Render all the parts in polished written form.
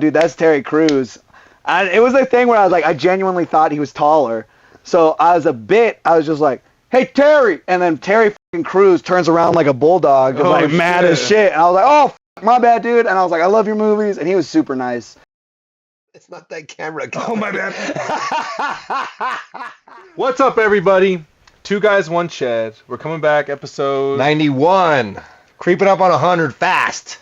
dude, that's Terry Crews. It was a thing where I was like, I genuinely thought he was taller. So I was just like, hey, Terry. And then Terry fucking Crews turns around like a bulldog, just like mad as shit. And I was like, oh, my bad, dude. And I was like, I love your movies. And he was super nice. It's not that camera guy. Oh, my bad. What's up, everybody? Two Guys, One Shed. We're coming back, episode 91. Creeping up on 100 fast.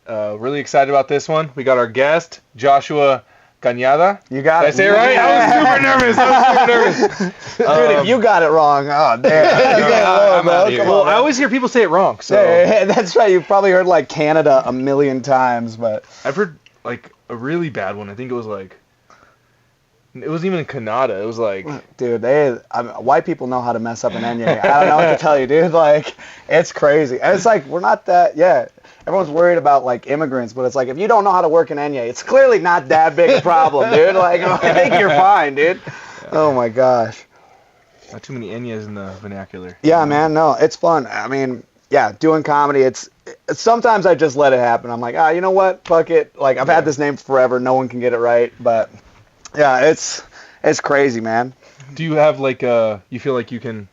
Really excited about this one. We got our guest, Joshua Cañada. You got it. Did I say it right? I was super nervous. Dude, if you got it wrong, oh, damn. Well, I always hear people say it wrong. So yeah, that's right. You've probably heard like Canada a million times, but I've heard like a really bad one. I think it was like, it wasn't even Canada. It was like, dude, white people know how to mess up an Enye. I don't know what to tell you, dude. Like, it's crazy. And it's like, we're not that, everyone's worried about like immigrants, but it's like, if you don't know how to work an Enye, it's clearly not that big a problem, dude. Like, I think you're fine, dude. Yeah. Oh my gosh. Not too many Enyes in the vernacular. Yeah, man, no, it's fun. I mean, yeah, doing comedy, sometimes I just let it happen. I'm like, you know what? Fuck it. Like, I've had this name forever. No one can get it right, but yeah, it's crazy, man. Do you have like you feel like you can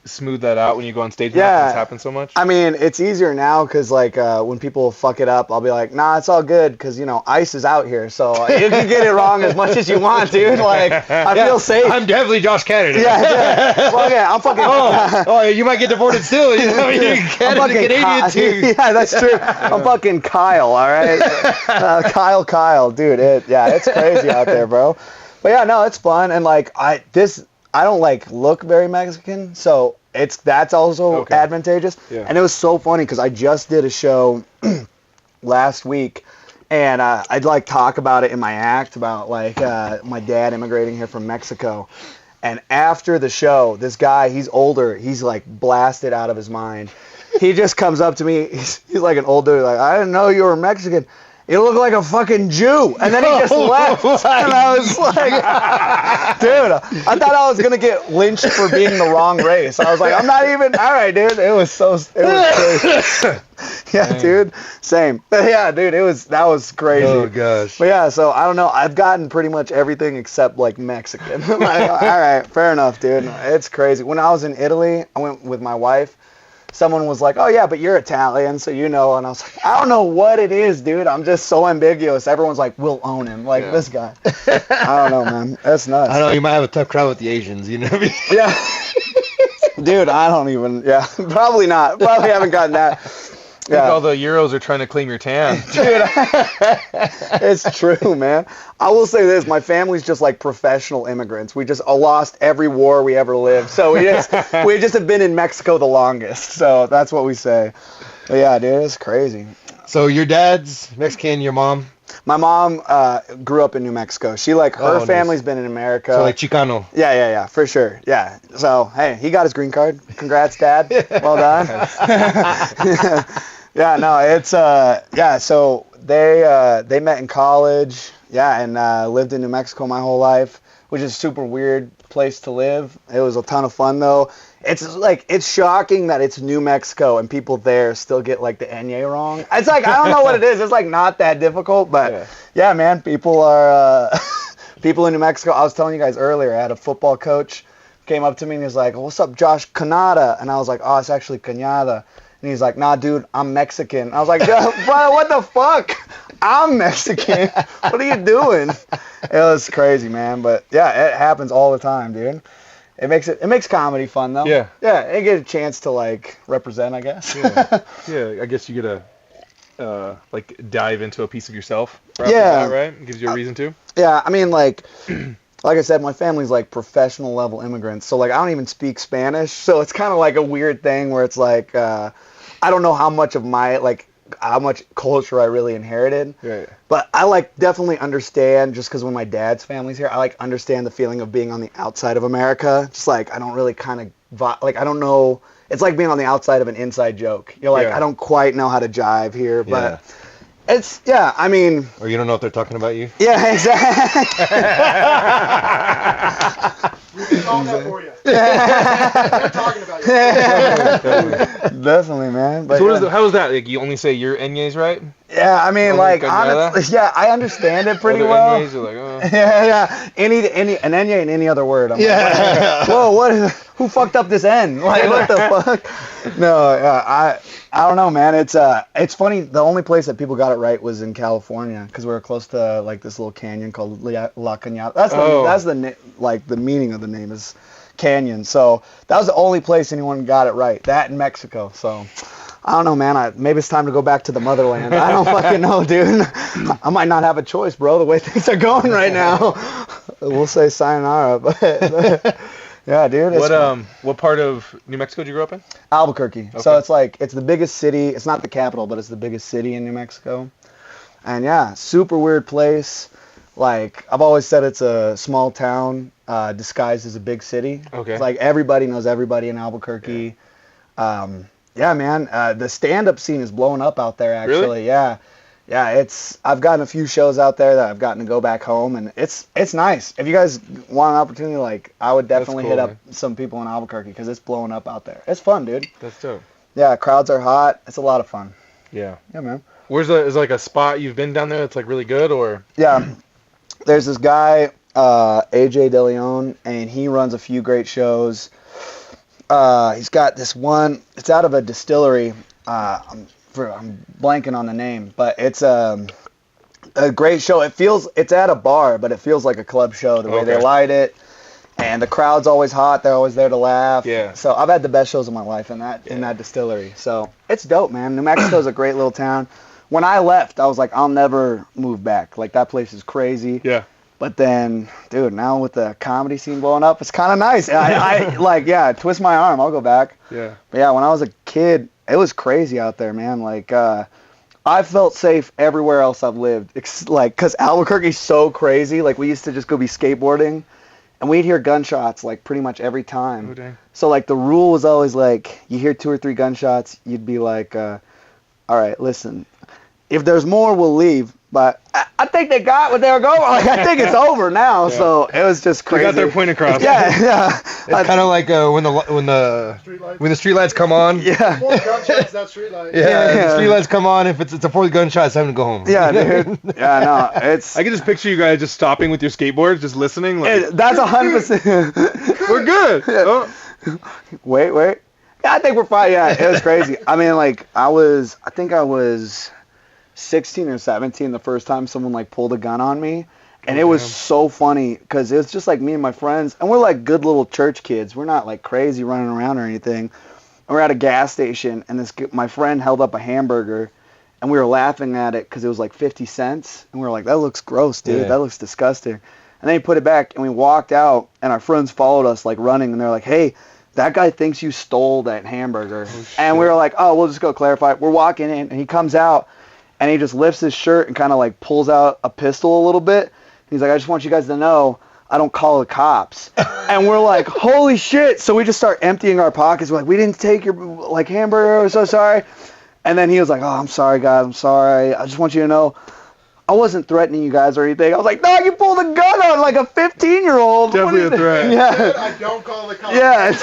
smooth that out when you go on stage? Yeah, it's happened so much. I mean, it's easier now because like when people fuck it up, I'll be like, nah, it's all good because ICE is out here, so you can get it wrong as much as you want, dude. Like, I feel safe. I'm definitely Josh Kennedy. Yeah. Well, yeah, I'm fucking. Oh, you might get deported still. You Canadian too. Yeah, that's true. I'm fucking Kyle. All right, Kyle, dude. It's crazy out there, bro. But yeah, no, it's fun, and like I don't like look very Mexican, so that's also advantageous. Yeah. And it was so funny because I just did a show last week, and I'd like talk about it in my act about like my dad immigrating here from Mexico. And after the show, this guy, he's older, he's like blasted out of his mind. He just comes up to me, he's like an old dude, like, I didn't know you were Mexican. You look like a fucking Jew. And then he just left. And I was like, dude, I thought I was going to get lynched for being the wrong race. I was like, I'm not even, all right, dude. It was crazy. Yeah, dang. Dude, same. But yeah, dude, that was crazy. Oh, gosh. But yeah, so I don't know. I've gotten pretty much everything except like Mexican. Like, all right, fair enough, dude. It's crazy. When I was in Italy, I went with my wife. Someone was like, oh, yeah, but you're Italian, so you know. And I was like, I don't know what it is, dude. I'm just so ambiguous. Everyone's like, we'll own him. Like, this guy. I don't know, man. That's nuts. I know. You might have a tough crowd with the Asians, you know what I mean? Yeah. Dude, I don't even, probably not. Probably haven't gotten that. I think all the Euros are trying to claim your tan. Dude, it's true, man. I will say this. My family's just like professional immigrants. We just lost every war we ever lived. So we just have been in Mexico the longest. So that's what we say. But yeah, dude, it's crazy. So your dad's Mexican, your mom? My mom grew up in New Mexico. She her family's been in America. So like Chicano. Yeah, for sure. Yeah. So, hey, he got his green card. Congrats, Dad. Well done. Yeah, no, it's so they met in college, and lived in New Mexico my whole life, which is a super weird place to live. It was a ton of fun though. It's shocking that it's New Mexico and people there still get like the Enye wrong. It's like, I don't know what it is. It's like not that difficult, but yeah man, people are people in New Mexico. I was telling you guys earlier, I had a football coach came up to me and he's like, what's up, Josh Cañada? And I was like, oh, it's actually Cañada. And he's like, nah, dude, I'm Mexican. I was like, bro, what the fuck? I'm Mexican. What are you doing? It was crazy, man. But yeah, it happens all the time, dude. It makes comedy fun though. Yeah. Yeah, and get a chance to like represent, I guess. Yeah, I guess you get to like dive into a piece of yourself. Yeah. Right? It gives you a reason to. Yeah, I mean like I said, my family's like professional level immigrants. So like I don't even speak Spanish. So it's kind of like a weird thing where it's like I don't know how much of how much culture I really inherited. Right. But I like definitely understand, just because when my dad's family's here, I like understand the feeling of being on the outside of America. Just like I don't really kind of I don't know. It's like being on the outside of an inside joke. You're like, I don't quite know how to jive here, but it's I mean. Or you don't know if they're talking about you. Yeah, exactly. We can solve that for you. They're talking about you. Definitely, man. But So how is that? Like, you only say your enyes, right? Yeah, I mean, Oh, like, Canada? honestly, yeah, I understand it pretty Other well. enyes are like, oh. Yeah. An enye and any other word. I'm Yeah. like, whoa, who fucked up this N? Like, what the fuck? No, I don't know, man. It's funny. The only place that people got it right was in California because we were close to like this little canyon called La Cañada. That's the meaning of the name is canyon. So that was the only place anyone got it right. That in Mexico. So. I don't know, man. Maybe it's time to go back to the motherland. I don't fucking know, dude. I might not have a choice, bro, the way things are going right now. We'll say sayonara, but yeah, dude. What part of New Mexico did you grow up in? Albuquerque. Okay. So it's the biggest city. It's not the capital, but it's the biggest city in New Mexico. And yeah, super weird place. Like, I've always said it's a small town disguised as a big city. Okay. It's like everybody knows everybody in Albuquerque. Yeah, man. The stand-up scene is blowing up out there, actually. Really? Yeah. Yeah, I've gotten a few shows out there that I've gotten to go back home, and it's nice. If you guys want an opportunity, like, I would definitely hit up some people in Albuquerque because it's blowing up out there. It's fun, dude. That's dope. Yeah, crowds are hot. It's a lot of fun. Yeah. Yeah, man. Is like a spot you've been down there that's like really good, or? Yeah. There's this guy, AJ DeLeon, and he runs a few great shows. He's got this one. It's out of a distillery. I'm blanking on the name, but it's a great show. It's at a bar, but it feels like a club show the way they light it, and the crowd's always hot. They're always there to laugh. Yeah. So I've had the best shows of my life in that distillery. So it's dope, man. New Mexico's a great little town. When I left, I was like, I'll never move back. Like, that place is crazy. Yeah. But then, dude, now with the comedy scene blowing up, it's kind of nice. I twist my arm, I'll go back. Yeah. But yeah, when I was a kid, it was crazy out there, man. Like, I felt safe everywhere else I've lived. Because Albuquerque's so crazy. Like, we used to just go be skateboarding, and we'd hear gunshots, like, pretty much every time. Oh, dang. So, like, the rule was always, like, you hear 2 or 3 gunshots, you'd be like, all right, listen, if there's more, we'll leave. But I think they got what they were going. Like, I think it's over now. Yeah. So it was just crazy. They got their point across. Yeah. It's kind of like when the street lights come on. Yeah. 4 gunshots, that street light. Yeah. The street lights come on. If it's a 4th gunshot, it's time to go home. Yeah, dude. Yeah, no, it's. I can just picture you guys just stopping with your skateboards, just listening. Like, that's 100%. We're good. Yeah. Oh. Wait. Yeah, I think we're fine. Yeah, it was crazy. I mean, like, I think I was 16 or 17 the first time someone like pulled a gun on me, and it was so funny because it was just like me and my friends, and we're like good little church kids. We're not like crazy running around or anything. And we're at a gas station, and my friend held up a hamburger, and we were laughing at it because it was like 50 cents, and we were like, that looks gross, dude. Yeah. That looks disgusting. And then he put it back, and we walked out, and our friends followed us like running, and they're like, hey, that guy thinks you stole that hamburger. And we were like, oh, we'll just go clarify. We're walking in, and he comes out, and he just lifts his shirt and kind of like pulls out a pistol a little bit. He's like, I just want you guys to know I don't call the cops. And we're like, holy shit. So we just start emptying our pockets. We're like, we didn't take your like hamburger. We're so sorry. And then he was like, oh, I'm sorry, guys. I'm sorry. I just want you to know I wasn't threatening you guys or anything. I was like, no, you pulled a gun on like a 15-year-old. Definitely a threat. Yeah. I don't call the cops. Yeah.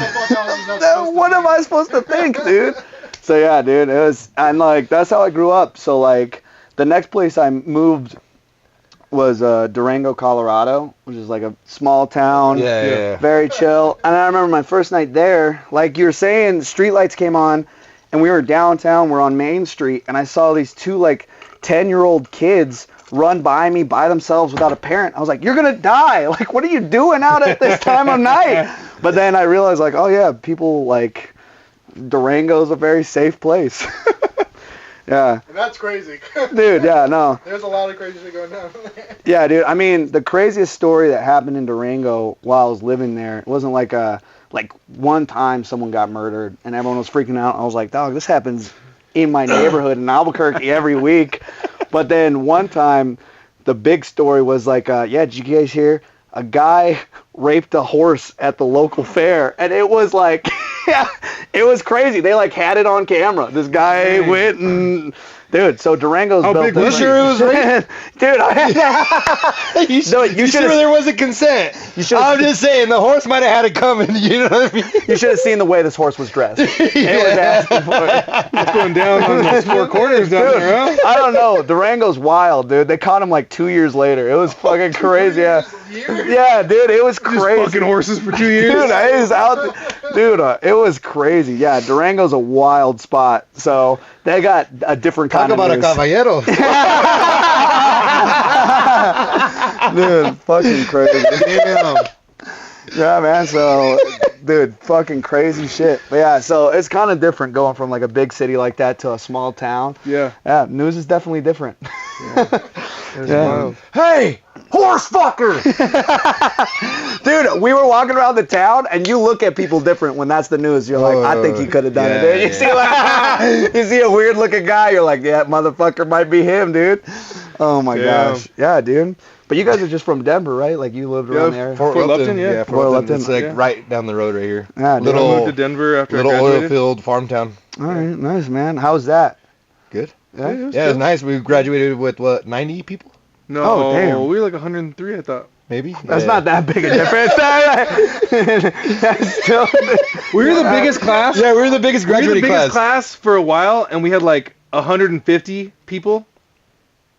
What am I supposed to think, dude? So yeah, dude, it was, and like that's how I grew up. So like the next place I moved was Durango, Colorado, which is like a small town, very chill. And I remember my first night there, like you were saying, streetlights came on, and we were downtown. We're on Main Street, and I saw these 2 like 10-year-old kids run by me by themselves without a parent. I was like, you're gonna die! Like, what are you doing out at this time of night? But then I realized, like, oh yeah, people like. Durango's a very safe place. Yeah. And that's crazy. Dude, yeah, no. There's a lot of crazy shit going on. Yeah, dude. I mean, the craziest story that happened in Durango while I was living there, it wasn't like one time someone got murdered and everyone was freaking out. I was like, dog, this happens in my neighborhood in Albuquerque every week. But then one time, the big story was like, did you guys hear? A guy raped a horse at the local fair, and it was like, yeah, it was crazy. They like had it on camera. This guy went and Dude, so Durango's How built big was different. it? It was right. Dude, you sure there wasn't consent? I'm just saying the horse might have had it coming. You know what I mean? you should have seen the way this horse was dressed. It was asking for it. What's going down on those four corners down Dude, there, huh? I don't know. Durango's wild, dude. They caught him like 2 years later. It was fucking crazy. Yeah, yeah, dude, it was Just crazy. fucking horses for 2 years. Dude, I was out. Dude, it was crazy. Yeah, Durango's a wild spot. So they got a different kind Talk about a of caballero. Dude, fucking crazy. Damn. Yeah, man. So, dude, fucking crazy shit. But yeah, so it's kind of different going from like a big city like that to a small town. Yeah. Yeah, news is definitely different. Wild. Hey, horse fucker! Dude, we were walking around the town, and you look at people different when that's the news. You're like, I think he could have done it. Dude. You see, like, you see a weird looking guy. You're like, yeah, that motherfucker might be him, dude. Oh my gosh, yeah, dude. But you guys are just from Denver, right? Like you lived around there. Fort Lupton, yeah. Yeah, Fort Lupton. It's like right down the road right here. Yeah, dude. I moved to Denver after I little graduated. oil field farm town. All right, nice, man. How's that? Good. Yeah. Yeah, it was nice. We graduated with what, 90 people? No, Oh, damn. we were like 103, I thought. Maybe. That's Yeah. not that big a difference. That's still. We were the biggest class. Yeah, we were the biggest We were the graduating biggest class. class for a while, and we had like 150 people,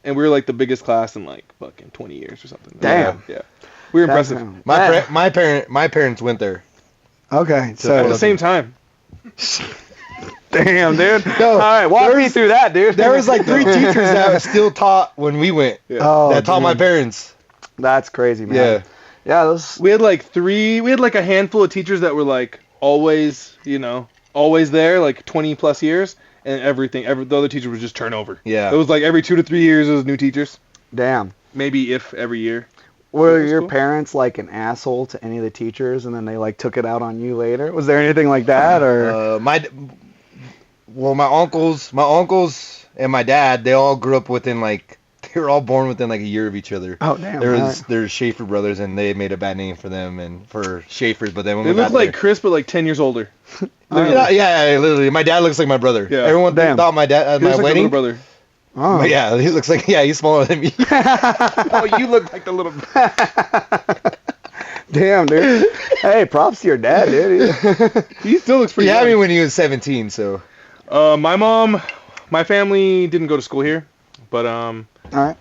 and we were like the biggest class in like fucking 20 years or something. Damn. Yeah. We were That's- impressive. My parents went there. Okay, At so the same time. damn, dude. No, All right, walk me through that, dude. There was like 3 teachers that still taught when we went. Oh, that taught my dude. parents. That's crazy, man. Yeah. Yeah, those. We had like a handful of teachers that were like always there, like 20 plus years, and the other teacher was just turnover. Yeah. It was like every 2 to 3 years it was new teachers. Damn. Maybe if every year. Were That's your cool. parents like an asshole to any of the teachers, and then they like took it out on you later? Was there anything like that, or? My uncles and my dad, they all grew up within like, they were all born within like a year of each other. Oh damn. There's Shaffer brothers, and they made a bad name for them and for Schaffers, but then when They we look got like there, Chris, but like 10 years older. yeah, literally, my dad looks like my brother. Yeah. Everyone Damn. thought my dad at He my looks like a wedding. little brother. Oh. But yeah, he looks like he's smaller than me. Oh, you look like the little. Damn, dude. Hey, props to your dad, dude. He still looks He pretty. had me young. when he was 17, so. My family didn't go to school here, but All right.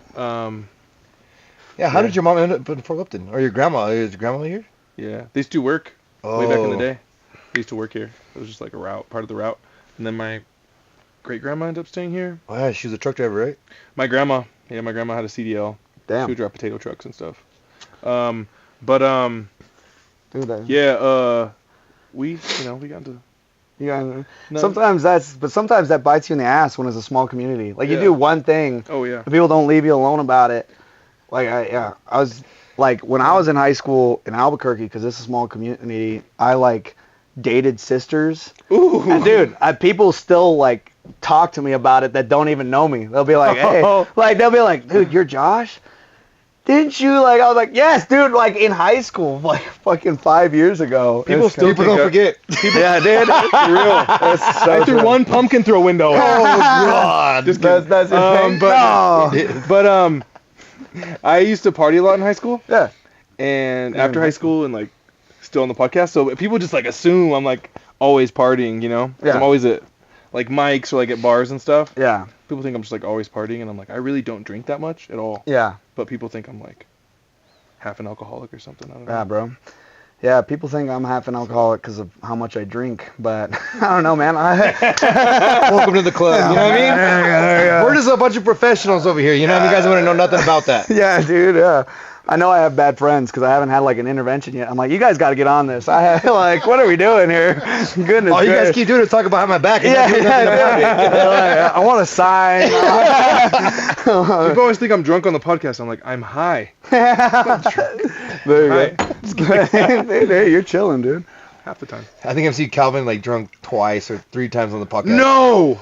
Yeah, how did your mom end up in Fort Lupton? Or your grandma? Is your grandma here? yeah, they used to work way back in the day. They used to work here. It was just like a route, part of the route. And then my great grandma ended up staying here. Oh, yeah, she was a truck driver, right? My grandma had a CDL. She Damn. would drive potato trucks and stuff. Dude, We got into. yeah. No. Sometimes that bites you in the ass when it's a small community. Like you Yeah. do one thing, Oh yeah. if people don't leave you alone about it. Like I was like when I was in high school in Albuquerque, because it's a small community, I like dated sisters. Ooh. And dude, people still like talk to me about it that don't even know me. They'll be like, hey, they'll be like, dude, you're Josh? Didn't you like? I was like, yes, dude. Like in high school, like fucking 5 years ago. People It's still crazy. People don't forget. Yeah, dude. It's real. It's so I threw true. one pumpkin through a window. Oh, God. Just kidding. That's your thing? But I used to party a lot in high school, Yeah. and after high school, and like still on the podcast. So people just like assume I'm like always partying, 'Cause Yeah. I'm always at like Mike's or like at bars and stuff. Yeah. People think I'm just like always partying, and I'm like I really don't drink that much at all. Yeah. But people think I'm like half an alcoholic or something. I don't know. Yeah, bro. Yeah, people think I'm half an alcoholic because of how much I drink, but I don't know, man. Welcome to the club. You know what I mean? We're just a bunch of professionals over here. You know what I mean? You guys want to know nothing about that. Yeah, dude. Yeah. I know I have bad friends because I haven't had like an intervention yet. I'm like, you guys got to get on this. I have like, what are we doing here? Goodness. All you guys gracious. keep doing is talking behind my back. And Yeah, not doing nothing about it. yeah. I want to sign. People always think I'm drunk on the podcast. I'm like I'm high. There you Hi. go. Hey, you're chilling, dude. Half the time. I think I've seen Calvin like drunk twice or 3 times on the podcast. No.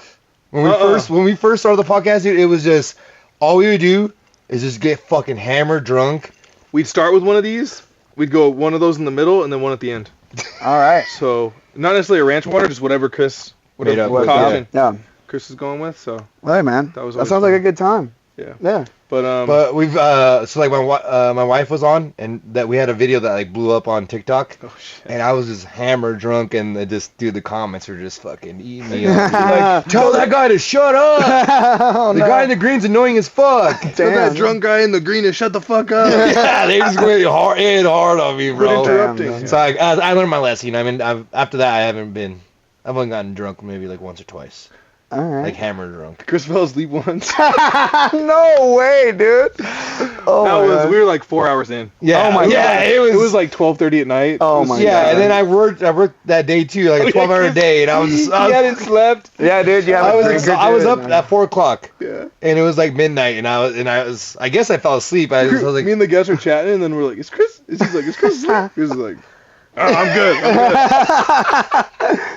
When we first started the podcast, dude, it was just all we would do is just get fucking hammered drunk. We'd start with one of these. We'd go one of those in the middle and then one at the end. All right. So not necessarily a ranch water, just whatever Chris Made up. concoction. Yeah. Chris is going with. So Hey, man. That was That always sounds fun. like a good time. Yeah. Yeah. But we've so like my wife was on, and that we had a video that like blew up on TikTok, oh shit. and I was just hammered drunk, and the comments were just fucking eating me up. Like, tell that guy to shut up. Oh, The no. guy in the green's annoying as fuck. Tell that Damn. drunk guy in the green to shut the fuck up. Yeah, they just went hard on me, bro. interrupting. Damn, So I learned my lesson. I mean, after that, I've only gotten drunk maybe like once or twice, All right. like hammered drunk. Chris fell asleep once. No way, dude. Oh, That my was God. we were like 4 hours in. Yeah, Oh my yeah, God. It was like 12:30 at night. Oh It was- my yeah, God. and then I worked that day too, like a 12-hour day, and I was He hadn't slept. Yeah, dude. You I haven't was drinker, dude. up at 4:00, Yeah. and it was like midnight, and I guess I fell asleep. I was like, Me and the guests were chatting, and then we're like, "Is Chris?" She's like, "Is Chris asleep?" Chris is like, "Oh, I'm good."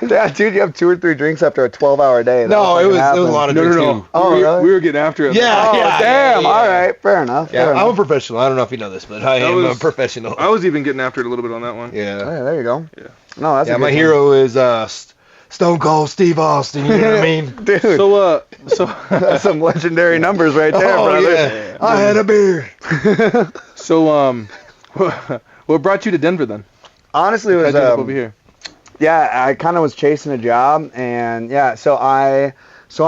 Yeah, dude, you have 2 or 3 drinks after a 12-hour day. no, it was a lot of No, drinks no, no. too. Oh, we, really? we were getting after it. Yeah, Oh, yeah, damn. yeah, All yeah. right. Fair enough. Yeah, fair I'm a enough. professional. I don't know if you know this, but I That am was- a professional. I was even getting after it a little bit on that one. Yeah. Oh, yeah, there you go. Yeah. No, that's a Yeah, good my time. hero is Stone Cold Steve Austin. You know what I mean? Dude, So that's some legendary numbers right there, Oh brother. yeah. I had a beer. what brought you to Denver then? Honestly, it How'd was you end up over here? yeah, I kind of was chasing a job, and yeah, so I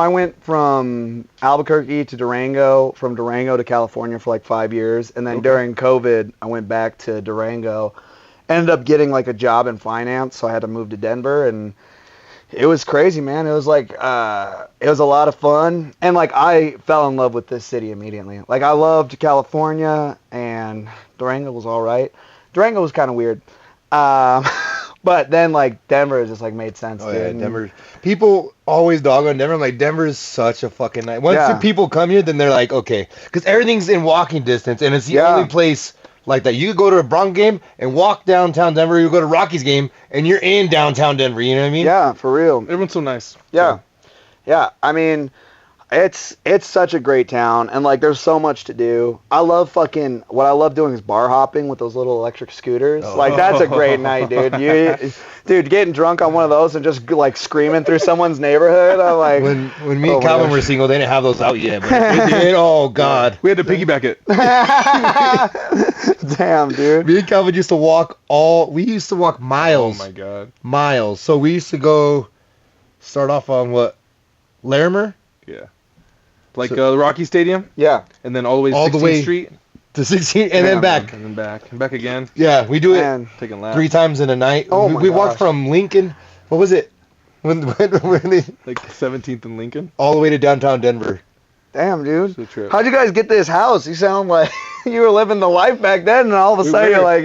went from Albuquerque to Durango, from Durango to California for like 5 years, and then during COVID, I went back to Durango. Ended up getting like a job in finance, so I had to move to Denver, and it was crazy, man. It was like it was a lot of fun, and like I fell in love with this city immediately. Like I loved California, and Durango was all right. Durango was kind of weird. But then, like, Denver just, like, made sense, Oh dude. yeah, And- Denver. People always dog on Denver. I'm like, Denver is such a fucking night. Once Yeah. the people come here, then they're like, okay, because everything's in walking distance, and it's the Yeah. only place like that. You could go to a Bronx game and walk downtown Denver. You go to Rockies game, and you're in downtown Denver. You know what I mean? Yeah, for real. Everyone's so nice. Yeah. Yeah, I mean, it's such a great town, and, like, there's so much to do. I love what I love doing is bar hopping with those little electric scooters. Oh. Like, that's a great night, dude. Dude, getting drunk on one of those and just, like, screaming through someone's neighborhood, I'm like... When me Oh and my Calvin gosh. were single, they didn't have those out yet. But we did. Oh God. We had to piggyback it. Damn, dude. Me and Calvin used to walk we used to walk miles. Oh my god. Miles. So we used to go start off on what? Larimer? Yeah. Like the Rocky Stadium, Yeah. and then all the way to All the 16th way- Street, To 16 and then Damn, back. and then back, and back again, Yeah, we do it Man. taking laps. 3 times in a night. Oh we my we walked gosh. from Lincoln. What was it? When they, Like 17th and Lincoln. all the way to downtown Denver. Damn, dude. It's a trip. How'd you guys get this house? You sound like you were living the life back then, and all of a We sudden were. you're like,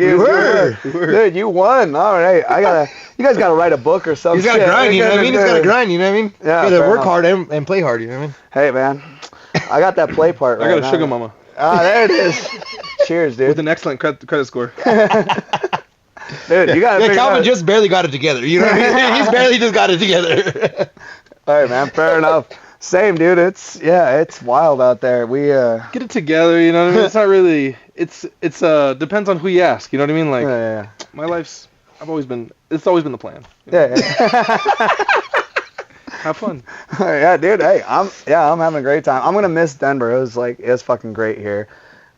We were. dude, you won. All right, you guys gotta write a book or something. He's got to grind, you know what I mean? He's got to grind, you know what I mean? Yeah, You got to fair work enough. hard and play hard, you know what I mean? Hey, man, I got that play part. I right got a now. sugar mama Ah, there it is. Cheers, dude. with an excellent credit score. Dude, you gotta Yeah, figure Calvin out. just barely got it together, you know what I mean? He's barely just got it together. All right, man. Fair enough. Same, dude. It's wild out there. We Get it together, you know what I mean? It's not really. It's depends on who you ask. You know what I mean? Like yeah. my life's. It's always been the plan. Yeah. Have fun. Yeah, dude. Hey, I'm having a great time. I'm gonna miss Denver. It was fucking great here.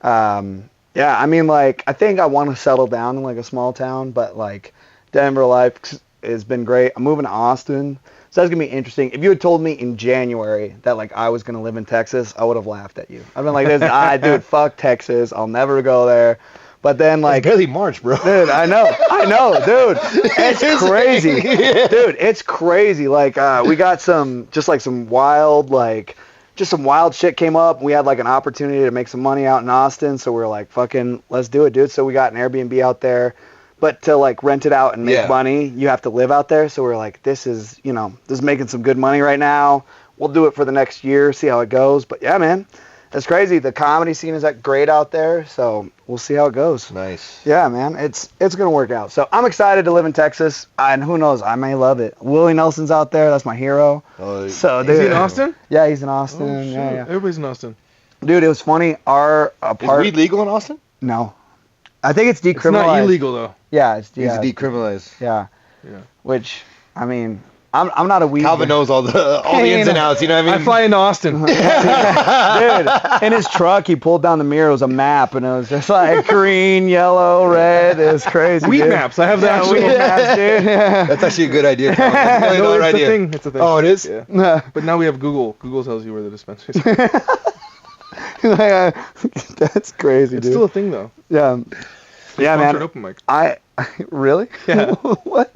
Yeah, I mean, like, I think I want to settle down in like a small town, but like Denver life has been great. I'm moving to Austin, so that's gonna be interesting. If you had told me in January that like I was gonna live in Texas, I would have laughed at you. I've been like, dude, fuck Texas. I'll never go there. But then like. barely March, bro. Dude, I know, dude. It's crazy, dude. It's crazy. Like, we got some wild shit came up. We had like an opportunity to make some money out in Austin, so we're like, fucking, let's do it, dude. So we got an Airbnb out there, but to like rent it out and make Yeah. money, you have to live out there. So we're like, this is making some good money right now. We'll do it for the next year, see how it goes. But yeah, man. It's crazy. The comedy scene is great out there, so we'll see how it goes. Nice. Yeah, man, it's gonna work out. So I'm excited to live in Texas, and who knows, I may love it. Willie Nelson's out there. That's my hero. Oh, So, Is dude, he in Austin? Yeah, he's in Austin. Oh, shit. yeah. Everybody's in Austin. Dude, it was funny. Our Is apartment. weed legal in Austin? No, I think it's It's decriminalized. not illegal though. Yeah, It's decriminalized. yeah. Yeah. Which, I mean, I'm not a weed Calvin guy. knows all the ins and outs. You know what I I mean? fly into Austin. Dude, in his truck, he pulled down the mirror. It was a map, and it was just like green, yellow, red. It was crazy. Wheat dude. maps. I have the Yeah, actual. wheat maps, dude. Yeah. That's actually a good idea. Calvin. That's a No, $1 it's a idea. thing. It's a thing. Oh, it is? Yeah. But now we have Google. Google tells you where the dispensaries are. That's crazy, It's dude. still a thing, though. Yeah. Yeah, Sponsored man. Open mic. Really? Yeah. What?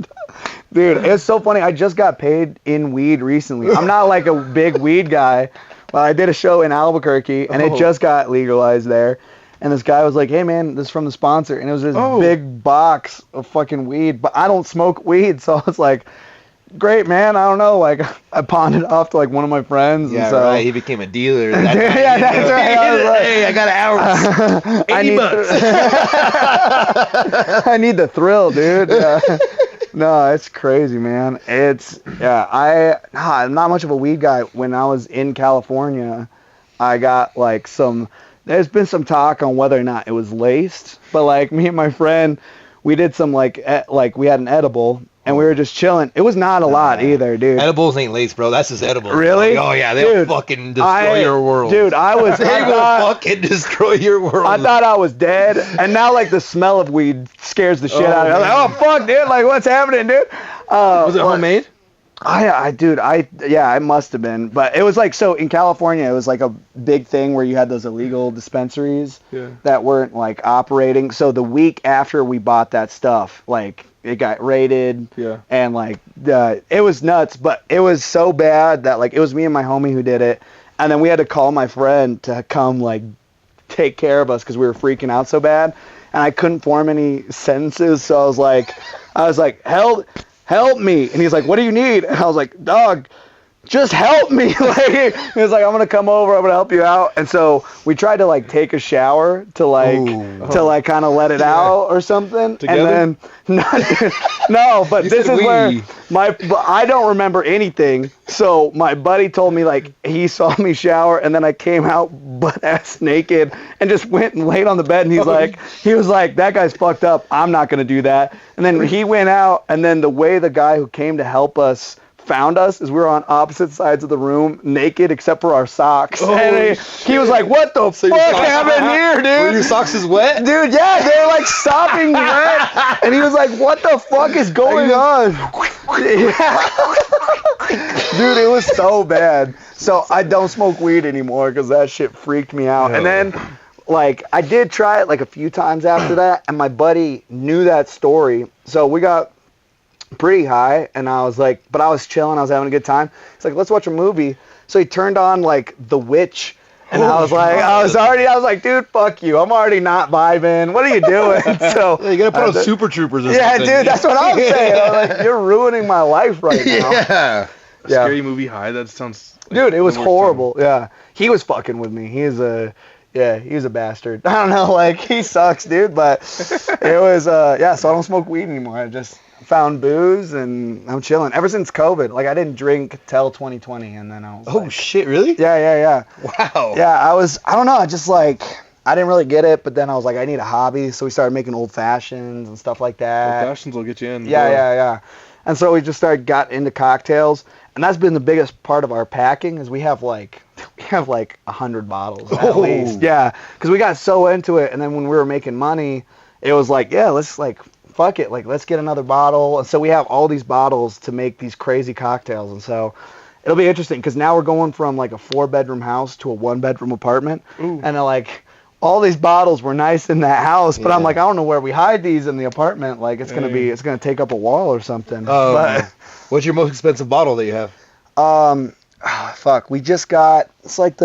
Dude, it's so funny. I just got paid in weed recently. I'm not like a big weed guy, but I did a show in Albuquerque, and it just got legalized there. And this guy was like, "Hey, man, this is from the sponsor," and it was this big box of fucking weed. But I don't smoke weed, so I was like, "Great, man. I don't know." Like, I pawned it off to like one of my friends. Yeah, and so, right. He became a dealer. That night, Yeah, that's right. I was like, Hey, I got an hour. 80 bucks. I need the thrill, dude. No, it's crazy, man. I'm not much of a weed guy. When I was in California, I got like there's been some talk on whether or not it was laced, but like me and my friend, we did some like we had an edible and we were just chilling. It was not a lot either, dude. Edibles ain't laced, bro. That's just edibles. Really? Bro. Oh, yeah. They'll Dude, fucking destroy your world. Dude, I will fucking destroy your world. I thought I was dead, and now like the smell of weed scares the shit out of me. I was like, oh fuck, dude, like what's happening, dude? Was it homemade? It must have been, but it was like, so in California, it was like a big thing where you had those illegal dispensaries that weren't like operating. So the week after we bought that stuff, like it got raided, and like it was nuts. But it was so bad that like it was me and my homie who did it, and then we had to call my friend to come like take care of us because we were freaking out so bad, and I couldn't form any sentences. So I was like, help me. And he's like, what do you need? And I was like, dog, just help me. Like, he was like, I'm going to come over. I'm going to help you out. And so we tried to like take a shower to like kind of let it out or something. Together? And then, no, but this is where I don't remember anything. So my buddy told me like he saw me shower, and then I came out butt ass naked and just went and laid on the bed. And he was like, that guy's fucked up. I'm not going to do that. And then he went out, and then the way the guy who came to help us found us is we were on opposite sides of the room, naked except for our socks. And he was like, what the fuck happened here, dude? Were your socks is wet? Dude, yeah, they were like sopping wet. And he was like, what the fuck is going on? Dude, it was so bad. So I don't smoke weed anymore because that shit freaked me out. And then like I did try it like a few times after that, and my buddy knew that story. So we got pretty high, and I was like, but I was chilling, I was having a good time. He's like, let's watch a movie. So he turned on like The Witch, and I was like, dude, fuck you, I'm already not vibing, what are you doing? So you gotta put on Super Troopers or something. Yeah, dude, that's what I'm saying. I was like, you're ruining my life right now. Yeah. Scary movie high, that sounds like dude, it was the worst horrible. time. Yeah, he was fucking with me. He's a bastard. I don't know, like he sucks, dude, but it was so I don't smoke weed anymore. I just found booze and I'm chilling. Ever since COVID, like I didn't drink till 2020, and then I was Shit, really? Yeah. Wow. Yeah, I don't know, I just like, I didn't really get it, but then I was like, I need a hobby, so we started making old fashions and stuff like that. Old fashions will get you in. Yeah. And so we just got into cocktails, and that's been the biggest part of our packing is we have like 100 bottles at least. Yeah, because we got so into it, and then when we were making money, it was like, yeah, let's like, fuck it, like let's get another bottle. And so we have all these bottles to make these crazy cocktails, and so it'll be interesting because now we're going from like a 4-bedroom house to a 1-bedroom apartment. Ooh. And like all these bottles were nice in that house, but I'm like, I don't know where we hide these in the apartment. Like it's gonna take up a wall or something. But what's your most expensive bottle that you have? We just got, it's like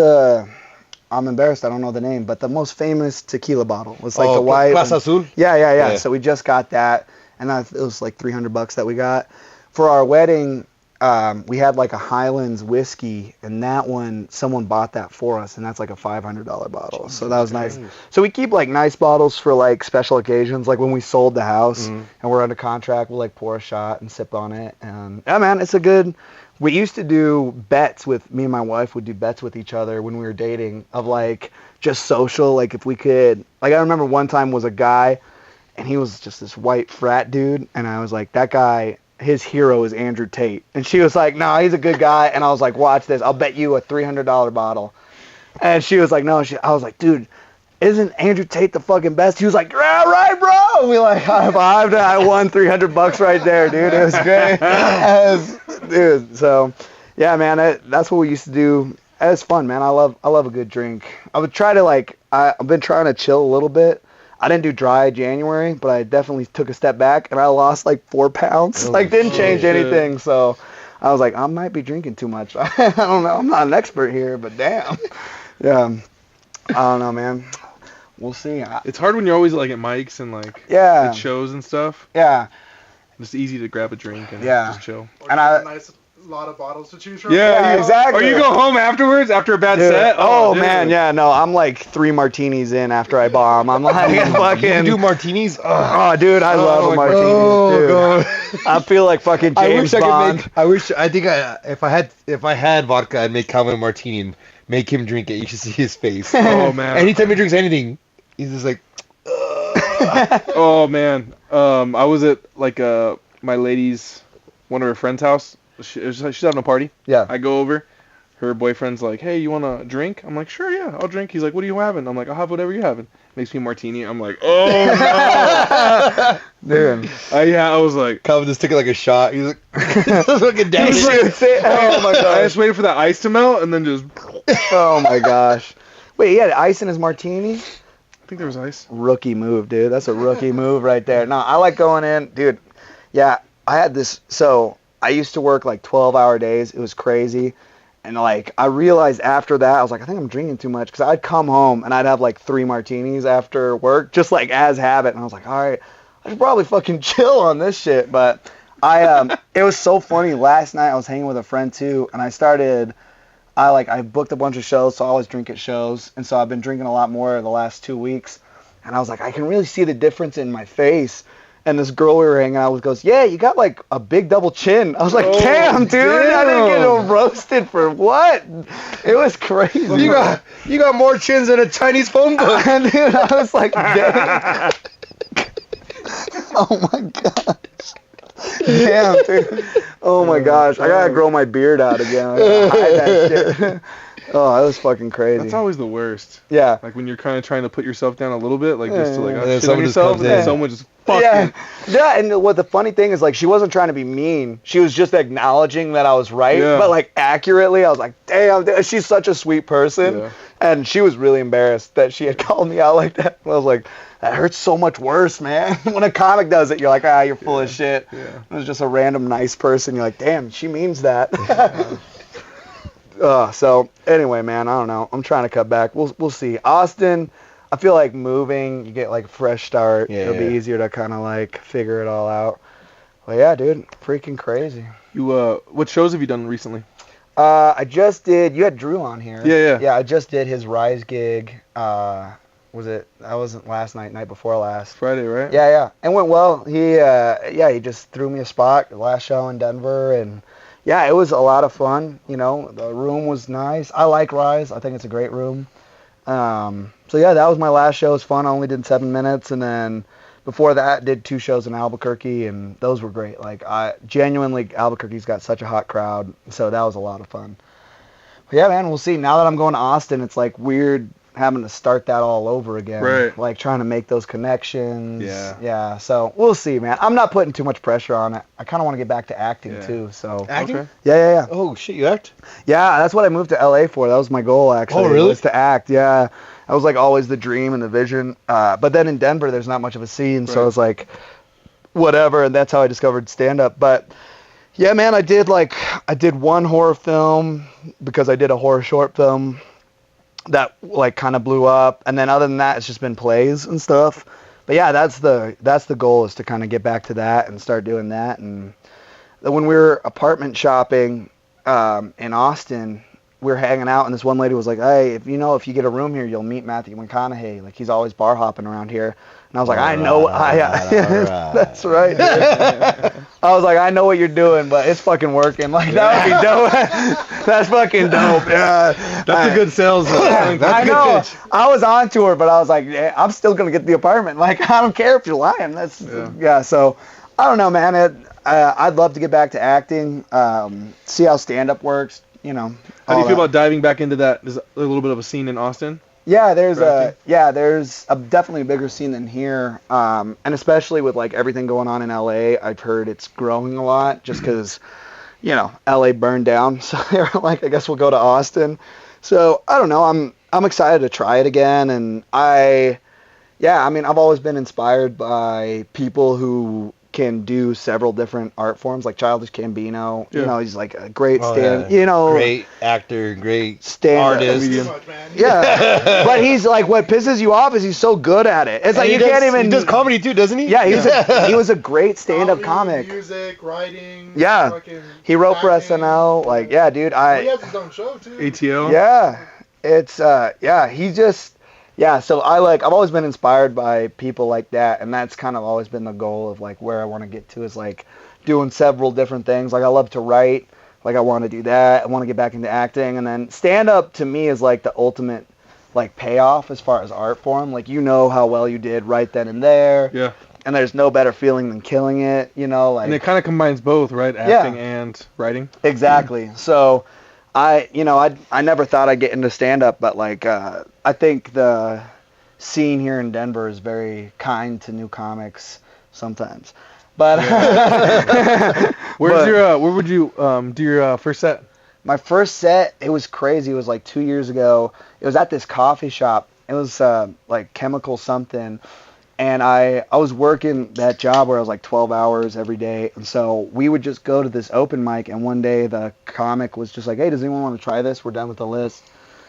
I'm embarrassed, I don't know the name, but the most famous tequila bottle. It's like the white. Plaza Azul? Yeah. So we just got that, and it was like $300 that we got. For our wedding, we had like a Highlands whiskey, and that one, someone bought that for us, and that's like a $500 bottle. So that was nice. So we keep like nice bottles for like special occasions, like when we sold the house and we're under contract, we'll like pour a shot and sip on it. And yeah, man, it's a good. We used to do bets with, me and my wife would do bets with each other when we were dating of like just social, like if we could, like I remember one time was a guy and he was just this white frat dude, and I was like, that guy his hero is Andrew Tate. And she was like, no, he's a good guy. And I was like, watch this. I'll bet you a $300 bottle. And she was like, no. I was like, dude, isn't Andrew Tate the fucking best? He was like, yeah, right, bro. And we like high-fived. I won $300 right there, dude. It was great. Dude, so, yeah, man, that's what we used to do. It's fun, man. I love a good drink. I would try to, like, I've been trying to chill a little bit. I didn't do dry January, but I definitely took a step back, and I lost, like, 4 pounds. Didn't change anything, so I was like, I might be drinking too much. I don't know. I'm not an expert here, but damn. Yeah. I don't know, man. We'll see. It's hard when you're always like at mics and like at shows and stuff. Yeah. It's easy to grab a drink and just chill. Or and a nice lot of bottles to choose from. Yeah, exactly. Or you go home afterwards after a bad set. Oh man, yeah, no, I'm like 3 martinis in after I bomb. I'm like fucking. You do martinis? Oh, dude, I love a martini. Dude. God. I feel like fucking James Bond. I think if I had vodka, I'd make Calvin a martini and make him drink it. You should see his face. Oh man. Anytime he drinks anything, he's just like. Oh man. I was at like my lady's, one of her friend's house. She's having a party. Yeah. I go over. Her boyfriend's like, hey, you want a drink? I'm like, sure, yeah, I'll drink. He's like, what are you having? I'm like, I'll have whatever you're having. Makes me a martini. I'm like, oh no. Dude. I was like. Calvin just took it like a shot. He's like, fucking dead. Oh my god. I just waited for the ice to melt and then just. Oh my gosh. Wait, he had ice in his martini? I think there was ice. Rookie move, dude. That's a rookie move right there. No, I like going in. Dude, yeah, I had this. So I used to work like 12-hour days. It was crazy. And like I realized after that, I was like, I think I'm drinking too much. Because I'd come home and I'd have like 3 martinis after work, just like as habit. And I was like, all right, I should probably fucking chill on this shit. But it was so funny. Last night I was hanging with a friend too. And I booked a bunch of shows, so I always drink at shows. And so I've been drinking a lot more the last 2 weeks. And I was like, I can really see the difference in my face. And this girl we were hanging out with goes, yeah, you got like a big double chin. I was like, damn, dude, I didn't get roasted for what? It was crazy. You got more chins than a Chinese phone book. And dude, I was like, damn. Oh my gosh. Damn, dude. Oh my gosh. I gotta grow my beard out again. I gotta hide that shit. Oh, that was fucking crazy. That's always the worst. Yeah. Like when you're kind of trying to put yourself down a little bit, like just to like then shit on yourself, and then someone just fucking. Yeah, and what the funny thing is, like, she wasn't trying to be mean. She was just acknowledging that I was right, but like accurately. I was like, damn, she's such a sweet person. Yeah. And she was really embarrassed that she had called me out like that. And I was like, that hurts so much worse, man. When a comic does it, you're like, you're full of shit. Yeah. It was just a random nice person. You're like, damn, she means that. So anyway, man, I don't know. I'm trying to cut back. We'll see. Austin, I feel like moving, you get like a fresh start. Yeah, it'll be easier to kind of like figure it all out. Well, yeah, dude, freaking crazy. You what shows have you done recently? I just did. You had Drew on here. Yeah. Yeah, I just did his Rise gig. That wasn't last night before last. Friday, right? Yeah. It went well. He just threw me a spot. The last show in Denver, and yeah, it was a lot of fun. You know, the room was nice. I like Rise. I think it's a great room. So yeah, that was my last show. It was fun. I only did 7 minutes, and then before that, did 2 shows in Albuquerque, and those were great. Like, Albuquerque's got such a hot crowd, so that was a lot of fun. But yeah, man, we'll see. Now that I'm going to Austin, it's like weird having to start that all over again. Right. Like trying to make those connections. Yeah. Yeah. So we'll see, man. I'm not putting too much pressure on it. I kind of want to get back to acting too. So. Acting? Okay. Yeah. Oh shit, you act? Yeah, that's what I moved to LA for. That was my goal actually. Oh really? Was to act. Yeah. That was like always the dream and the vision. But then in Denver, there's not much of a scene, so I was like, whatever, and that's how I discovered stand-up. But yeah, man, I did one horror film because I did a horror short film that like kind of blew up, and then other than that, it's just been plays and stuff. But yeah, that's the goal, is to kind of get back to that and start doing that. And when we were apartment shopping in Austin, we were hanging out, and this one lady was like, hey, if you get a room here, you'll meet Matthew McConaughey. Like, he's always bar hopping around here. And I was like, that's right. I was like, I know what you're doing, but it's fucking working. Like, that would be dope. That's fucking dope. Yeah. That's a good sales. I know. I was on to her, but I was like, I'm still going to get the apartment. Like, I don't care if you're lying. So, I don't know, man. I'd love to get back to acting. See how stand-up works. You know. How do you all feel that. about diving back into that? There's a little bit of a scene in Austin. Yeah, there's for acting? definitely a bigger scene than here, and especially with like everything going on in LA, I've heard it's growing a lot just because, LA burned down, so they're like, I guess we'll go to Austin. So I don't know, I'm excited to try it again, and I've always been inspired by people who can do several different art forms, like Childish Gambino. Yeah. He's like a great Great actor, great stand-up artist. Too much, man. Yeah, but he's like, what pisses you off is he's so good at it. It's like And can't even. He does comedy too, doesn't he? Yeah, he was a great stand-up Comedy, comic. Music, writing. Yeah. fucking He wrote for acting. SNL. Like, yeah, dude, He has his own show too. ATL. yeah, it's he just. Yeah, so I've always been inspired by people like that, and that's kind of always been the goal of like where I want to get to is like doing several different things. Like I love to write, like I want to do that. I want to get back into acting, and then stand up to me is like the ultimate like payoff as far as art form. Like how well you did right then and there. Yeah. And there's no better feeling than killing it, like And it kind of combines both, right? Acting and writing. exactly. So I never thought I'd get into stand-up, but like I think the scene here in Denver is very kind to new comics sometimes. But Where would you do your first set? my first set, it was crazy. It was like 2 years ago. It was at this coffee shop. It was like Chemical something. And I was working that job where I was like 12 hours every day. And so we would just go to this open mic. And one day the comic was just like, hey, does anyone want to try this? We're done with the list.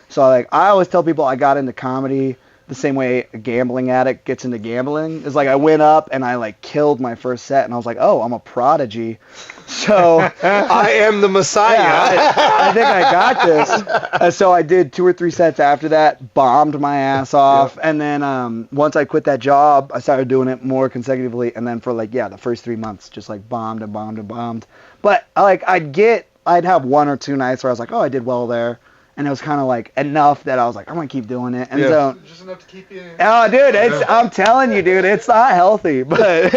So I always tell people I got into comedy the same way a gambling addict gets into gambling. It's like I went up and I like killed my first set. And I was like, oh, I'm a prodigy. So I am the Messiah. I think I got this. And so I did 2 or 3 sets after that, bombed my ass off. And then once I quit that job, I started doing it more consecutively. And then for the first 3 months, just like bombed and bombed and bombed. But I'd have 1 or 2 nights where I was like, oh, I did well there. And it was kind of like enough that I was like, I'm going to keep doing it. And so, Just enough to keep you. oh, dude, I'm telling you, dude, it's not healthy. But,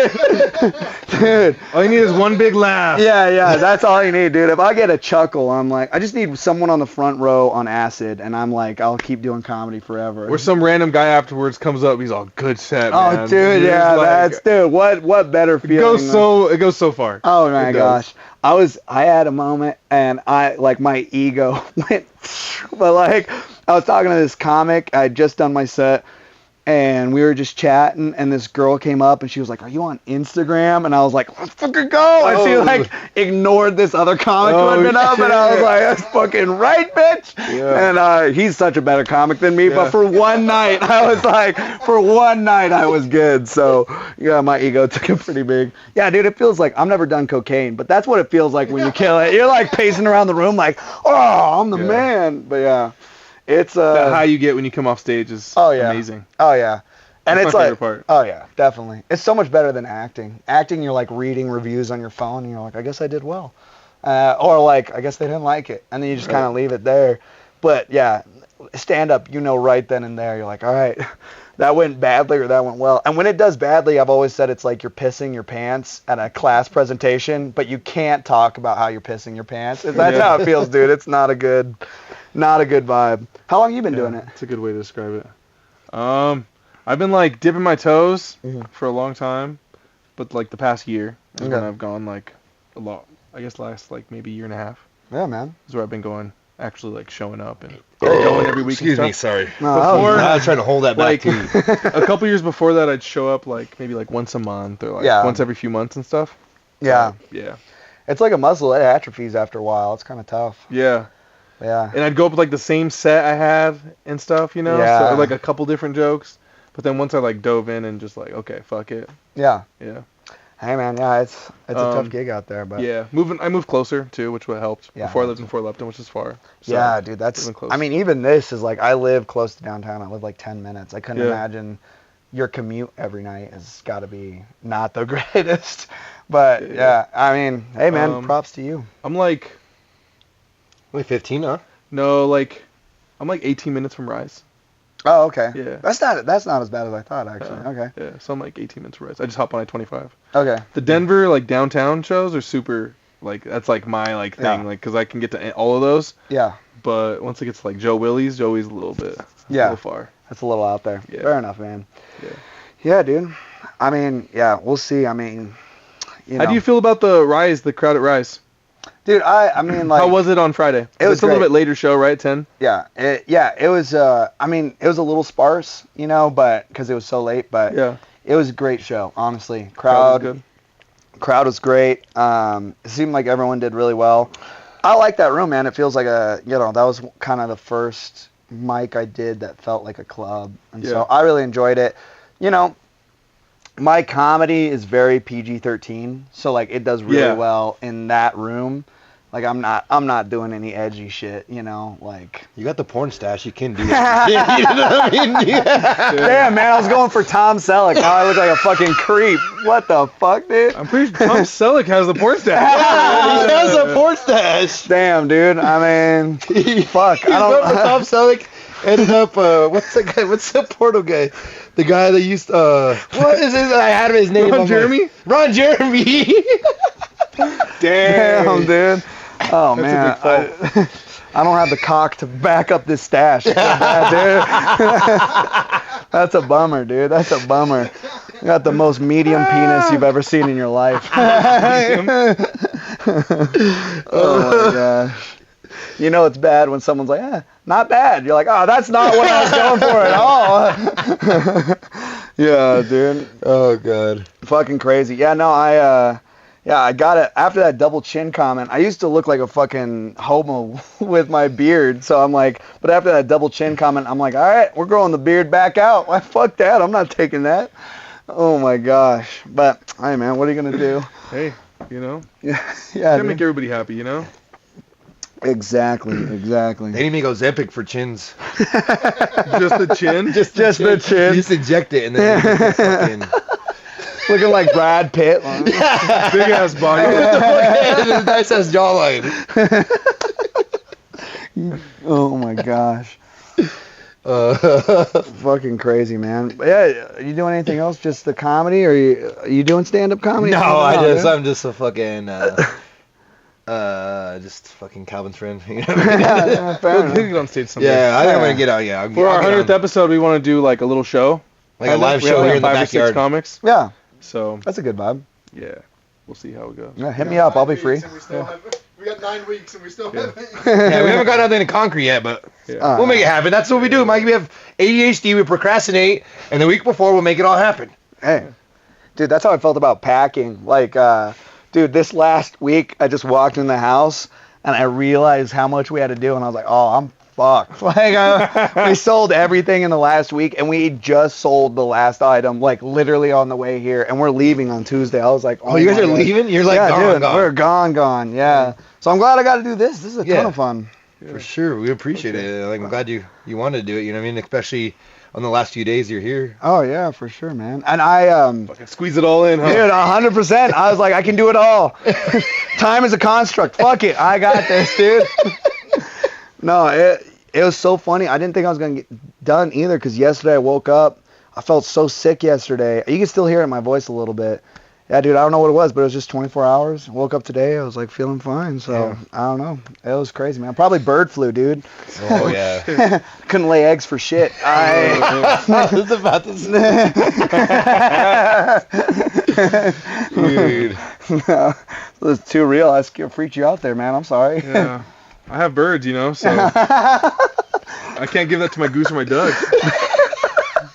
dude. All you need is one big laugh. Yeah, that's all you need, dude. If I get a chuckle, I'm like, I just need someone on the front row on acid, and I'm like, I'll keep doing comedy forever. Or some random guy afterwards comes up, he's all good set, Oh, man. dude, You're yeah, just like, what better it feeling? goes so far. Oh my It does. gosh. I had a moment and my ego went, but like I was talking to this comic, I had just done my set and we were just chatting and this girl came up and she was like, are you on Instagram? And I was like, let's fucking go. And she like ignored this other comic who had been up and I was like, that's fucking right, bitch. Yeah. And he's such a better comic than me, Yeah. but for one night I was good. So yeah, my ego took it pretty big. Yeah, dude, it feels like I've never done cocaine, but that's what it feels like when you kill it. You're like pacing around the room like, oh, I'm the man. But yeah. It's That high you get when you come off stage is amazing. Oh yeah. And That's it's my like, favorite part. oh yeah, definitely. It's so much better than acting. Acting, you're like reading reviews on your phone, and you're like, I guess I did well, or like, I guess they didn't like it, and then you just kind of leave it there. But yeah, stand up, right then and there, you're like, all right, that went badly or that went well. And when it does badly, I've always said it's like you're pissing your pants at a class presentation, but you can't talk about how you're pissing your pants. That's how it feels, dude. It's not a good vibe. How long you been doing it? It's a good way to describe it. I've been like dipping my toes for a long time, but like the past year is when I've gone like a lot. I guess last like maybe year and a half Yeah, man. is where I've been going, actually like showing up and going every week. Excuse and me, stuff. sorry. Before- I was trying to hold that back Like too. a couple years before that, I'd show up like maybe like once a month or like once every few months and stuff. Yeah. Yeah. It's like a muscle. It atrophies after a while. It's kind of tough. Yeah. Yeah. And I'd go up with like the same set I had and stuff, Yeah. So like a couple different jokes. But then once I like dove in and just like, okay, fuck it. Yeah. Yeah. Hey man, yeah, it's a tough gig out there, but Yeah. I moved closer too, which would helped. Yeah. Before I lived in Fort Lupton, which is far. So, yeah, dude, that's. living close. I mean, even this is like I live close to downtown. I live like 10 minutes. I couldn't Yeah. imagine your commute every night has got to be not the greatest. But yeah, I mean, hey man, props to you. I'm like, Only 15, huh? no, like, I'm like 18 minutes from Rise. Oh, okay. Yeah. That's not as bad as I thought, actually. Okay. Yeah, so I'm like 18 minutes away. So I just hop on I-25. Okay. The Denver like downtown shows are super like that's like my like thing Yeah. like because I can get to all of those. Yeah. But once it gets to like Joey's a little bit a little far. That's a little out there. Yeah. Fair enough, man. Yeah. Yeah, dude. I mean, yeah, we'll see. I mean, How do you feel about the crowd at Rise? Dude, I mean, like, how was it on Friday? It was It's a little great. bit later show, right? 10. Yeah, it was. I mean, it was a little sparse, but because it was so late, but Yeah. it was a great show, honestly. Crowd was good. Crowd was great. It seemed like everyone did really well. I like that room, man. It feels like that was kind of the first mic I did that felt like a club, and so I really enjoyed it. My comedy is very PG-13, so like it does really well in that room. Like I'm not doing any edgy shit, like. You got the porn stash, you can do that. You know what I mean? Yeah. Damn, man, I was going for Tom Selleck. Now I look like a fucking creep. What the fuck, dude? I'm pretty sure Tom Selleck has the porn stash. He has a porn stash. Damn, dude. I mean, fuck. I don't. Tom Selleck ended up. What's that guy? What's that Porto guy? The guy that used. What is it? I had his name. Ron Jeremy. Ron Jeremy. Damn, dude. Oh man, a I don't have the cock to back up this stash. Dude. That's a bummer, dude. That's a bummer. You got the most medium penis you've ever seen in your life. Oh my gosh. It's bad when someone's like, not bad. You're like, oh, that's not what I was going for at all. Yeah, dude. Oh god. Fucking crazy. Yeah, no, I got it. After that double chin comment, I used to look like a fucking homo with my beard. So I'm like, but after that double chin comment, I'm like, all right, we're growing the beard back out. Why, fuck that. I'm not taking that. Oh my gosh. But, hey man, what are you going to do? Hey, Yeah. Gotta make everybody happy, Exactly. They need me to go Zempic for chins. Just the chin? Just the chin. You just inject it and then you fucking... Looking like Brad Pitt. Big ass body. Nice ass jawline. Oh my gosh. Fucking crazy, man. But yeah, are you doing anything else? Just the comedy, or are you doing stand-up comedy? No, dude? I'm just a fucking just fucking Calvin's friend. You know what I mean? Yeah, fair We'll enough. get on stage someday. Yeah, I think I'm gonna get out. Yeah, For our 100th episode, we want to do like a little show. like a live show here in the 5 or 6 backyard. comics. Yeah, So, that's a good vibe. yeah, we'll see how it goes. Yeah, hit me up. I'll be free. We got 9 weeks and we still haven't. Yeah, we haven't got nothing in concrete yet, but Yeah. we'll make it happen. That's what we do, Mike. We have ADHD, we procrastinate, and the week before we'll make it all happen. Hey, dude, that's how I felt about packing. Like, dude, this last week, I just walked in the house and I realized how much we had to do, and I was like, oh, I'm fucked. Like, we sold everything in the last week, and we just sold the last item, like, literally on the way here, and we're leaving on Tuesday. I was like, Oh, you guys my are God. leaving? You're like, Yeah, gone, dude, gone. we're gone, yeah. So I'm glad I got to do this. This is a ton of fun. For sure, we appreciate it. Like, I'm glad you wanted to do it. You know what I mean? Especially on the last few days you're here. Oh, yeah, for sure, man. And I, Fucking squeeze it all in, huh? dude, 100%. I was like, I can do it all. Time is a construct. Fuck it. I got this, dude. No, it was so funny. I didn't think I was going to get done either, because yesterday I woke up. I felt so sick yesterday. You can still hear it in my voice a little bit. Yeah, dude, I don't know what it was, but it was just 24 hours. Woke up today. I was, like, feeling fine. So, I don't know. It was crazy, man. Probably bird flu, dude. Oh, yeah. Couldn't lay eggs for shit. I was about to say. Dude. No, it was too real. I freaked you out there, man. I'm sorry. Yeah. I have birds, so I can't give that to my goose or my ducks.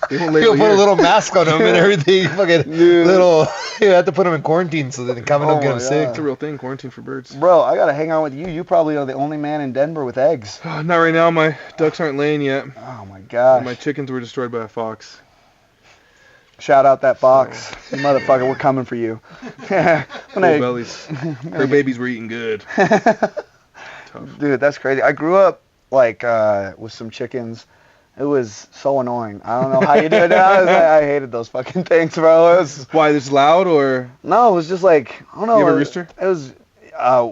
They won't lay You'll over put a here. little mask on them and everything. Fucking little. You have to put them in quarantine so they can come and don't get them sick. It's a real thing, quarantine for birds. Bro, I gotta hang out with you. You probably are the only man in Denver with eggs. Not right now. My ducks aren't laying yet. Oh my gosh. My chickens were destroyed by a fox. Shout out that fox. You motherfucker, we're coming for you. When Full I- bellies. Her babies were eating good. Dude, that's crazy. I grew up like with some chickens. It was so annoying. I don't know how you do it. I hated those fucking things, bro. It was, Why? This loud or? no, it was just like, I don't know. You have a rooster? It was,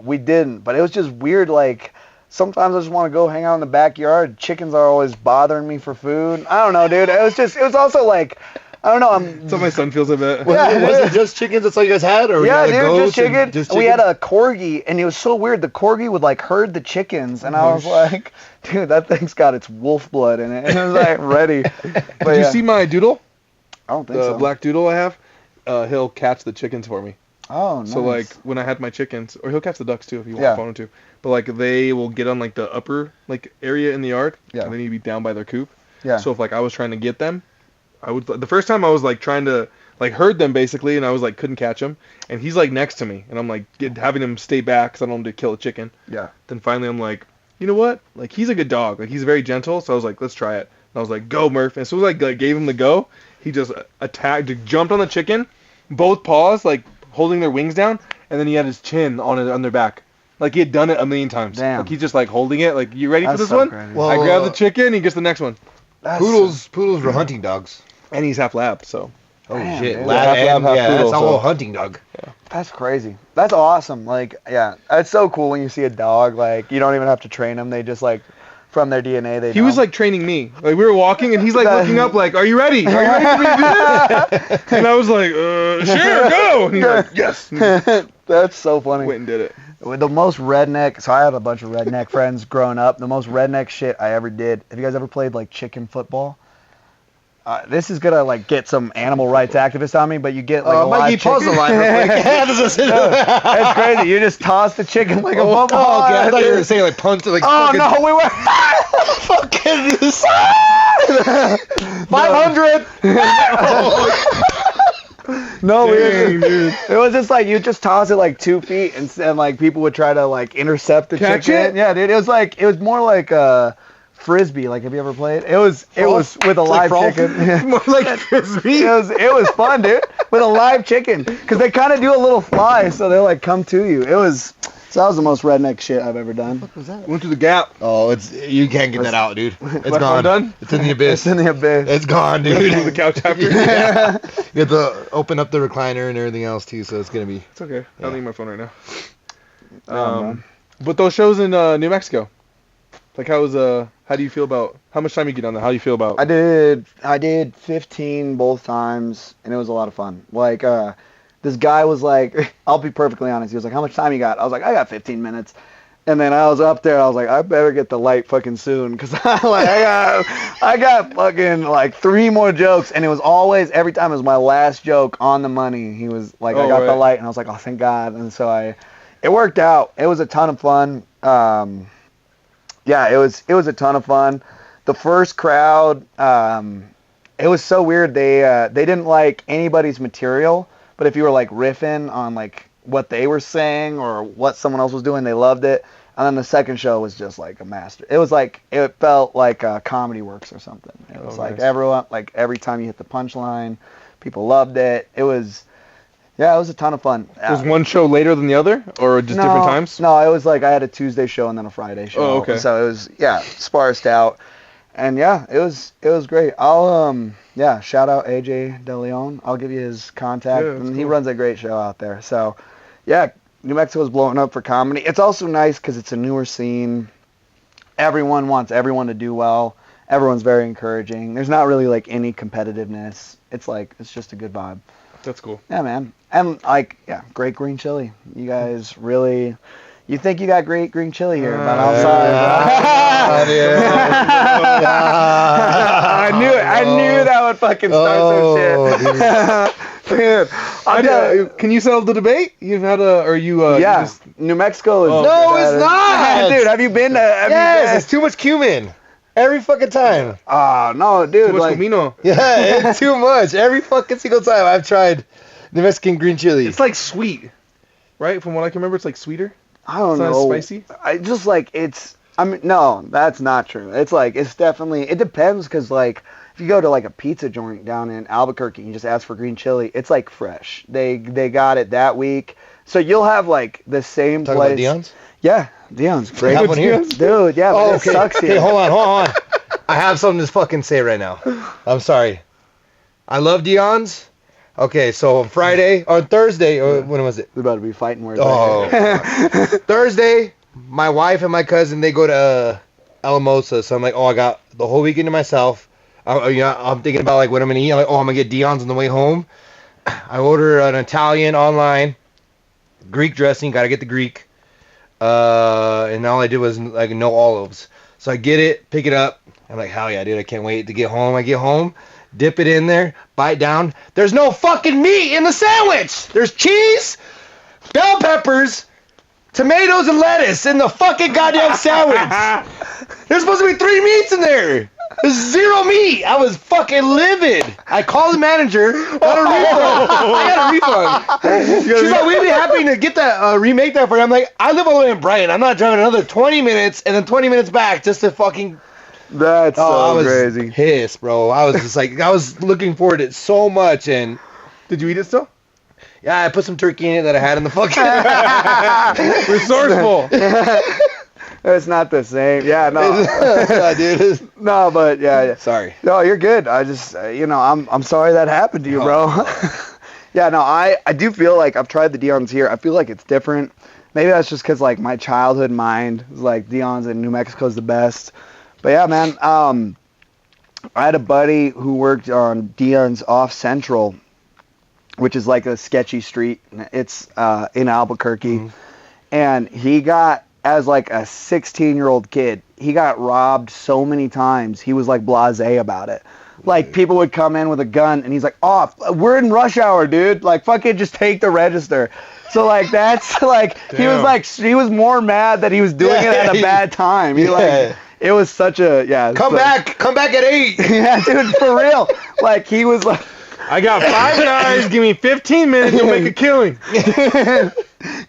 we didn't, but it was just weird, like sometimes I just want to go hang out in the backyard. Chickens are always bothering me for food. I don't know, dude. It was also like, I don't know. That's how my son feels about it. Was it just chickens? That's all you guys had, or yeah, you had dude, just chicken. just We had a corgi, and it was so weird. The corgi would like herd the chickens, and I was like, dude, that thing's got its wolf blood in it. And it was like ready. But Did you see my doodle? I don't think The so. black doodle I have? He'll catch the chickens for me. Oh, nice. So like when I had my chickens, or he'll catch the ducks too if you Yeah. want him to. But like they will get on like the upper like area in the yard, Yeah. and they need to be down by their coop. Yeah. So if like I was trying to get them, I would the first time I was like trying to like herd them basically, and I was like couldn't catch them, and he's like next to me, and I'm like having him stay back because I don't want him to kill a chicken. Yeah. Then finally I'm like, you know what? Like he's a good dog. Like he's very gentle, so I was like, let's try it. And I was like, go Murph. And as soon as I like, gave him the go, he just jumped on the chicken, both paws like holding their wings down, and then he had his chin on their back. Like he had done it a million times. Damn. Like he's just like holding it. Like you ready That's for this so one? crazy. Well, I grab the chicken, he gets the next one, That's Poodles were hunting dogs. and he's half lab. So Oh Damn, shit, dude. lab Half and lab, half yeah, poodle, that's a so- whole hunting dog. That's crazy. That's awesome. Like, yeah, it's so cool when you see a dog. Like, you don't even have to train them. They just like, from their DNA, they. he was like training me. Like we were walking, and he's like looking up, like, "Are you ready? Are you ready for me to do this?" And I was like, "Sure, go." And he's like, "Yes." And That's so funny. went and did it. With the most redneck. So I had a bunch of redneck friends growing up. The most redneck shit I ever did. Have you guys ever played like chicken football? This is gonna like get some animal rights activists on me, but you get like a live Mikey, chicken. pause the line real quick. That's crazy. You just toss the chicken like a Oh, football. okay. I thought you were saying like punch it like. Oh fucking, no, we were fucking 500. No, Dang, dude. it was just like you just toss it like 2 feet, and like people would try to like intercept the Catch chicken. it? Yeah, dude. It was more like frisbee. Like, have you ever played? It was with a live frolf? chicken. More like frisbee. It was fun, dude, with a live chicken, because they kind of do a little fly, so they like come to you. So that was the most redneck shit I've ever done. What was that? Went through the gap. Oh, you can't get that out, dude. It's What, gone. I'm done? It's in the abyss. It's in the abyss. It's gone, Through the dude. couch after. Yeah. You have to open up the recliner and everything else too, so it's gonna be. It's okay. I don't need my phone right now. man. But those shows in New Mexico, like how do you feel about how much time you get on there? How do you feel about? I did 15 both times, and it was a lot of fun. Like, this guy was like, I'll be perfectly honest, he was like, how much time you got? I was like, I got 15 minutes. And then I was up there, I was like, I better get the light fucking soon, because I got fucking like 3 more jokes, and it was always, every time it was my last joke on the money. He was like, I got the right. light, and I was like, oh, thank God. And so it worked out. It was a ton of fun. Yeah, it was a ton of fun. The first crowd, it was so weird. They didn't like anybody's material, but if you were like riffing on like what they were saying or what someone else was doing, they loved it. And then the second show was just like a master. It was like, it felt like Comedy Works or something. It was like nice. everyone, like every time you hit the punchline, people loved it. It was a ton of fun. Was one show later than the other, or just different times? No, it was like I had a Tuesday show and then a Friday show. Oh, okay. So it was sparsed out, and it was great. I'll shout out AJ De Leon. I'll give you his contact, Yeah, and that's he cool. runs a great show out there. So yeah, New Mexico's blowing up for comedy. It's also nice because it's a newer scene. Everyone wants everyone to do well. Everyone's very encouraging. There's not really like any competitiveness. It's just a good vibe. That's cool. Yeah, man. And great green chili. You guys really, you think you got great green chili here, but I'm sorry. I knew that would fucking start some shit. Dude, Can you settle the debate? You've had New Mexico is. No, it's not! Dude, have you been to? Yes, it's too much cumin. Every fucking time. No, dude. too much Like, camino. Yeah, it's too much. Every fucking single time I've tried New Mexican green chili. It's like sweet, right? From what I can remember, it's like sweeter. I don't It's not as know. spicy? I just like no, that's not true. It's definitely, it depends, because like if you go to like a pizza joint down in Albuquerque and you just ask for green chili, it's like fresh. They got it that week. So you'll have like the same Talking place. about Dion's? Yeah, Dion's great. Have one here? Dude, yeah, but Oh, it okay. sucks here. Okay, hold on. I have something to fucking say right now. I'm sorry. I love Dion's. Okay, so on Thursday, or when was it? We're about to be fighting words. Oh. Right here. Thursday, my wife and my cousin, they go to Alamosa, so I'm like, oh, I got the whole weekend to myself. I'm thinking about like what I'm gonna eat. I'm like, oh, I'm gonna get Dion's on the way home. I order an Italian online, Greek dressing. Gotta get the Greek. And all I did was like no olives. So I get it, pick it up. I'm like, hell yeah, dude! I can't wait to get home. I get home, dip it in there, bite down. There's no fucking meat in the sandwich. There's cheese, bell peppers, tomatoes, and lettuce in the fucking goddamn sandwich. There's supposed to be 3 meats in there. There's 0 meat. I was fucking livid. I called the manager. Got a refund. I got a refund. She's like, we'd be happy to get that, remake that for you. I'm like, I live all the way in Brighton. I'm not driving another 20 minutes and then 20 minutes back just to fucking... That's so I was crazy. pissed, bro. I was just like, I was looking forward to it so much, and... Did you eat it still? Yeah, I put some turkey in it that I had in the fucking... Resourceful. It's not the same. Yeah, no. Yeah, dude. No, but yeah. Sorry. No, you're good. I just, I'm sorry that happened to you, bro. Yeah, no, I do feel like I've tried the Dion's here. I feel like it's different. Maybe that's just because, like, my childhood mind is like Dion's in New Mexico's the best. But yeah, man, I had a buddy who worked on Dion's off Central, which is like a sketchy street. It's in Albuquerque. And he got, as like a 16-year-old kid, he got robbed so many times. He was like blasé about it. Like, people would come in with a gun, and he's like, oh, we're in rush hour, dude. Like, fucking just take the register. So, like, that's, like, he was more mad that he was doing it at a bad time. It was such a, Come back at 8. Yeah, dude, for real. Like, he was like... I got 5 guys, give me 15 minutes, you'll make a killing.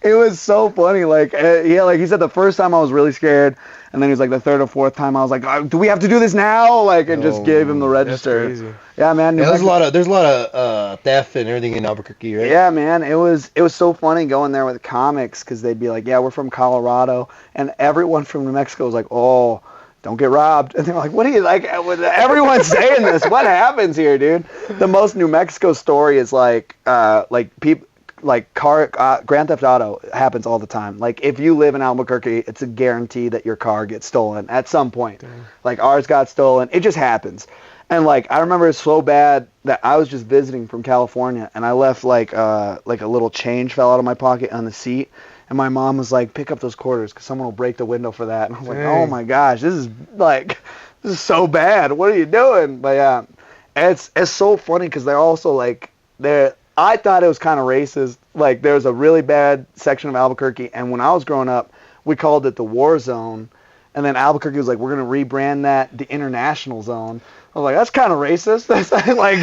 It was so funny. Like, like he said, the first time I was really scared, and then he was like, the third or fourth time I was like, do we have to do this now? Like, and just gave him the register. That's crazy. Yeah, man. There's a lot of theft and everything in Albuquerque, right? Yeah, man. It was so funny going there with comics, because they'd be like, yeah, we're from Colorado, and everyone from New Mexico was like, oh, don't get robbed. And they're like, what are you, like, everyone's saying this. What happens here, dude? The most New Mexico story is like people, like Grand Theft Auto happens all the time. Like, if you live in Albuquerque, it's a guarantee that your car gets stolen at some point. Damn. Like, ours got stolen. It just happens. And like, I remember it so bad that I was just visiting from California, and I left like a little change fell out of my pocket on the seat. And my mom was like, pick up those quarters, because someone will break the window for that. And I was like, oh my gosh, this is so bad. What are you doing? But yeah, it's so funny, because they're also like, I thought it was kind of racist. Like, there's a really bad section of Albuquerque, and when I was growing up, we called it the war zone. And then Albuquerque was like, we're going to rebrand that the international zone. I was like, that's kind of racist. That's like,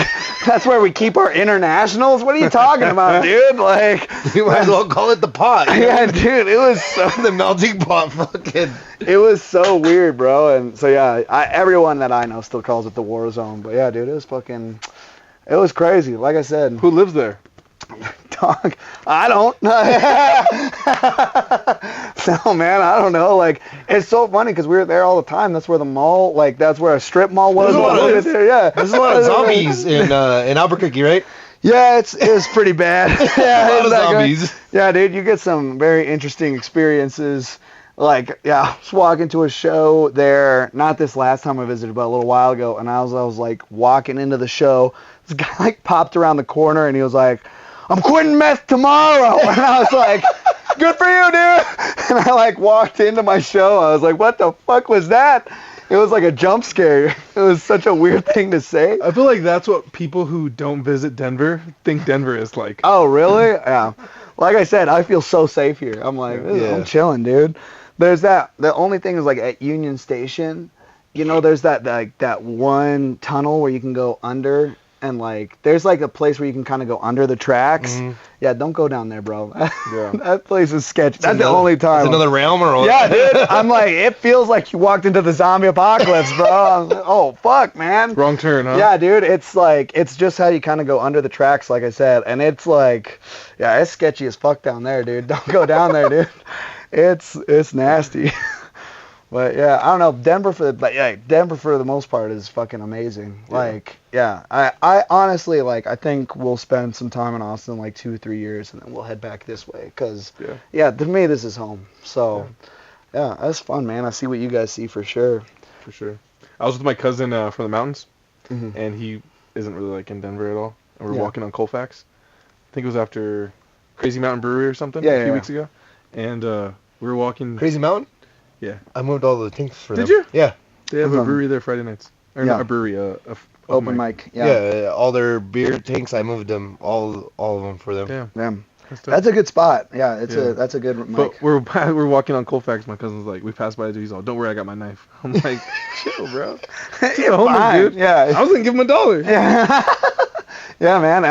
that's where we keep our internationals? What are you talking about, dude? Like, you might as well call it the pot. Yeah, dude, it was so... the melting pot fucking... It was so weird, bro. And so, yeah, everyone that I know still calls it the war zone. But yeah, dude, it was fucking... It was crazy. Like I said... Who lives there? Dog, I don't. No, man, I don't know. Like, it's so funny, because we were there all the time. That's where the mall, like, that's where a strip mall was. There's a lot of zombies in Albuquerque, right? Yeah, it was pretty bad. Yeah, a lot of zombies. Yeah, dude, you get some very interesting experiences. Like, yeah, I was walking to a show there, not this last time I visited, but a little while ago, and I was like walking into the show. This guy like popped around the corner, and he was like, I'm quitting meth tomorrow. And I was like, good for you, dude. And I like walked into my show. I was like, what the fuck was that? It was like a jump scare. It was such a weird thing to say. I feel like that's what people who don't visit Denver think Denver is like. Oh, really? Yeah. Like I said, I feel so safe here. I'm like, I'm chilling, dude. There's that. The only thing is, like, at Union Station, there's that one tunnel where you can go under. And, like, there's, like, a place where you can kind of go under the tracks. Mm-hmm. Yeah, don't go down there, bro. Yeah. That place is sketchy. That's the only time. It's another realm or what? Yeah, dude. I'm like, it feels like you walked into the zombie apocalypse, bro. I'm like, oh, fuck, man. Wrong turn, huh? Yeah, dude. It's, like, it's just how you kind of go under the tracks, like I said. And it's, like, yeah, it's sketchy as fuck down there, dude. Don't go down there, dude. It's nasty. But yeah, I don't know. Denver for the most part is fucking amazing. Yeah. Like, yeah, I honestly, like, I think we'll spend some time in Austin in like 2 or 3 years, and then we'll head back this way. Cause yeah, to me this is home. So Yeah, that's fun, man. I see what you guys see for sure. For sure. I was with my cousin from the mountains, Mhm. and he isn't really like in Denver at all. And we were Yeah. walking on Colfax. I think it was after Crazy Mountain Brewery or something Yeah, a few yeah. weeks ago. And we were walking. Crazy Mountain? Yeah. I moved all the things for them. Did you? Yeah. They have a Mhm. brewery there Friday nights. Or Yeah. not a brewery, Open mic. Yeah. All their beer tanks, I moved them, all of them for them. Damn. Yeah. That's That's a good spot. Yeah, Yeah. that's a good mic. But we're walking on Colfax. My cousin's like, we passed by, dude. He's all, don't worry, I got my knife. I'm like, chill, bro. You're homeless, fine. dude. Yeah. I was gonna give him $1. Yeah. Yeah, man.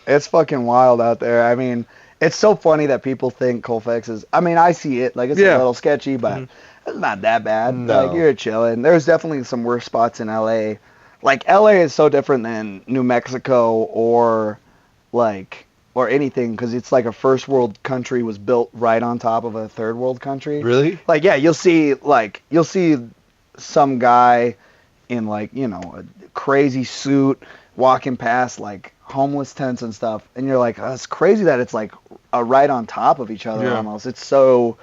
It's fucking wild out there. I mean, it's so funny that people think Colfax is. I mean, I see it like it's a little sketchy, but it's not that bad. No. Like you're chilling. There's definitely some worse spots in LA. Like LA is so different than New Mexico or anything because it's like a first world country was built right on top of a third world country. Really? Like yeah, you'll see some guy in like, you know, a crazy suit walking past like homeless tents and stuff, and you're like, oh, it's crazy that it's like right on top of each other almost. It's so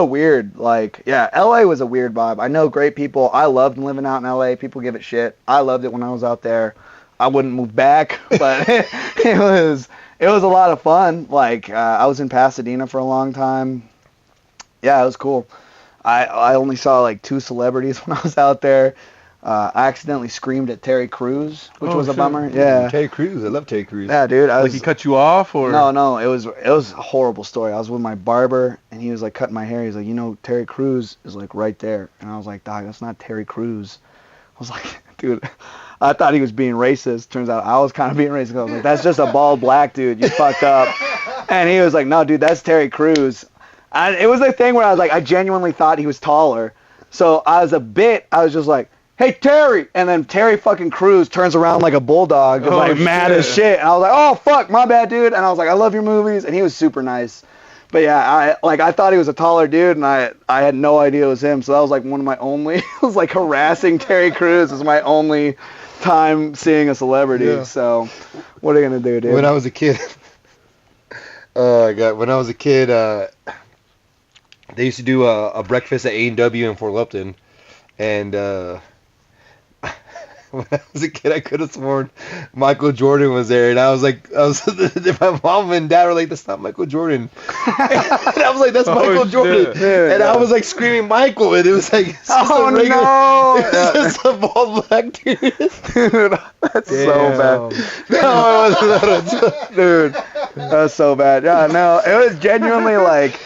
weird. Like, yeah, LA was a weird vibe. I know great people. I loved living out in LA. People give it shit. I loved it when I was out there. I wouldn't move back, but it was a lot of fun. Like, I was in Pasadena for a long time. Yeah, it was cool. I only saw like 2 celebrities when I was out there. I accidentally screamed at Terry Crews, which was a shit. bummer. Yeah. Terry Crews. I love Terry Crews. Yeah, dude. Like he cut you off, or No, it was a horrible story. I was with my barber, and he was like cutting my hair. He's like, you know, Terry Crews is like right there, and I was like, Doc, that's not Terry Crews. I was like, dude, I thought he was being racist. Turns out I was kind of being racist. I was like, that's just a bald black dude. You fucked up. And he was like, no, dude, that's Terry Crews. It was a thing where I was like, I genuinely thought he was taller. So I was just like, hey, Terry. And then Terry fucking Crews turns around like a bulldog, just like mad as shit. And I was like, oh, fuck, my bad, dude. And I was like, I love your movies. And he was super nice. But yeah, I thought he was a taller dude, and I had no idea it was him. So that was like one of my only, it was like harassing Terry Crews was my only time seeing a celebrity. Yeah. So what are you going to do, dude? When I was a kid, they used to do a breakfast at A&W in Fort Lupton, and when I was a kid, I could have sworn Michael Jordan was there, and I was my mom and dad were like, that's not Michael Jordan. And I was like, that's Michael Jordan. Dude, and I was like screaming Michael, and it was like, it's just oh a regular, no! it's just a bald black dude. Dude, that's so bad. No, it wasn't. Dude, that's so bad. Yeah, no, it was genuinely like,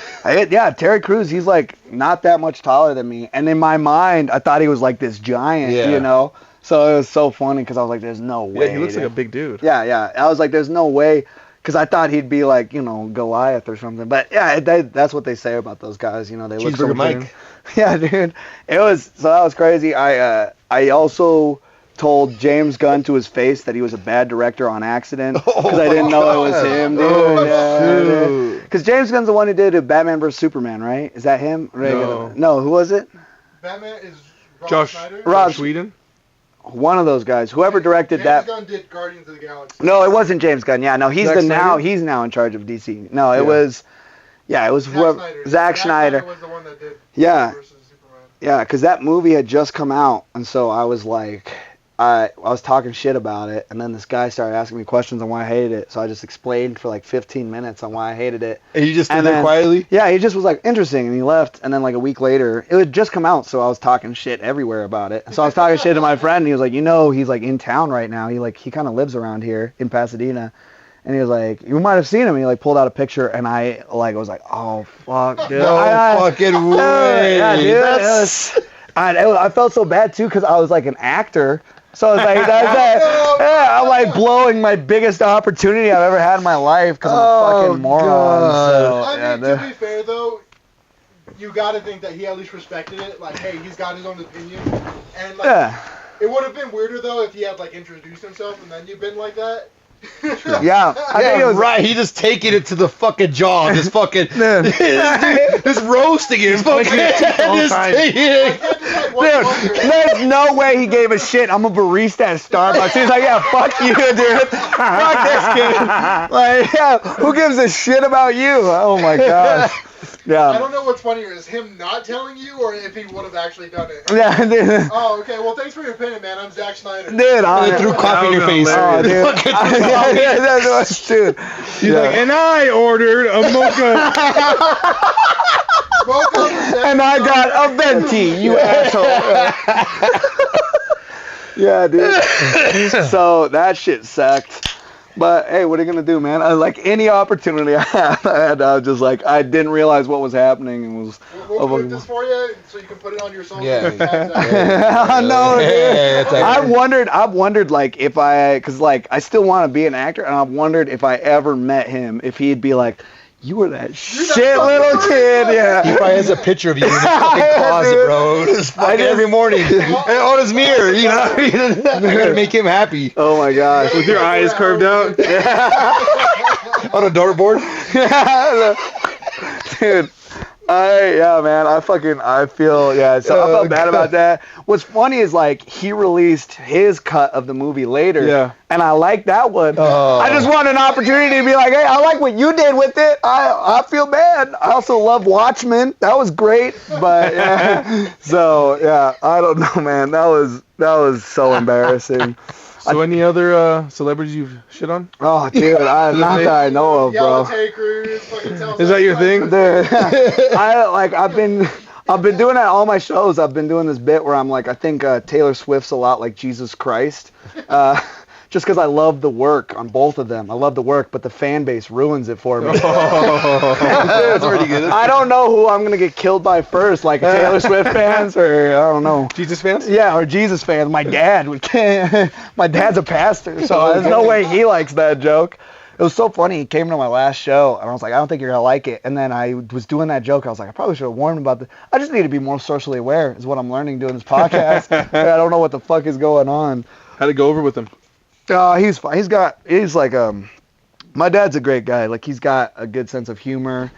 Terry Crews, he's like not that much taller than me. And in my mind, I thought he was like this giant, you know? So it was so funny because I was like, there's no way. Yeah, he looks like a big dude. Yeah. I was like, there's no way. Because I thought he'd be like, you know, Goliath or something. But yeah, that's what they say about those guys. You know, they look so Cheeseburger thin. Mike. Yeah, dude. That was crazy. I also told James Gunn to his face that he was a bad director on accident because I didn't know it was him, dude. Oh, because James Gunn's the one who did Batman vs Superman, right? Is that him? No, who was it? Batman is Josh Snyder. Josh Whedon. One of those guys. Whoever directed that. James Gunn did Guardians of the Galaxy. No, it wasn't James Gunn. Yeah, no, he's Snyder? he's now in charge of DC. No, it was Zack Snyder. was the one that did Yeah. versus Superman. Yeah, because that movie had just come out, and so I was like, I was talking shit about it, and then this guy started asking me questions on why I hated it, so I just explained for like 15 minutes on why I hated it. And you just stood And there then- quietly? Yeah, he just was like, interesting, and he left, and then like a week later, it had just come out, so I was talking shit everywhere about it. So I was talking shit to my friend, and he was like, you know, he's like in town right now. He kind of lives around here in Pasadena. And he was like, you might have seen him. And he like pulled out a picture, and I was like, oh fuck, dude. Fucking way. Yeah, dude. I felt so bad too because I was like an actor. So I was like, I'm like blowing my biggest opportunity I've ever had in my life because I'm a fucking moron. God. So, I mean, to be fair though, you gotta think that he at least respected it. Like, hey, he's got his own opinion, and like, it would have been weirder though if he had like introduced himself and then you've been like that. Yeah, I think it was right. He just taking it to the fucking jaw. Just fucking, just roasting it. Fucking, just taking it. Dude, there's no way he gave a shit. I'm a barista at Starbucks. He's like, yeah, fuck you, dude. Fuck this kid. Like, yeah, who gives a shit about you? Oh my god. Yeah. I don't know what's funnier, is him not telling you or if he would have actually done it. Yeah, dude. Oh, okay. Well, thanks for your opinion, man. I'm Zack Snyder. Dude, They threw coffee in your face. Oh, dude. Dude. He's like, and I ordered a mocha. And I got a venti, you asshole. Yeah, dude. So that shit sucked. But hey, what are you gonna do, man? Like any opportunity I had, I was just like, I didn't realize what was happening and was. We'll clip this for you so you can put it on your social. Yeah. No, dude. Yeah, I've wondered like if cause like I still want to be an actor, and I've wondered if I ever met him, if he'd be like, you were that shit little kid, yeah. He probably has a picture of you in his fucking closet, dude. bro. Just fucking every morning on his mirror, you know. I gotta make him happy. Oh my gosh. With your eyes curved out. On a dartboard. Dude. Man, I feel, so I felt bad about that. What's funny is, like, he released his cut of the movie later. Yeah. And I like that one. Oh. I just want an opportunity to be like, hey, I like what you did with it. I feel bad. I also love Watchmen. That was great. But, yeah. So, yeah, I don't know, man. That was so embarrassing. So any other celebrities you've shit on? Oh, dude, not that I know of, bro. Is that your thing? Dude, I've been doing that all my shows. I've been doing this bit where I'm like, I think Taylor Swift's a lot like Jesus Christ. Just because I love the work on both of them. I love the work, but the fan base ruins it for me. That's pretty good. I don't know who I'm going to get killed by first, like Taylor Swift fans or, I don't know. Jesus fans? Yeah, or Jesus fans. My dad. My dad's a pastor, so there's no way he likes that joke. It was so funny. He came to my last show, and I was like, I don't think you're going to like it. And then I was doing that joke. I was like, I probably should have warned him about this. I just need to be more socially aware is what I'm learning doing this podcast. I don't know what the fuck is going on. How'd it go over with him? He's fine. He's like, my dad's a great guy. Like, he's got a good sense of humor.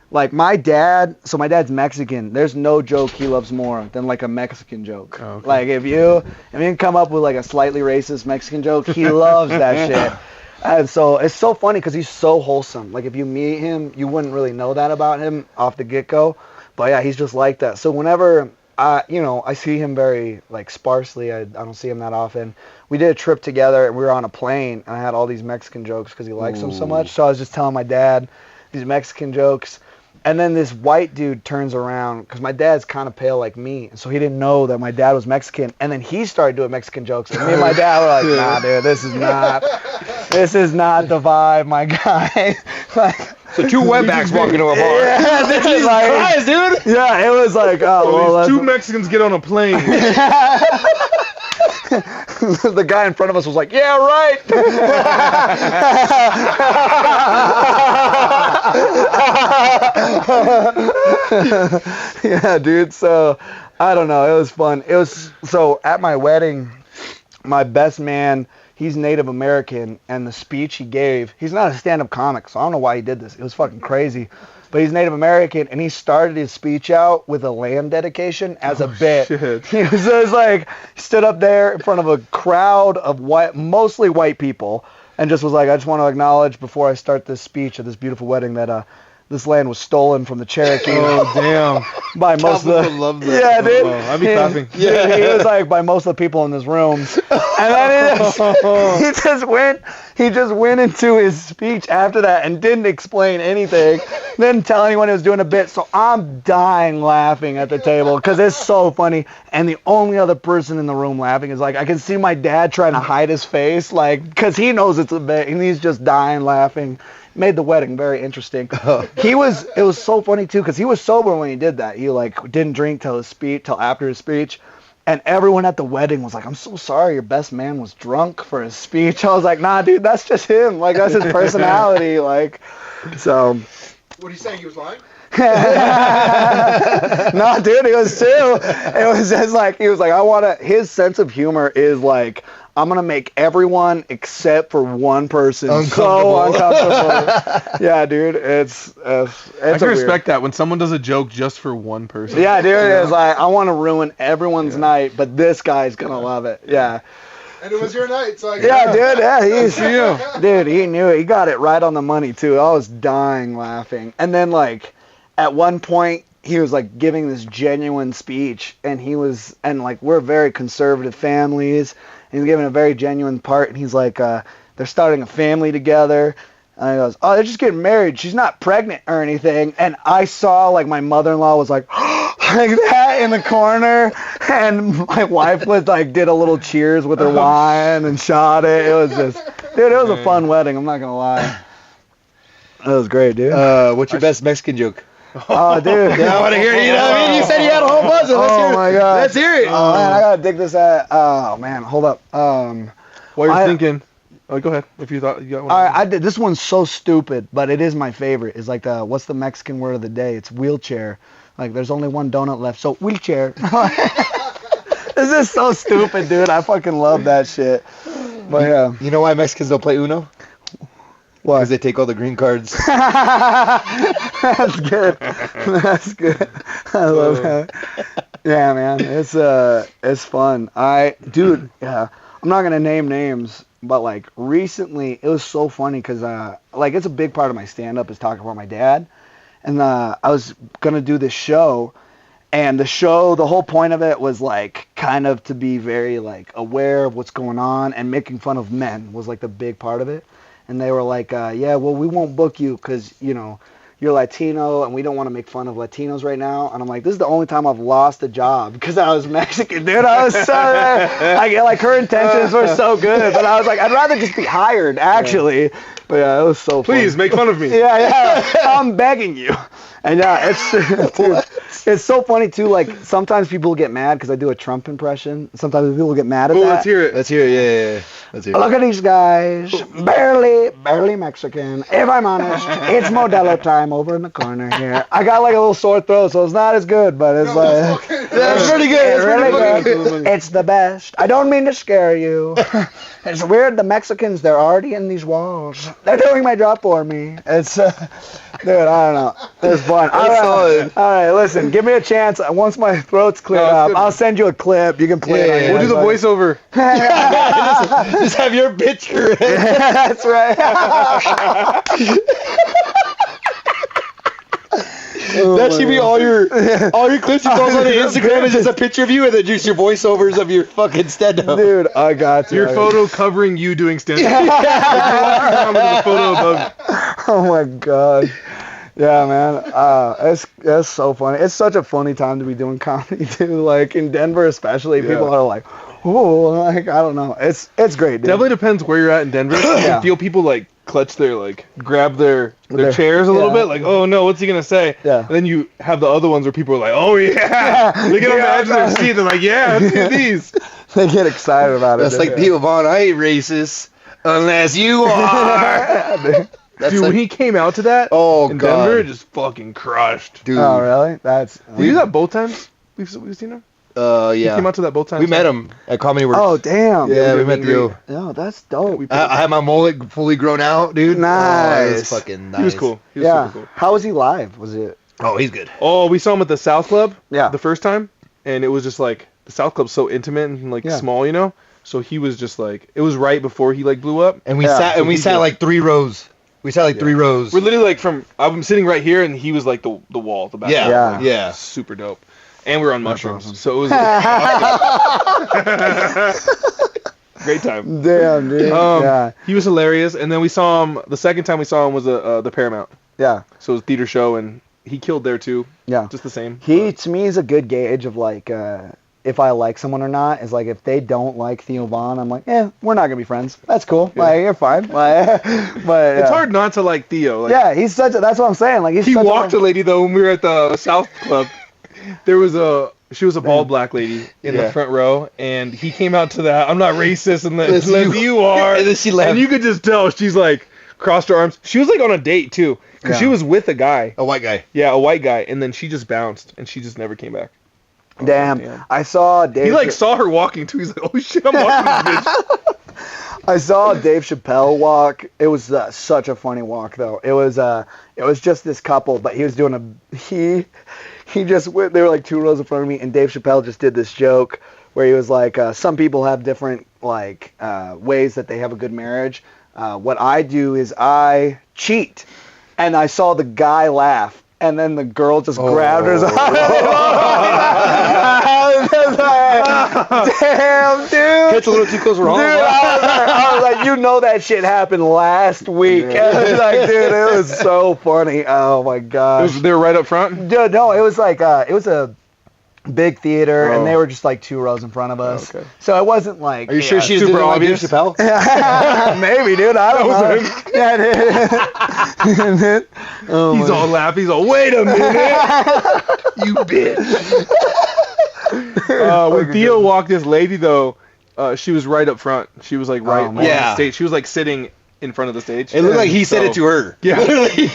Like, my dad's Mexican. There's no joke he loves more than, like, a Mexican joke. Oh, okay. Like, if you can come up with, like, a slightly racist Mexican joke, he loves that shit. And so, it's so funny because he's so wholesome. Like, if you meet him, you wouldn't really know that about him off the get-go. But, yeah, he's just like that. So, whenever I see him very, like, sparsely. I don't see him that often. We did a trip together, and we were on a plane, and I had all these Mexican jokes because he likes them so much. So I was just telling my dad these Mexican jokes. And then this white dude turns around, because my dad's kind of pale like me, so he didn't know that my dad was Mexican. And then he started doing Mexican jokes, and me and my dad were like, nah, dude, this is not the vibe, my guy. Like, so two wetbacks walking to a bar. Yeah, this is like, Christ, dude. Yeah, it was like, these two Mexicans get on a plane. The guy in front of us was like, yeah, right. Yeah, dude. So, I don't know. It was fun. So at my wedding, my best man, he's Native American, and the speech he gave, he's not a stand-up comic, so I don't know why he did this. It was fucking crazy. But he's Native American, and he started his speech out with a land dedication as a bit. Shit. He was like, he stood up there in frund of a crowd of mostly white people, and just was like, I just want to acknowledge before I start this speech at this beautiful wedding that this land was stolen from the Cherokee. Oh, damn. By most of the... love that. Yeah, dude. I'd be clapping. Yeah, he was like, by most of the people in this room. And then he just went into his speech after that and didn't explain anything. Didn't tell anyone he was doing a bit. So I'm dying laughing at the table because it's so funny. And the only other person in the room laughing is like, I can see my dad trying to hide his face, like, because he knows it's a bit, and he's just dying laughing. Made the wedding very interesting. It was so funny too because he was sober when he did that. He like didn't drink till after his speech, and everyone at the wedding was like, "I'm so sorry, your best man was drunk for his speech." I was like, "Nah, dude, that's just him. Like that's his personality." Like, so. What are you saying? He was lying? No, dude, he was too. It was just like he was like, his sense of humor is like, I'm gonna make everyone except for one person so uncomfortable. Yeah, dude, it's I can respect that when someone does a joke just for one person. Yeah, dude, it's like I want to ruin everyone's night, but this guy's gonna love it. Yeah. And it was your night, so I yeah, dude, yeah, dude, he knew it. He got it right on the money too. I was dying laughing, and then like at one point he was like giving this genuine speech, and like we're very conservative families, and he's giving a very genuine part, and he's like, they're starting a family together. And he goes, oh, they're just getting married. She's not pregnant or anything. And I saw, like, my mother-in-law was like, like that in the corner. And my wife was like, did a little cheers with her wine and shot it. It was just, dude, it was a fun wedding. I'm not going to lie. It was great, dude. What's your best Mexican joke? Oh, dude. Yeah, I want to hear it. You know what I mean? You said you had a whole bunch of Let's hear it. My God. Let's hear it. Oh, man, I got to dig this out. Oh, man, hold up. While you're thinking... Oh, go ahead. If you thought you got one. All right, I did. This one's so stupid, but it is my favorite. It's like what's the Mexican word of the day? It's wheelchair. Like there's only one donut left, so wheelchair. This is so stupid, dude. I fucking love that shit. But yeah. You know why Mexicans don't play Uno? Why? Because they take all the green cards. That's good. That's good. I love that. Yeah, man. It's fun. Dude. Yeah. I'm not gonna name names, but like recently, it was so funny because like it's a big part of my stand-up is talking about my dad, and I was gonna do this show, and the whole point of it was like kind of to be very like aware of what's going on and making fun of men was like the big part of it, and they were like, yeah, well we won't book you because you're Latino and we don't want to make fun of Latinos right now. And I'm like, this is the only time I've lost a job because I was Mexican, dude. I was so, like her intentions were so good, but I was like, I'd rather just be hired, actually. But yeah, it was so funny. Please make fun of me. Yeah, I'm begging you. And yeah, it's so funny too. Like sometimes people get mad because I do a Trump impression. Sometimes people get mad at that. Let's hear it. Let's hear it. Yeah. Let's hear it. Look at these guys, barely Mexican. If I'm honest, it's Modelo time over in the corner here. I got like a little sore throat, so it's not as good, but it's That's pretty good. It's really good. It's the best. I don't mean to scare you. It's weird. The Mexicans, they're already in these walls. They're doing my job for me. It's, dude, I don't know. It's fun. All right, listen. Give me a chance. Once my throat's cleared up, I'll send you a clip. You can play it. We'll do the voiceover. Just have your picture. That's right. That should be all your clips you post on the Instagram is just a picture of you and then just your voiceovers of your fucking stand-up. Dude, I got you. Your photo covering you doing stand-up. The photo above. Oh my god. Yeah, man. It's so funny. It's such a funny time to be doing comedy too. Like in Denver, especially, people are like, "Oh, like I don't know." It's great, dude. Definitely depends where you're at in Denver. I feel people like clutch their grab their chairs a little bit, like, oh no, what's he gonna say? Yeah. And then you have the other ones where people are like, oh yeah, they get on the edge of their seat. They're like, yeah, let's do these. They get excited about it. That's like Theo Vaughn. I ain't racist unless you are. Dude, when he came out to that in Denver, it just fucking crushed. Dude. Oh really? Did you do that both times? We've seen him. Yeah. He came out to that both times. We met him at Comedy Works. Oh damn. Yeah, we met Theo. Oh, that's dope. I had my mullet fully grown out, dude. Nice. Oh, it was fucking nice. He was cool. He was super cool. How was he live? Was it? Oh, he's good. Oh, we saw him at the South Club. Yeah. The first time, and it was just like the South Club's so intimate and small, So he was just like, it was right before he blew up. And we sat like 3 rows. We sat like 3 rows. We're literally I'm sitting right here, and he was like the wall, the back. Yeah. Super dope. And we were on mushrooms, awesome. so it was great time. Damn, dude. He was hilarious, and then we saw him. The second time we saw him was the Paramount. Yeah. So it was a theater show, and he killed there too. Yeah. Just the same. He to me is a good gauge of like if I like someone or not. Is like if they don't like Theo Vaughn, I'm like, we're not gonna be friends. That's cool. Yeah. Like you're fine. Like, but it's hard not to like Theo. He's such. That's what I'm saying. Like he walked a lady though when we were at the South Club. She was a bald black lady in the front row, and he came out to that. I'm not racist unless you are. And then she left. And you could just tell she's like crossed her arms. She was like on a date too, because she was with a guy. A white guy. Yeah, a white guy, and then she just bounced, and she just never came back. Damn. I saw Dave. He saw her walking too. He's like, oh shit, I'm walking this bitch. I saw Dave Chappelle walk. It was such a funny walk though. It was just this couple, but he was doing he just went. They were like 2 rows in front of me, and Dave Chappelle just did this joke where he was like, some people have different ways that they have a good marriage. What I do is I cheat, and I saw the guy laugh. and then the girl just grabbed her. Damn, dude. It's a little too close for home. Dude, I was like, you know that shit happened last week. Yeah. I was like, dude, it was so funny. Oh my gosh. They were right up front? Dude, no, it was like, it was a big theater, Oh. and they were just like 2 rows in front of us. Okay. So it wasn't like. Are you sure she's super doing like Dave obvious? Chappelle? Maybe, dude. I don't know. Yeah, dude. Oh, He's my- all laughing. He's all, wait a minute. You bitch. When Theo walked this lady, though, she was right up front. She was like right on man. the stage. She was like sitting in front of the stage. It looked like he said So- it to her. Yeah. Literally.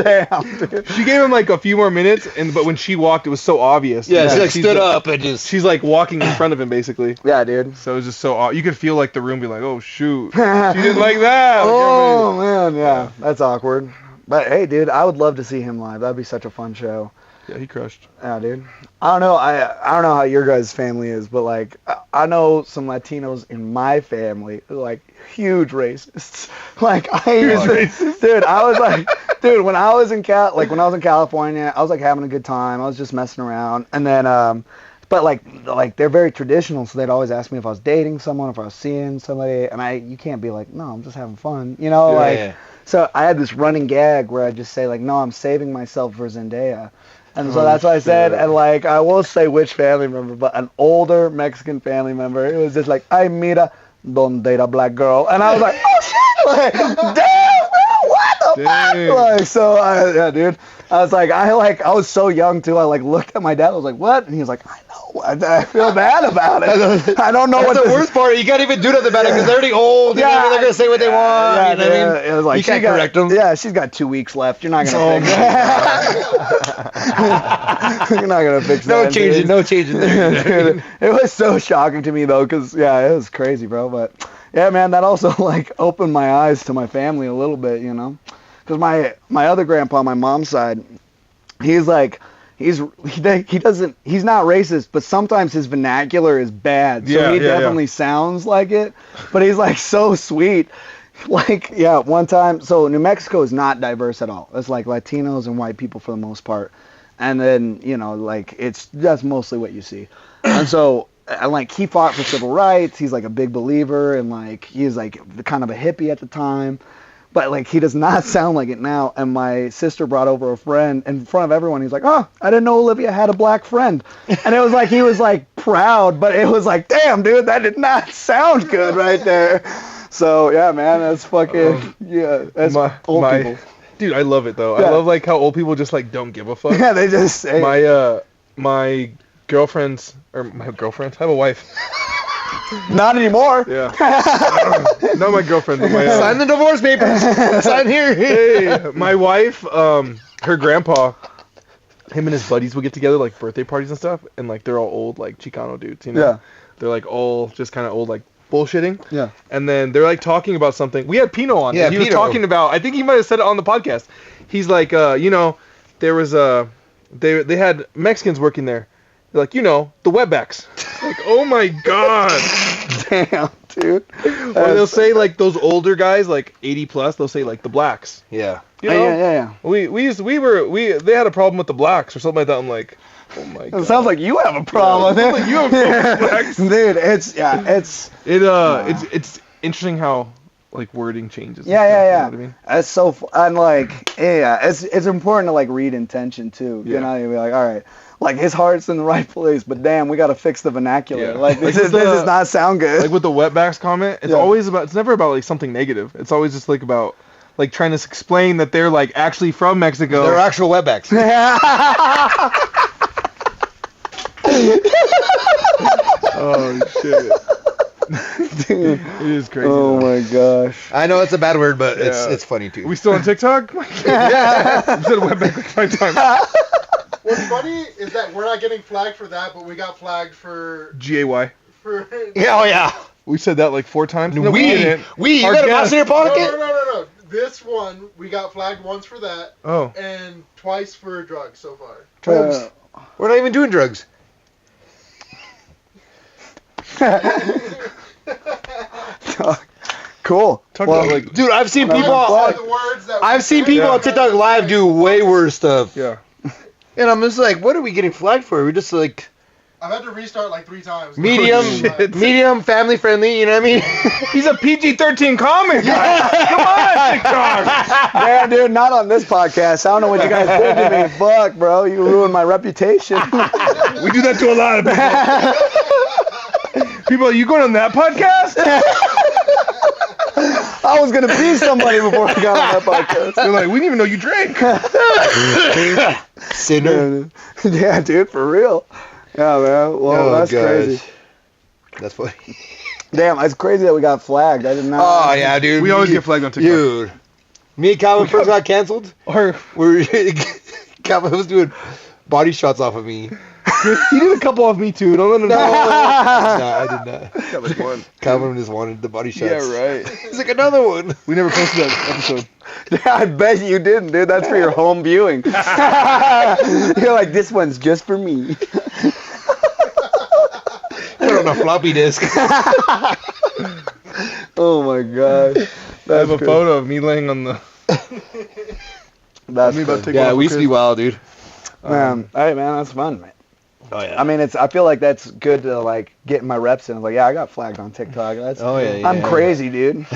Damn, dude. She gave him like a few more minutes, but when she walked, it was so obvious. Yeah, she like She's stood the- up and just. She's like walking in front of him, basically. Yeah, dude. So it was just so you could feel like the room be like, oh shoot, she didn't like that. Oh man, yeah, that's awkward. But hey, dude, I would love to see him live. That'd be such a fun show. Yeah, he crushed. Yeah, dude. I don't know. I don't know how your guys' family is, but like I know some Latinos in my family who are, like huge racists. Like dude, I was like, dude, when I was in California, I was like having a good time. I was just messing around, and then but like they're very traditional, so they'd always ask me if I was dating someone, if I was seeing somebody, and you can't be like, no, I'm just having fun, you know, Yeah. So I had this running gag where I just say like, no, I'm saving myself for Zendaya. And so that's what I said, and like I won't say which family member, but an older Mexican family member, it was just like, ay mira, don't date a black girl, and I was like, oh shit, like, damn, bro, what the fuck, like, so yeah, dude, I was like, I was so young too, I like looked at my dad, I was like, what, and he was like, I know, I feel bad about it, I don't know That's what the this worst part. You can't even do nothing about it because they're already old. Yeah. Yeah, they're gonna say what they want. Yeah, you know what I mean? it was like You can't correct them. Yeah, she's got 2 weeks left. You're not gonna fix it. You're not gonna fix No that. changing. dude. No changing there. Dude, it was so shocking to me though, cause yeah, it was crazy, bro. But yeah, man, that also like opened my eyes to my family a little bit, you know, cause my other grandpa, on my mom's side, he's like. He's not racist, but sometimes his vernacular is bad. So he definitely sounds like it, but he's like so sweet. Like, yeah, one time, so New Mexico is not diverse at all. It's like Latinos and white people for the most part. And then, you know, like that's mostly what you see. And so, and like he fought for civil rights. He's like a big believer, and like he's like kind of a hippie at the time. But like he does not sound like it now. And my sister brought over a friend in front of everyone. He's like, oh, I didn't know Olivia had a black friend. And it was like he was like proud, but it was like, damn, dude, that did not sound good right there. So yeah, man, that's fucking that's old people. Dude, I love it though. Yeah. I love like how old people just like don't give a fuck. Yeah, they just say my girlfriend's I have a wife. not anymore. Yeah. Not my girlfriend, but my Sign the divorce papers. Sign here. hey, my wife, her grandpa, him and his buddies would get together like birthday parties and stuff, and like they're all old like Chicano dudes, you know. Yeah. They're like all just kind of old like bullshitting. Yeah. And then they're like talking about something. We had Pino on. Yeah, and he was Pino. talking about. I think he might have said it on the podcast. He's like, you know, there was they had Mexicans working there. They're like, you know, the wetbacks. Like, oh my god. Damn, dude. Or they'll say like those older guys, like 80 plus. They'll say like the blacks. Yeah. You know, yeah. they had a problem with the blacks or something like that. I'm like, oh my god. It sounds like you have a problem. Yeah, it sounds like you have a problem with blacks. Dude, It's interesting how like wording changes. and Yeah. stuff, you know what I mean? That's so. And like, yeah, it's important to like read intention too. You Yeah. know, you'd be like, all right, like his heart's in the right place, but damn, we gotta fix the vernacular. Yeah. Like this Like does not sound good. Like with the wetbacks comment, it's Yeah. always about. It's never about like something negative. It's always just like about like trying to explain that they're like actually from Mexico. They're actual wetbacks. Oh shit. Dude. It is crazy. Oh though. my gosh. I know it's a bad word, but Yeah. it's funny too. We still on TikTok? Yeah. I said wetback like 5 times. What's funny is that we're not getting flagged for that, but we got flagged for GAY. Yeah, oh yeah. We said that like 4 times. No, We didn't. you Our got a guest- mouse in your pocket? No. This one we got flagged once for that, Oh. and twice for drugs so far. Drugs. We're not even doing drugs. Cool. Talk Well, about like, Dude, I've seen Well, people. well, The words that I've seen people Yeah. on TikTok live do way worse stuff, yeah. and I'm just like, what are we getting flagged for? We're just like I've had to restart like 3 times. medium, shit. medium, family friendly. You know what I mean? He's a PG-13 comic. Guys. Come on, TikTok. yeah, dude, not on this podcast. I don't know what you guys did to me. Fuck, bro. You ruined my reputation. We do that to a lot of people. People, you going on that podcast? I was going to be somebody before I got on that podcast. They're like, we didn't even know you drank. Sinner. Yeah, dude, for real. Yeah, man. Well, that's crazy. That's funny. Damn, it's crazy that we got flagged. I did not. Oh yeah, dude. We always get flagged on TikTok. Dude, me and Calvin first got canceled. Or Calvin was doing body shots off of me. he did a couple of me too. Don't let him No, know. I did not. That was one. Calvin just wanted the body shots. Yeah, right. He's like, another one. We never posted that episode. Yeah, I bet you didn't, dude. That's for your home viewing. You're like, this one's just for me. Put on a floppy disk. Oh my god. I have a photo of me laying on the. That's me about crazy. to Yeah, we used to be wild, dude. Man, hey man, that's fun, man. Oh yeah. I mean, I feel like that's good to like get my reps in. Like, yeah, I got flagged on TikTok. That's. Oh, yeah, I'm yeah. crazy, dude.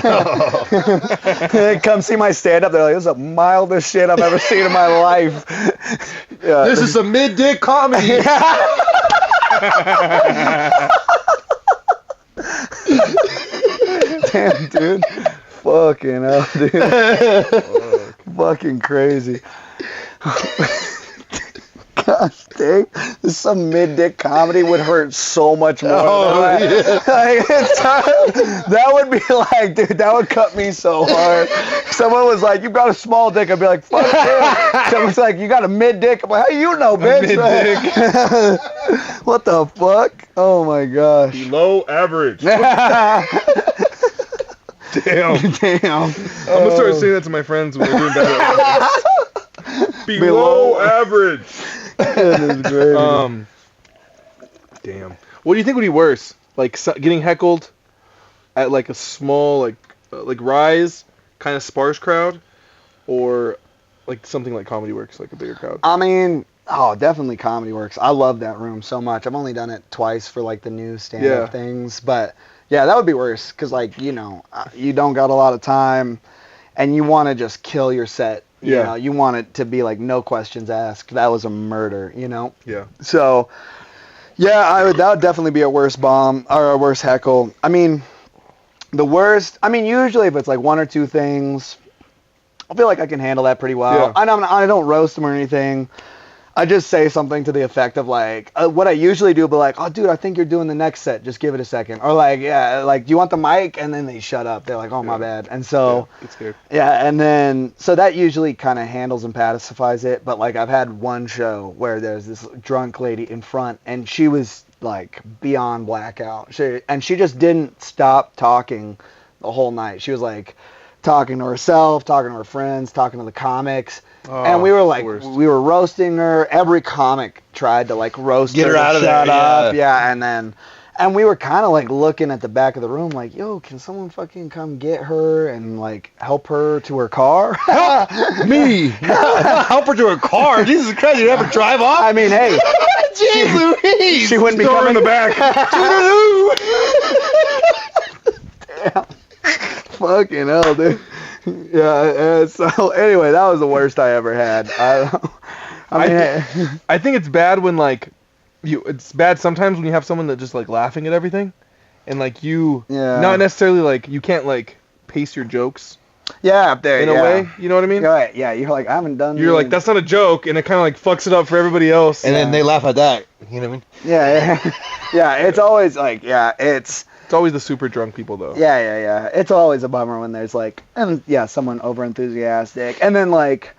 They come see my stand-up. They're like, this is the mildest shit I've ever seen in my life. Yeah. This is some mid-dick comedy. Damn, dude. Fucking hell, dude. Fucking crazy. Gosh dang, some mid-dick comedy would hurt so much more. Oh, than yeah. Like, that would be like, dude, that would cut me so hard. Someone was like, you got a small dick. I'd be like, fuck you. Someone's like, you got a mid-dick. I'm like, how you know, bitch? mid-dick. What the fuck? Oh my gosh. Below average. Damn. Damn. Damn. I'm gonna start saying that to my friends when they're doing bad. Below average. That is great. Damn. What do you think would be worse? Like getting heckled at like a small like Rise kind of sparse crowd, or like something like Comedy Works, like a bigger crowd? I mean, oh, definitely Comedy Works. I love that room so much. I've only done it twice for like the new stand-up things, but yeah, that would be worse because like, you know, you don't got a lot of time and you want to just kill your set. You know, you want it to be like no questions asked. That was a murder, you know? Yeah. So, yeah, that would definitely be a worse bomb or a worse heckle. I mean, the worst, usually if it's like one or two things, I feel like I can handle that pretty well. Yeah. I don't roast them or anything. I just say something to the effect of like, what I usually do, but like, oh, dude, I think you're doing the next set. Just give it a second. Or like, yeah, like, do you want the mic? And then they shut up. They're like, oh, my bad. And so, Get scared. yeah, and then, so that usually kind of handles and pacifies it. But like, I've had one show where there's this drunk lady in front, and she was like beyond blackout. And she just didn't stop talking the whole night. She was like talking to herself, talking to her friends, talking to the comics. And we were like, we were roasting her. Every comic tried to like roast Get her out of there, shut up. yeah. And we were kind of like looking at the back of the room like, yo, can someone fucking come get her and like help her to her car? Me? Help her to her car? Jesus Christ, you ever drive off? I mean, hey. Jeez Louise! She wouldn't be Throw her coming in the back. Damn. Fucking hell, dude. Yeah, so anyway, that was the worst I ever had. I think it's bad when like it's bad sometimes when you have someone that just like laughing at everything, and like not necessarily like you can't like pace your jokes. Yeah, up there in a way, you know what I mean? Right. Yeah, you're like, I haven't done. You're like, that's not a joke, and it kind of like fucks it up for everybody else. And then they laugh at that. You know what I mean? Yeah, yeah. It's always like, It's always the super drunk people though. Yeah. It's always a bummer when there's like, someone over enthusiastic, and then like,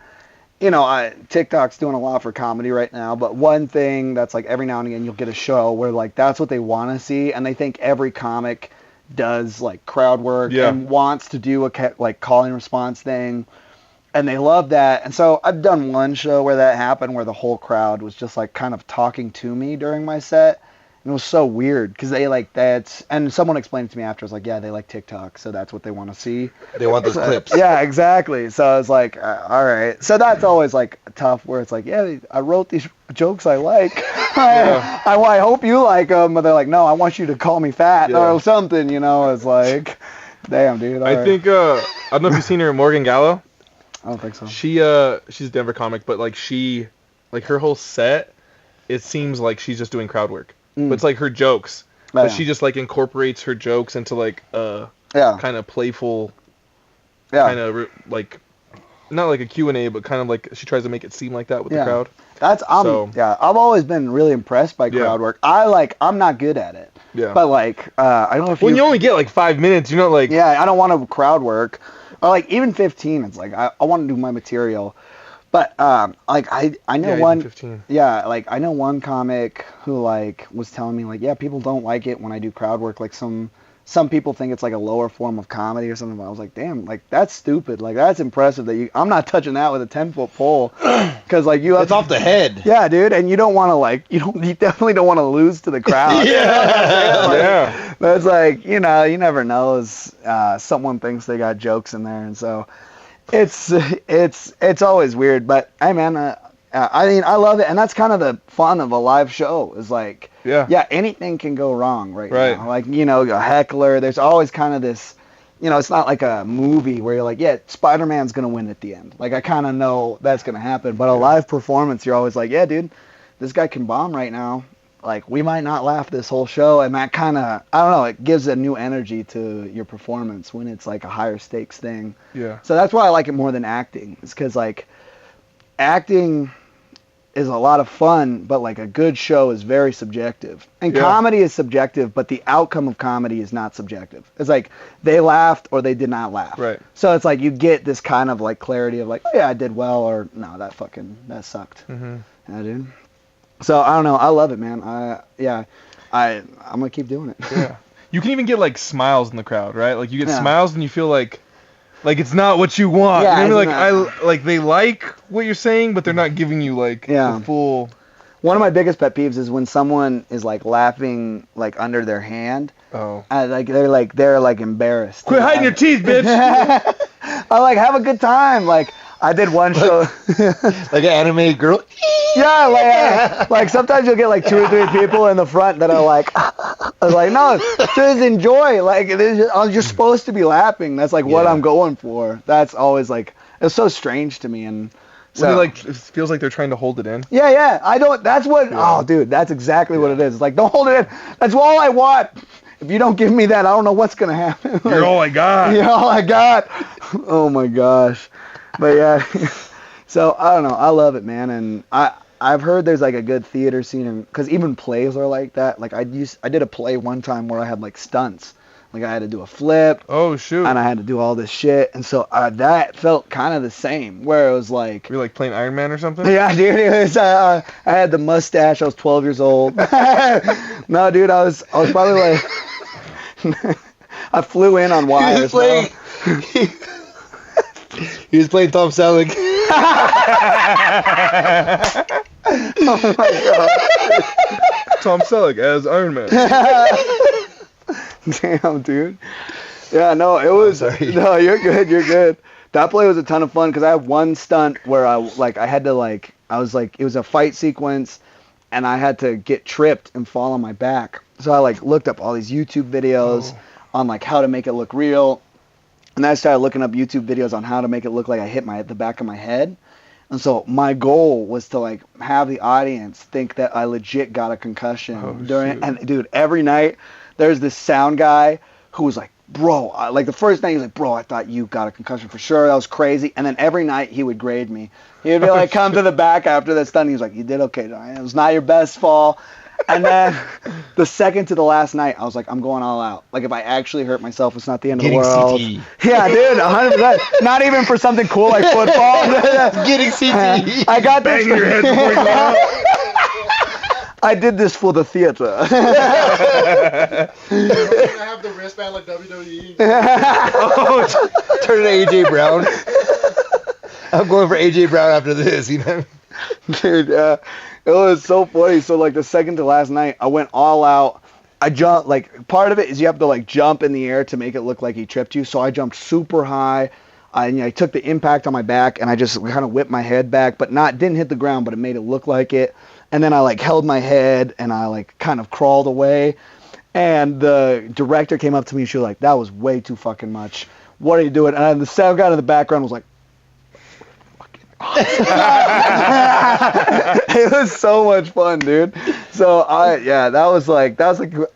you know, TikTok's doing a lot for comedy right now. But one thing that's like every now and again you'll get a show where like that's what they want to see, and they think every comic does like crowd work and wants to do a like call and response thing, and they love that. And so I've done one show where that happened, where the whole crowd was just like kind of talking to me during my set, And it was so weird because they like that. And someone explained it to me after. I was like, yeah, they like TikTok, so that's what they want to see. They want those clips. Yeah, exactly. So I was like, all right. So that's always like tough where it's like, yeah, I wrote these jokes I like. I hope you like them. But they're like, no, I want you to call me fat or something, you know. It's like, damn, dude. I think, I don't know if you've seen her, Morgan Gallo. I don't think so. She's a Denver comic, but like her whole set, it seems like she's just doing crowd work. But it's like her jokes. But she just like incorporates her jokes into like kind of playful, kind of like not like a Q&A, but kind of like she tries to make it seem like that with the crowd. I've always been really impressed by crowd work. I'm not good at it. Yeah. But like I don't know if you only get like 5 minutes, you're not like I don't want to crowd work. Or like even 15, it's like I want to do my material. But like I know one 15. like I know one comic who like was telling me like people don't like it when I do crowd work, like some people think it's like a lower form of comedy or something. But I was like, damn, like that's stupid. Like that's impressive that I'm not touching that with a 10-foot pole because like it's off the head. Yeah, dude, and you don't want to like you definitely don't want to lose to the crowd. That's like you never know. Someone thinks they got jokes in there, and so. It's always weird, but hey man, I mean I love it, and that's kind of the fun of a live show is like anything can go wrong right now. Like a heckler, there's always kind of this, it's not like a movie where you're like Spider-Man's gonna win at the end. Like I kind of know that's gonna happen, but a live performance you're always like dude, this guy can bomb right now. Like we might not laugh this whole show, and that kind of I don't know, it gives a new energy to your performance when it's like a higher stakes thing. Yeah. So that's why I like it more than acting. It's because like acting is a lot of fun, but like a good show is very subjective, and comedy is subjective, but the outcome of comedy is not subjective. It's like they laughed or they did not laugh. Right. So it's like you get this kind of like clarity of like, oh yeah, I did well, or no, that sucked. Mm-hmm. Yeah, dude. So I don't know. I love it, man. I'm gonna keep doing it. Yeah. You can even get like smiles in the crowd, right? Like you get smiles and you feel like it's not what you want. Yeah, you know what I mean? Like they like what you're saying, but they're not giving you like the full. One of my biggest pet peeves is when someone is like laughing like under their hand. Oh. Like they're like embarrassed. Quit hiding your teeth, bitch. I like have a good time. Like I did one show. Like an animated girl. Yeah, like sometimes you'll get like 2 or 3 people in the front that are like, I was like, no, just enjoy. Like you're supposed to be laughing. That's like what I'm going for. That's always like it's so strange to me. And so it feels like they're trying to hold it in. Yeah. I don't. That's what. Yeah. Oh, dude, that's exactly what it is. It's like don't hold it in. That's all I want. If you don't give me that, I don't know what's gonna happen. Like, you're all I got. You're all I got. Oh my gosh. But yeah. So I don't know. I love it, man, and I've heard there's like a good theater scene, because even plays are like that. Like I did a play one time where I had like stunts, like I had to do a flip. Oh shoot! And I had to do all this shit, and so that felt kind of the same, where it was like you're like playing Iron Man or something. Yeah, dude. It was, I had the mustache. I was 12 years old. No, dude, I was probably like I flew in on wires. He was playing Tom Selleck. Oh my god. Tom Selleck as Iron Man. Damn, dude. Yeah, no, it was. No, you're good. That play was a ton of fun because I had one stunt where it was a fight sequence, and I had to get tripped and fall on my back. So I like looked up all these YouTube videos on like how to make it look real. And then I started looking up YouTube videos on how to make it look like I hit the back of my head. And so my goal was to like have the audience think that I legit got a concussion during. And dude, every night there's this sound guy who was like, bro, like the first night he was like, bro, I thought you got a concussion for sure. That was crazy. And then every night he would grade me. He would be like, come to the back after that stunt. He was like, you did okay, Ryan. It was not your best fall. And then the second to the last night, I was like, I'm going all out. Like, if I actually hurt myself, it's not the end of the world. CTE. Yeah, dude, 100%. Not even for something cool like football. Getting CTE. I got this. Bang your head before you go out. I did this for the theater. You're gonna have the wristband like WWE. Turn to AJ Brown. I'm going for AJ Brown after this, you know. Dude, it was so funny. So like the second to last night, I went all out. I jumped, like, part of it is you have to like jump in the air to make it look like he tripped you. So I jumped super high. I took the impact on my back and I just kind of whipped my head back, but didn't hit the ground, but it made it look like it. And then I like held my head and I like kind of crawled away. And the director came up to me and she was like, that was way too fucking much. What are you doing? And the sound guy in the background was like, it was so much fun, dude. So that was like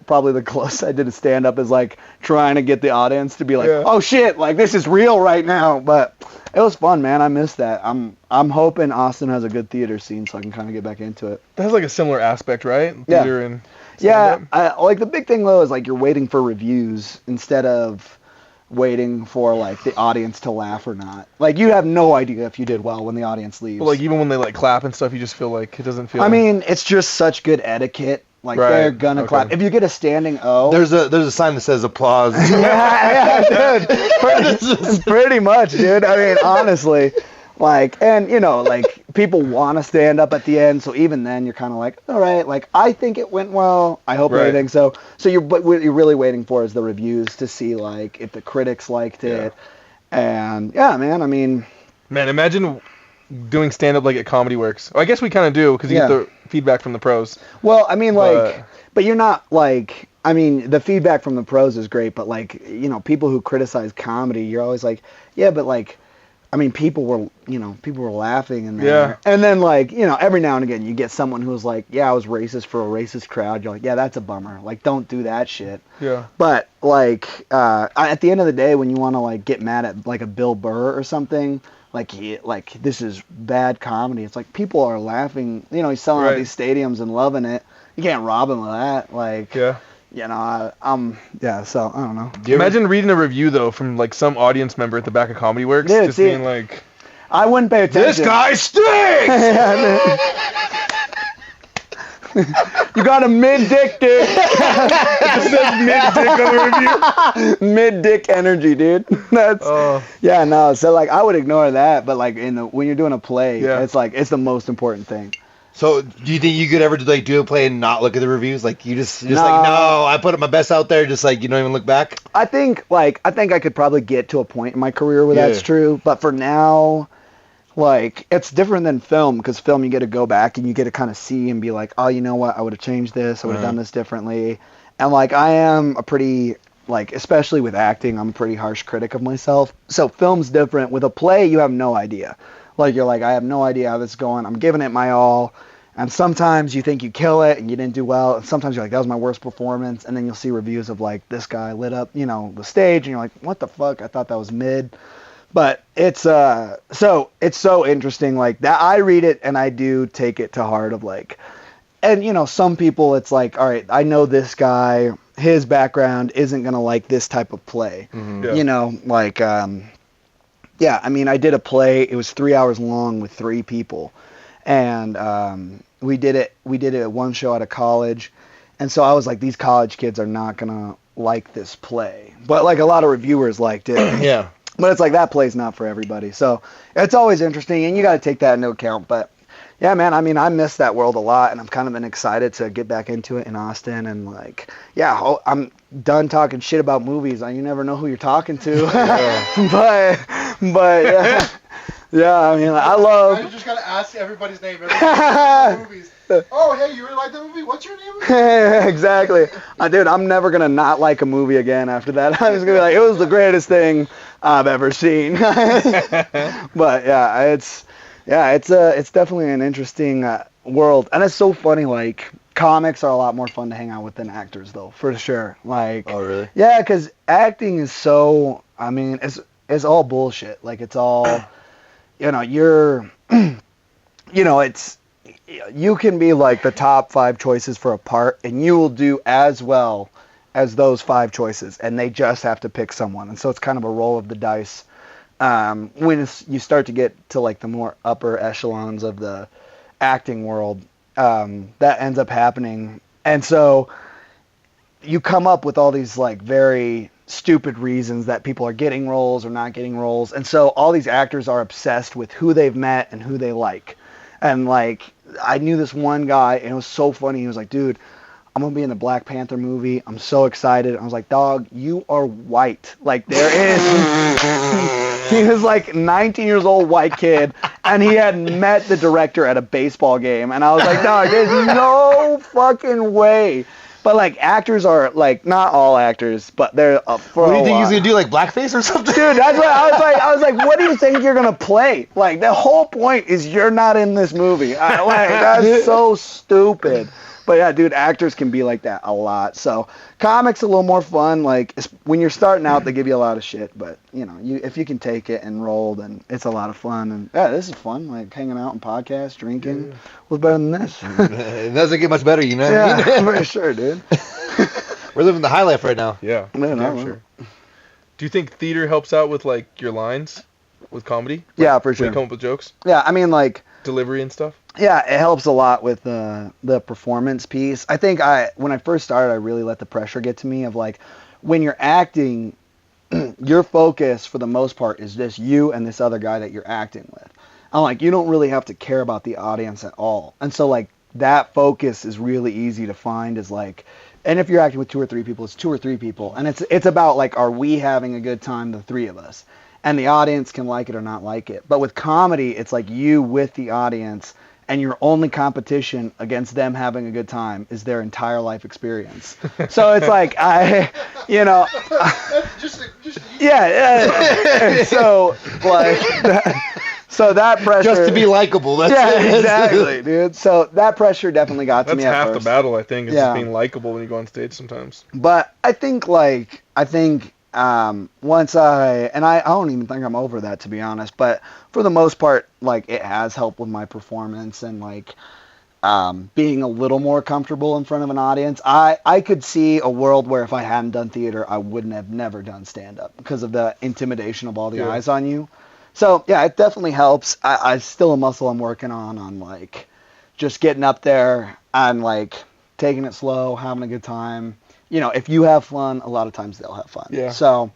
probably the closest I did a stand up, is like trying to get the audience to be like, oh shit, like this is real right now. But it was fun, man. I miss that. I'm hoping Austin has a good theater scene so I can kind of get back into it. That has like a similar aspect, right? Theater and stand-up. Yeah, like the big thing though is like you're waiting for reviews instead of waiting for like the audience to laugh or not. Like you have no idea if you did well when the audience leaves. Well, like even when they like clap and stuff, you just feel like it doesn't feel. I mean, it's just such good etiquette. Like they're gonna clap. If you get a standing O, there's a sign that says applause. yeah, dude. Pretty much, dude. I mean, honestly, like, and you know, like people want to stand up at the end, so even then you're kind of like, all right, like I think it went well. I hope everything. So what you're really waiting for is the reviews to see like if the critics liked it, and man. I mean, imagine doing stand up like at Comedy Works. Oh, I guess we kind of do because you get the feedback from the pros. Well, I mean, like, but you're not like. I mean, the feedback from the pros is great, but like, you know, people who criticize comedy, you're always like, yeah, but like. I mean, people were laughing in there. Yeah. And then, like, you know, every now and again, you get someone who's like, yeah, I was racist for a racist crowd. You're like, yeah, that's a bummer. Like, don't do that shit. Yeah. But, like, at the end of the day, when you want to, like, get mad at, like, a Bill Burr or something, like, this is bad comedy. It's like, people are laughing. You know, he's selling out these stadiums and loving it. You can't rob him of that. Like, you know, so I don't know. Imagine reading a review though from like some audience member at the back of Comedy Works, just being like, I wouldn't pay attention. This guy stinks. You got a mid-dick, dude. it says mid-dick on the review. Mid-dick energy, dude. That's So like I would ignore that, but like when you're doing a play, it's like it's the most important thing. So, do you think you could ever like do a play and not look at the reviews? Like you just like, no, I put my best out there, just like you don't even look back? I think I could probably get to a point in my career where that's true, but for now, like it's different than film, because film you get to go back and you get to kind of see and be like, oh, you know what, I would have changed this, I would have done this differently. And like I am a pretty, like, especially with acting, I'm a pretty harsh critic of myself. So film's different. With a play, you have no idea. Like, you're like, I have no idea how this is going. I'm giving it my all. And sometimes you think you kill it and you didn't do well. And sometimes you're like, that was my worst performance. And then you'll see reviews of, like, this guy lit up, you know, the stage. And you're like, what the fuck? I thought that was mid. But it's so interesting. Like, that I read it and I do take it to heart of, like, and, you know, some people it's like, all right, I know this guy, his background isn't going to like this type of play. Mm-hmm. Yeah. You know, like, I mean, I did a play. It was 3 hours long with 3 people. And we did it at one show out of college. And so I was like, these college kids are not going to like this play. But, like, a lot of reviewers liked it. Yeah. But it's like, that play's not for everybody. So it's always interesting, and you got to take that into account. But, yeah, man, I mean, I miss that world a lot, and I've kind of been excited to get back into it in Austin. And, like, I'm done talking shit about movies. You never know who you're talking to. but yeah. Yeah, I mean, I love... I just got to ask everybody's name. Movies. Oh, hey, you really like that movie? What's your name? Exactly. Dude, I'm never going to not like a movie again after that. I'm just going to be like, it was the greatest thing I've ever seen. But, it's definitely an interesting world. And it's so funny, like, comics are a lot more fun to hang out with than actors, though, for sure. Like, oh, really? Yeah, because acting is so... I mean, it's all bullshit. Like, it's all... You know, you can be like the top 5 choices for a part, and you will do as well as those 5 choices, and they just have to pick someone. And so it's kind of a roll of the dice. When you start to get to like the more upper echelons of the acting world, that ends up happening. And so you come up with all these like very stupid reasons that people are getting roles or not getting roles. And so all these actors are obsessed with who they've met and who they like. And like, I knew this one guy, and it was so funny. He was like, dude, I'm going to be in the Black Panther movie. I'm so excited. I was like, dog, you are white. Like, there is... He was like 19 years old white kid, and he had met the director at a baseball game. And I was like, dog, there's no fucking way. But like, actors are like, not all actors, but they're for What do you a think lot. he's gonna do, like blackface or something? Dude, that's what I was like, what do you think you're gonna play? Like, the whole point is you're not in this movie. That's so stupid. But yeah, dude, actors can be like that a lot. So comics a little more fun. Like, when you're starting out, they give you a lot of shit. But you know, if you can take it and roll, then it's a lot of fun. And yeah, this is fun. Like hanging out and podcast, drinking. What's better than this? It doesn't get much better, you know. Yeah, for sure, dude. We're living the high life right now. Yeah, Man, damn sure. Do you think theater helps out with like your lines with comedy? Like, Yeah, for when sure. you come up with jokes, Yeah, I mean, like, delivery and stuff. yeah, it helps a lot with the performance piece. I think when I first started, I really let the pressure get to me of like, when you're acting, your focus for the most part is just you and this other guy that you're acting with. I'm like, you don't really have to care about the audience at all. And so like, that focus is really easy to find is like, and if you're acting with 2 or 3 people, it's 2 or 3 people. And it's about like, are we having a good time, the 3 of us? And the audience can like it or not like it. But with comedy, it's like you with the audience, and your only competition against them having a good time is their entire life experience. So it's like, yeah. So like, so that pressure. Just to be likable. That's Yeah, it. exactly, dude. So that pressure definitely got to That's me at half first. the battle, I think, is Yeah. just being likable when you go on stage sometimes. But I think once I don't even think I'm over that, to be honest, but for the most part, like, it has helped with my performance and like being a little more comfortable in front of an audience. I could see a world where if I hadn't done theater, I wouldn't have never done stand-up because of the intimidation of all the eyes on you. So yeah, it definitely helps. I still a muscle I'm working on like just getting up there and like taking it slow, having a good time. You know, if you have fun, a lot of times they'll have fun. Yeah. So,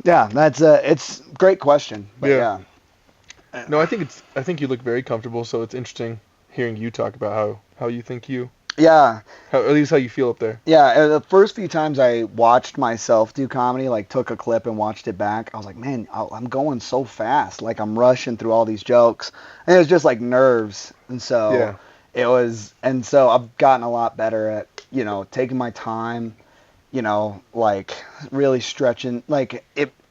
yeah, it's a great question. But Yeah. No, I think you look very comfortable, so it's interesting hearing you talk about how you think at least how you feel up there. Yeah, the first few times I watched myself do comedy, like took a clip and watched it back, I was like, man, I'm going so fast. Like, I'm rushing through all these jokes. And it was just like nerves. And so so I've gotten a lot better at, you know, taking my time, you know, like really stretching. Like,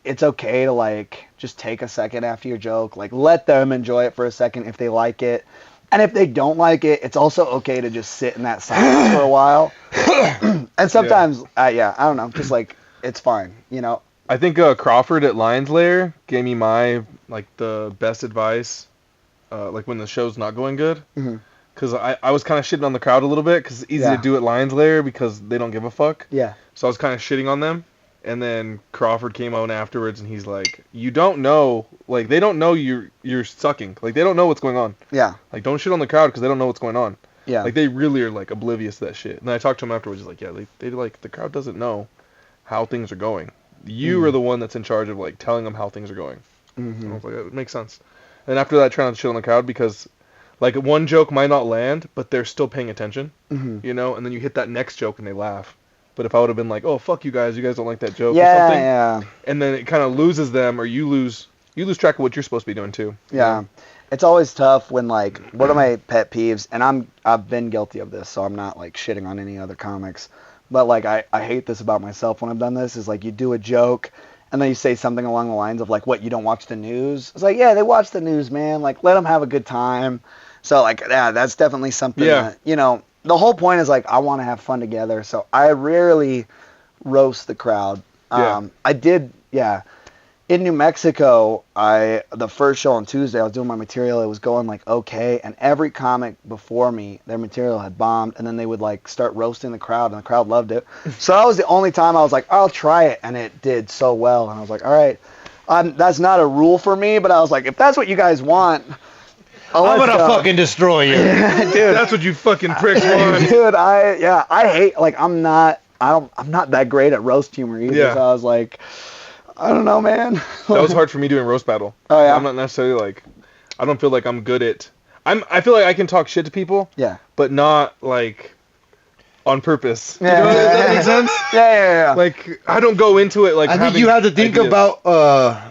it's okay to like just take a second after your joke, like let them enjoy it for a second if they like it. And if they don't like it, it's also okay to just sit in that silence for a while. And sometimes, I don't know, just like, it's fine, you know. I think Crawford at Lions Lair gave me the best advice, like when the show's not going good. Because I was kind of shitting on the crowd a little bit, because it's easy to do at Lions Lair because they don't give a fuck. Yeah. So I was kind of shitting on them. And then Crawford came out afterwards, and he's like, you don't know, like, they don't know you're sucking. Like, they don't know what's going on. Yeah. Like, don't shit on the crowd because they don't know what's going on. Yeah. Like, they really are, like, oblivious to that shit. And then I talked to him afterwards, he's like, yeah, they like, the crowd doesn't know how things are going. You are the one that's in charge of, like, telling them how things are going. And I was like, that makes sense. And after that, I try not to shit on the crowd because, like, one joke might not land, but they're still paying attention, you know? And then you hit that next joke and they laugh. But if I would have been like, oh, fuck you guys don't like that joke or something. Yeah. And then it kind of loses them, or you lose track of what you're supposed to be doing too. Yeah. It's always tough when, like, one of my pet peeves, and I've been guilty of this, so I'm not, like, shitting on any other comics. But, like, I hate this about myself when I've done this, is, like, you do a joke, and then you say something along the lines of, like, what, you don't watch the news? It's like, yeah, they watch the news, man. Like, let them have a good time. So, like, yeah, that's definitely something that, you know, the whole point is, like, I want to have fun together, so I rarely roast the crowd. I did, in New Mexico, the first show on Tuesday, I was doing my material, it was going, like, okay, and every comic before me, their material had bombed, and then they would, like, start roasting the crowd, and the crowd loved it. So that was the only time I was like, I'll try it, and it did so well, and I was like, all right, that's not a rule for me, but I was like, if that's what you guys want... I'm gonna fucking destroy you. Dude, That's what you fucking pricks want. dude, I hate, like, I'm not that great at roast humor either. Yeah. So I was like, I don't know, man. That was hard for me doing roast battle. Oh, yeah? I'm not necessarily like, I don't feel like I'm good at, I feel like I can talk shit to people. Yeah. But not like on purpose. Yeah. You know, does that make sense? Yeah. Like I don't go into it like. I think you have to think about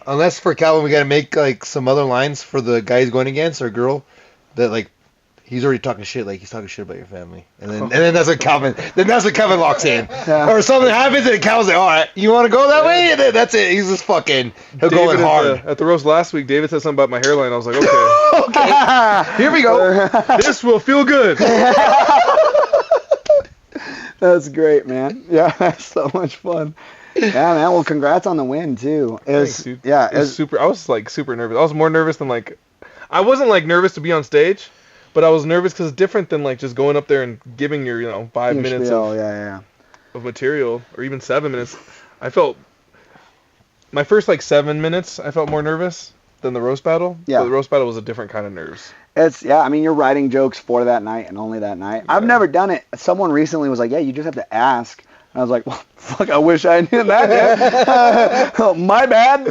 unless for Calvin we gotta make like some other lines for the guy he's going against or girl that like he's already talking shit, like he's talking shit about your family, and then that's what Calvin locks in, or something happens and Calvin's like, all right, you want to go that way, and then that's it. He's just fucking going hard. At the roast last week, David said something about my hairline. I was like, okay, okay, here we go. This will feel good. That's great, man. Yeah, that's so much fun. Yeah, man. Well, congrats on the win too. Thanks, dude. Yeah, it was super. I was like super nervous. I was more nervous than like, I wasn't like nervous to be on stage, but I was nervous because it's different than like just going up there and giving your 5 minutes of material or even 7 minutes. I felt my first like 7 minutes. I felt more nervous than the roast battle. Yeah, but the roast battle was a different kind of nerves. I mean, you're writing jokes for that night and only that night. Yeah. I've never done it. Someone recently was like, yeah, you just have to ask. And I was like, well, fuck, I wish I knew that. Oh, my bad.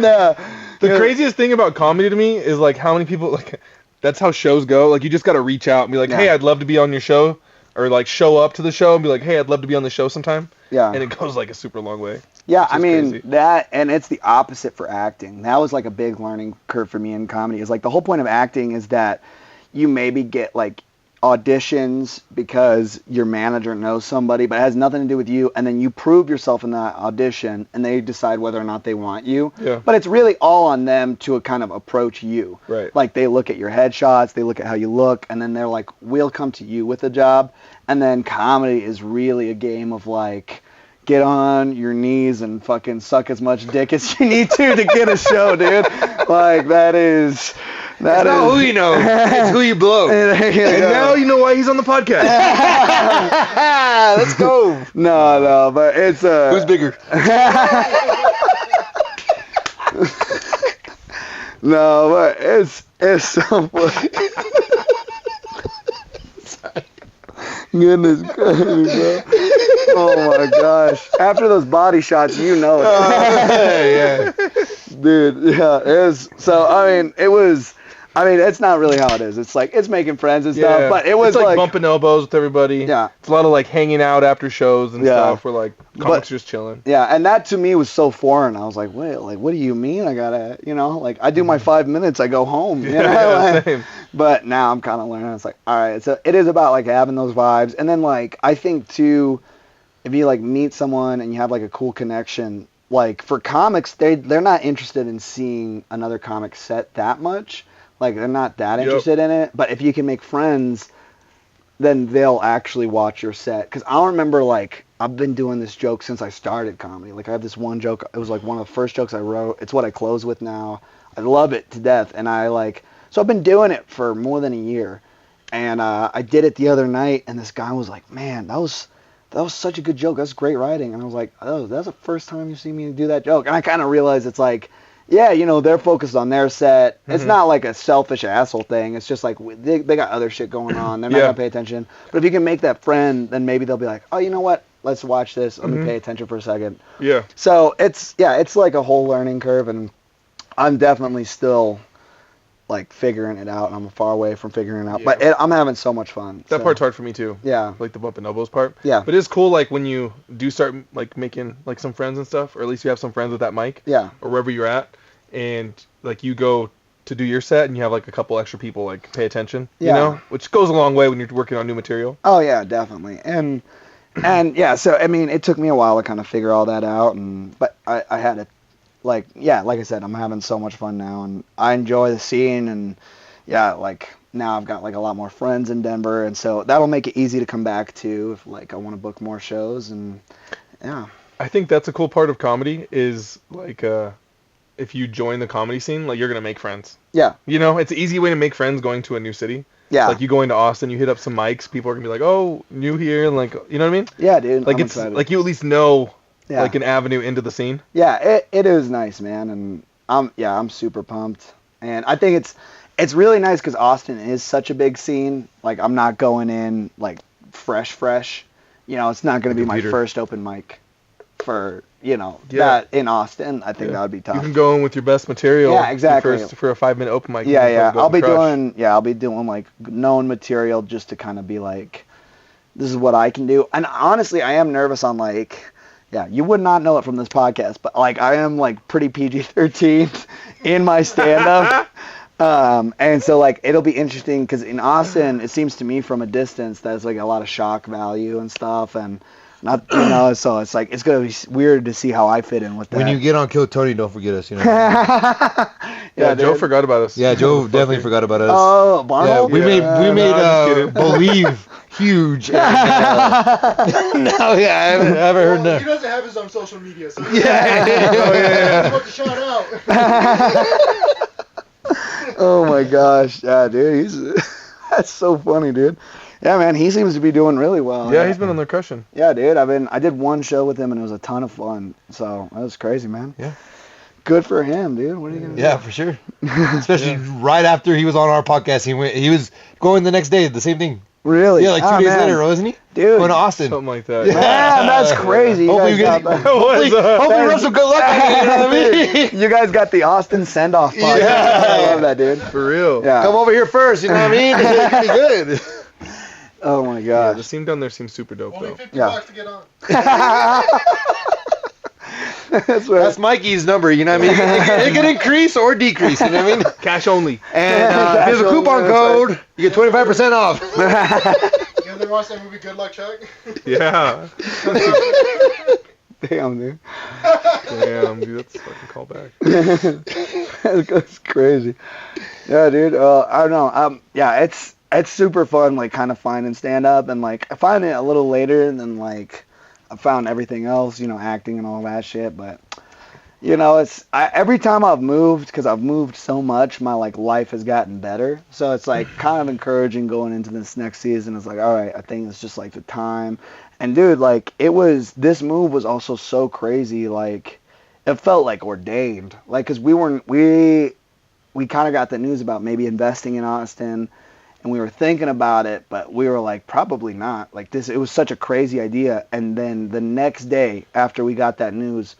The craziest thing about comedy to me is like how many people, like, that's how shows go. Like, you just got to reach out and be like, hey, I'd love to be on your show. Or like show up to the show and be like, hey, I'd love to be on the show sometime. Yeah. And it goes like a super long way. Yeah, I mean, crazy. That, and it's the opposite for acting. That was like a big learning curve for me in comedy. Is like the whole point of acting is that you maybe get like auditions because your manager knows somebody, but it has nothing to do with you, and then you prove yourself in that audition, and they decide whether or not they want you. Yeah. But it's really all on them to kind of approach you. Right. Like they look at your headshots, they look at how you look, and then they're like, we'll come to you with a job. And then comedy is really a game of like, get on your knees and fucking suck as much dick as you need to get a show, dude. Like that is... That's not who you know. It's who you blow. And now you know why he's on the podcast. Let's go. No, but it's who's bigger? No, but it's so funny. Goodness gracious, bro. Oh my gosh. After those body shots, you know it. Yeah. Dude, yeah, it was, so, I mean, it's not really how it is. It's like, it's making friends and stuff, but it was it's like bumping elbows with everybody. Yeah. It's a lot of like hanging out after shows and stuff where like comics just chilling. Yeah, and that to me was so foreign. I was like, wait, like, what do you mean I gotta, like, I do my 5 minutes, I go home, you know? Yeah, same. But now I'm kind of learning. It's like, all right, so it is about like having those vibes. And then like, I think too, if you like meet someone and you have like a cool connection, like for comics, they're not interested in seeing another comic set that much. Like, they're not that interested in it. But if you can make friends, then they'll actually watch your set. Because I remember, like, I've been doing this joke since I started comedy. Like, I have this one joke. It was, like, one of the first jokes I wrote. It's what I close with now. I love it to death. And so I've been doing it for more than a year. And I did it the other night, and this guy was like, man, that was such a good joke. That's great writing. And I was like, oh, that's the first time you see me do that joke. And I kind of realized it's like, yeah, they're focused on their set. It's not like a selfish asshole thing. It's just like they got other shit going on. They're not going to pay attention. But if you can make that friend, then maybe they'll be like, oh, you know what? Let's watch this. Let me pay attention for a second. Yeah. So it's like a whole learning curve, and I'm definitely still like figuring it out, and I'm far away from figuring it out. Yeah. But I'm having so much fun. That part's hard for me too. Yeah. Like the bump and elbows part. Yeah. But it's cool like when you do start like making like some friends and stuff, or at least you have some friends with that mic. Yeah. Or wherever you're at, and like you go to do your set and you have like a couple extra people like pay attention. Yeah. Which goes a long way when you're working on new material. Oh yeah, definitely. And yeah, so I mean, it took me a while to kind of figure all that out, but I had to, like I said, I'm having so much fun now, and I enjoy the scene, and yeah, like now I've got like a lot more friends in Denver, and so that'll make it easy to come back to if like I want to book more shows, and yeah. I think that's a cool part of comedy is like if you join the comedy scene, like you're gonna make friends. Yeah. It's an easy way to make friends going to a new city. Yeah. Like you go into Austin, you hit up some mics, people are gonna be like, "Oh, new here," and like, you know what I mean? Yeah, dude. Like it's excited. Like you at least know like an avenue into the scene. Yeah, it is nice, man, and I'm super pumped, and I think it's really nice because Austin is such a big scene. Like I'm not going in like fresh. It's not gonna be my first open mic for that in Austin, I think that would be tough. You can go in with your best material. Yeah, exactly. For a 5-minute open mic. Yeah. I'll be doing like known material just to kind of be like, this is what I can do. And honestly, I am nervous on like, you would not know it from this podcast, but like I am like pretty PG-13 in my stand-up. And so like it'll be interesting because in Austin, it seems to me from a distance there's like a lot of shock value and stuff, and not so it's like it's gonna be weird to see how I fit in with that. When you get on Kill Tony, don't forget us. Joe forgot about us. Yeah, Joe definitely forgot about us. Oh, Barnold? Yeah, we made Believe huge. No, I haven't heard that. He doesn't have his own social media, so He's about to shout out. Oh my gosh, yeah, dude, that's so funny, dude. Yeah, man, he seems to be doing really well. Yeah, he's been on there crushing. Yeah, dude, I did one show with him and it was a ton of fun. So that was crazy, man. Yeah. Good for him, dude. What are you gonna do? Yeah, for sure. Especially right after he was on our podcast, he was going the next day, the same thing. Really? Yeah, like 2 days later, wasn't he? Dude. Going to Austin. Something like that. Man, that's crazy. Hopefully we have some good luck. You know what I mean? You guys got the Austin send-off podcast. Yeah. I love that, dude. For real. Yeah. Come over here first, you know what I mean? It's pretty good. Oh my Yeah, gosh. the scene down there seems super dope Only though. 50 Yeah. bucks to get on. That's Mikey's number, you know what I mean? It can increase or decrease, you know what I mean? Cash only. And if there's a coupon code, you get 25% off. You ever watch that movie Good Luck Chuck? Yeah. Damn, dude. Damn, dude, that's a fucking callback. That's crazy. Yeah, dude. I don't know. Yeah, it's super fun, like kind of finding stand up, and like I find it a little later than like I found everything else, acting and all that shit. But every time I've moved, because I've moved so much, my like life has gotten better. So it's like kind of encouraging going into this next season. It's like, all right, I think it's just like the time. And dude, like this move was also so crazy. Like it felt like ordained. Like, cause we kind of got the news about maybe investing in Austin, and we were thinking about it, but we were like, probably not. Like it was such a crazy idea. And then the next day after we got that news,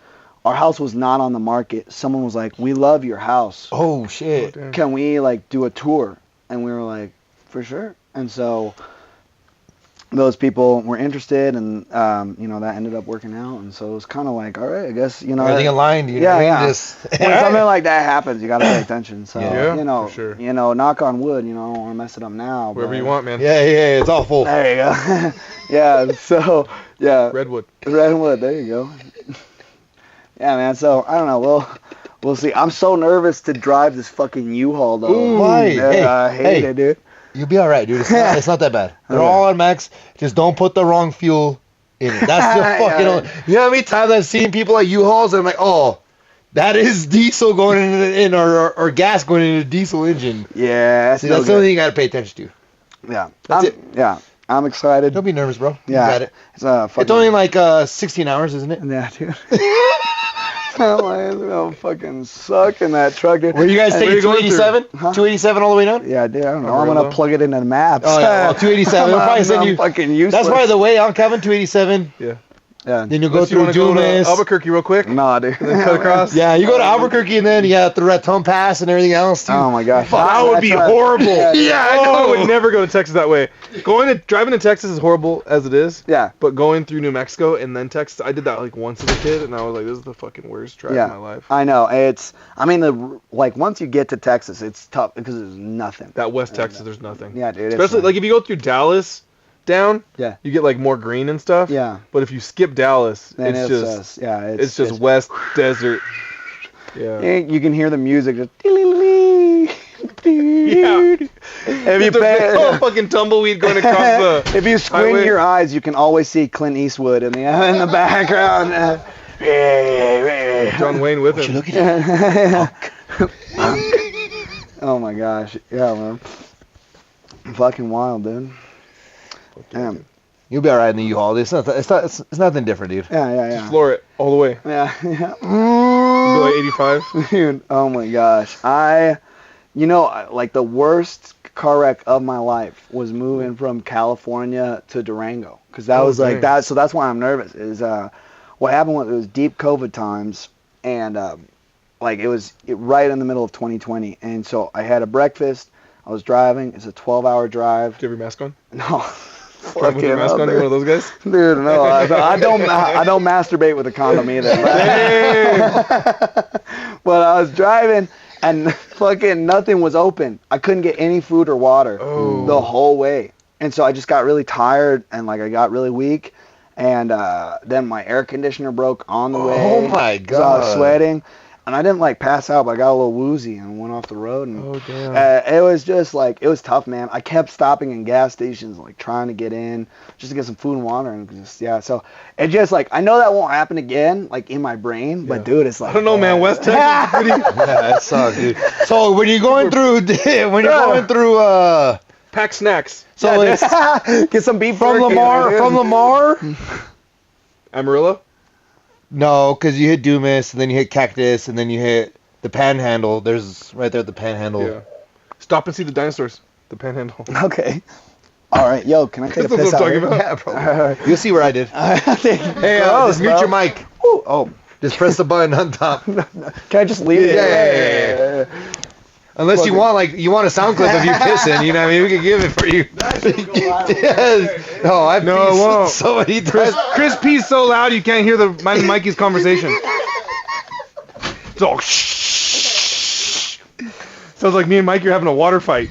our house was not on the market. Someone was like, we love your house. Oh, shit. Can we like do a tour? And we were like, for sure. And so those people were interested, and that ended up working out. And so it was kind of like, all right, I guess everything aligned. Yeah. Just, when something like that happens, you gotta pay attention. So for sure. Knock on wood. I don't want to mess it up now. Wherever you want, man. Yeah, it's all full. There you go. Yeah. So Redwood. There you go. Yeah, man. So I don't know. We'll see. I'm so nervous to drive this fucking U-Haul though. Ooh, why? I hate it, dude. You'll be all right, dude. It's not that bad. They're all on max. Just don't put the wrong fuel in it. That's the fucking. You know how many times I've seen people at U-Hauls and I'm like, oh, that is diesel going in or gas going in a diesel engine. Yeah, that's something you gotta pay attention to. Yeah, that's it. Yeah, I'm excited. Don't be nervous, bro. Yeah, you got it. It's only like 16 hours, isn't it? Yeah, dude. I'm gonna fucking suck in that truck, dude. Were you guys taking 287? 287 all the way down? Yeah, dude. I don't know. I'm gonna plug it into the maps. Oh yeah, well, 287. They'll probably send you. Fucking useless. That's probably the way on Kevin. 287. Yeah. Yeah. Then you go through Dumas. Albuquerque real quick. Nah, dude. And then cut across. Yeah, you go to Albuquerque and then you got the Raton Pass and everything else too. Oh my gosh. That would be horrible. Yeah, I would never go to Texas that way. Driving to Texas is horrible as it is. Yeah. But going through New Mexico and then Texas, I did that like once as a kid, and I was like, this is the fucking worst drive of my life. I know. Once you get to Texas, it's tough because there's nothing. That West Texas, there's nothing. Yeah, dude. Especially like if you go through Dallas down, yeah, you get like more green and stuff. Yeah. But if you skip Dallas, then it's just West Desert. Yeah. You can hear the music just. Yeah. If you pay, fucking tumbleweed going across the. If you squint highway. your eyes, you can always see Clint Eastwood in the background. John Wayne with him. Oh my gosh, yeah, man. Fucking wild, dude. Damn. You'll be all right in the U-Haul. It's nothing different, dude. Yeah. Just floor it all the way. Yeah. Be like 85. Dude, oh my gosh. Like the worst car wreck of my life was moving from California to Durango. Because that was like that. So that's why I'm nervous. Is what happened was it was deep COVID times, and like it was right in the middle of 2020, and so I had a breakfast. I was driving. It's a 12-hour drive. Do you have your mask on? No. With your mask on, you one of those guys? Dude, no, I don't masturbate with a condom either. But I was driving and fucking nothing was open. I couldn't get any food or water the whole way. And so I just got really tired and like I got really weak. And then my air conditioner broke on the way. Oh my God. So I was sweating. And I didn't like pass out, but I got a little woozy and went off the road. And damn. It was just like, it was tough, man. I kept stopping in gas stations, like trying to get in, just to get some food and water. And just, yeah, so it just like, I know that won't happen again, like in my brain, but dude, it's like. I don't know, man. West Texas is pretty. Yeah, that sucks, dude. So when you're going through, Pack snacks. so it's get some beef from jerky, Lamar, dude. from Lamar. Amarillo? No, because you hit Dumas, and then you hit Cactus, and then you hit the Panhandle. There's right there at the Panhandle. Yeah. Stop and see the dinosaurs. The Panhandle. Okay. All right, yo, can I take a That's piss what out I'm here? talking Yeah, bro. You'll see where I did. Hey, Gross, just mute bro. your mic. Ooh, oh, Just press the button on top. can I just leave it? Yeah. Unless you want a sound clip of you pissing, you know what I mean? We can give it for you. Yes. No, I've No, it peed won't. so many times. Chris pees so loud you can't hear mine and Mikey's conversation. It's all shh. Sounds like me and Mikey are having a water fight.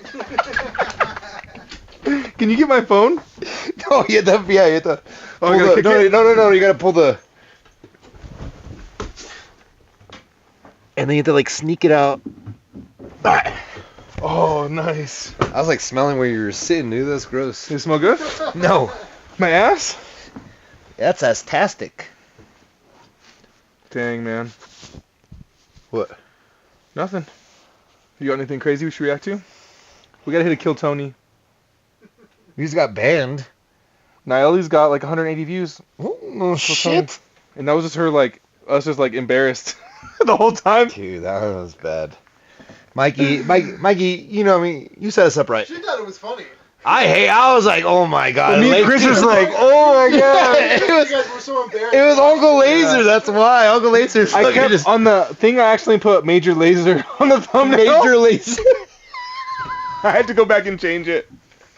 Can you get my phone? No, you have to pull I gotta the, kick no, it? no, you gotta pull the. And then you have to like sneak it out. Oh, nice. I was like smelling where you were sitting, dude. That's gross. Does it smell good? No, My ass? that's astastic. Dang, man. What? Nothing. You got anything crazy we should react to? We gotta hit a Kill Tony. You just got banned. Naomi's got like 180 views. Oh shit. And that was just her like, us just like embarrassed the whole time. Dude, that was bad. Mikey, you know what I mean? You set us up right. She thought it was funny. I was like, oh my god. Me and Chris was like, oh my god. You guys were so embarrassed. It was Uncle Laser, that's why. Uncle Laser. I kept on the thing. I actually put Major Laser on the thumbnail. Major Laser. I had to go back and change it.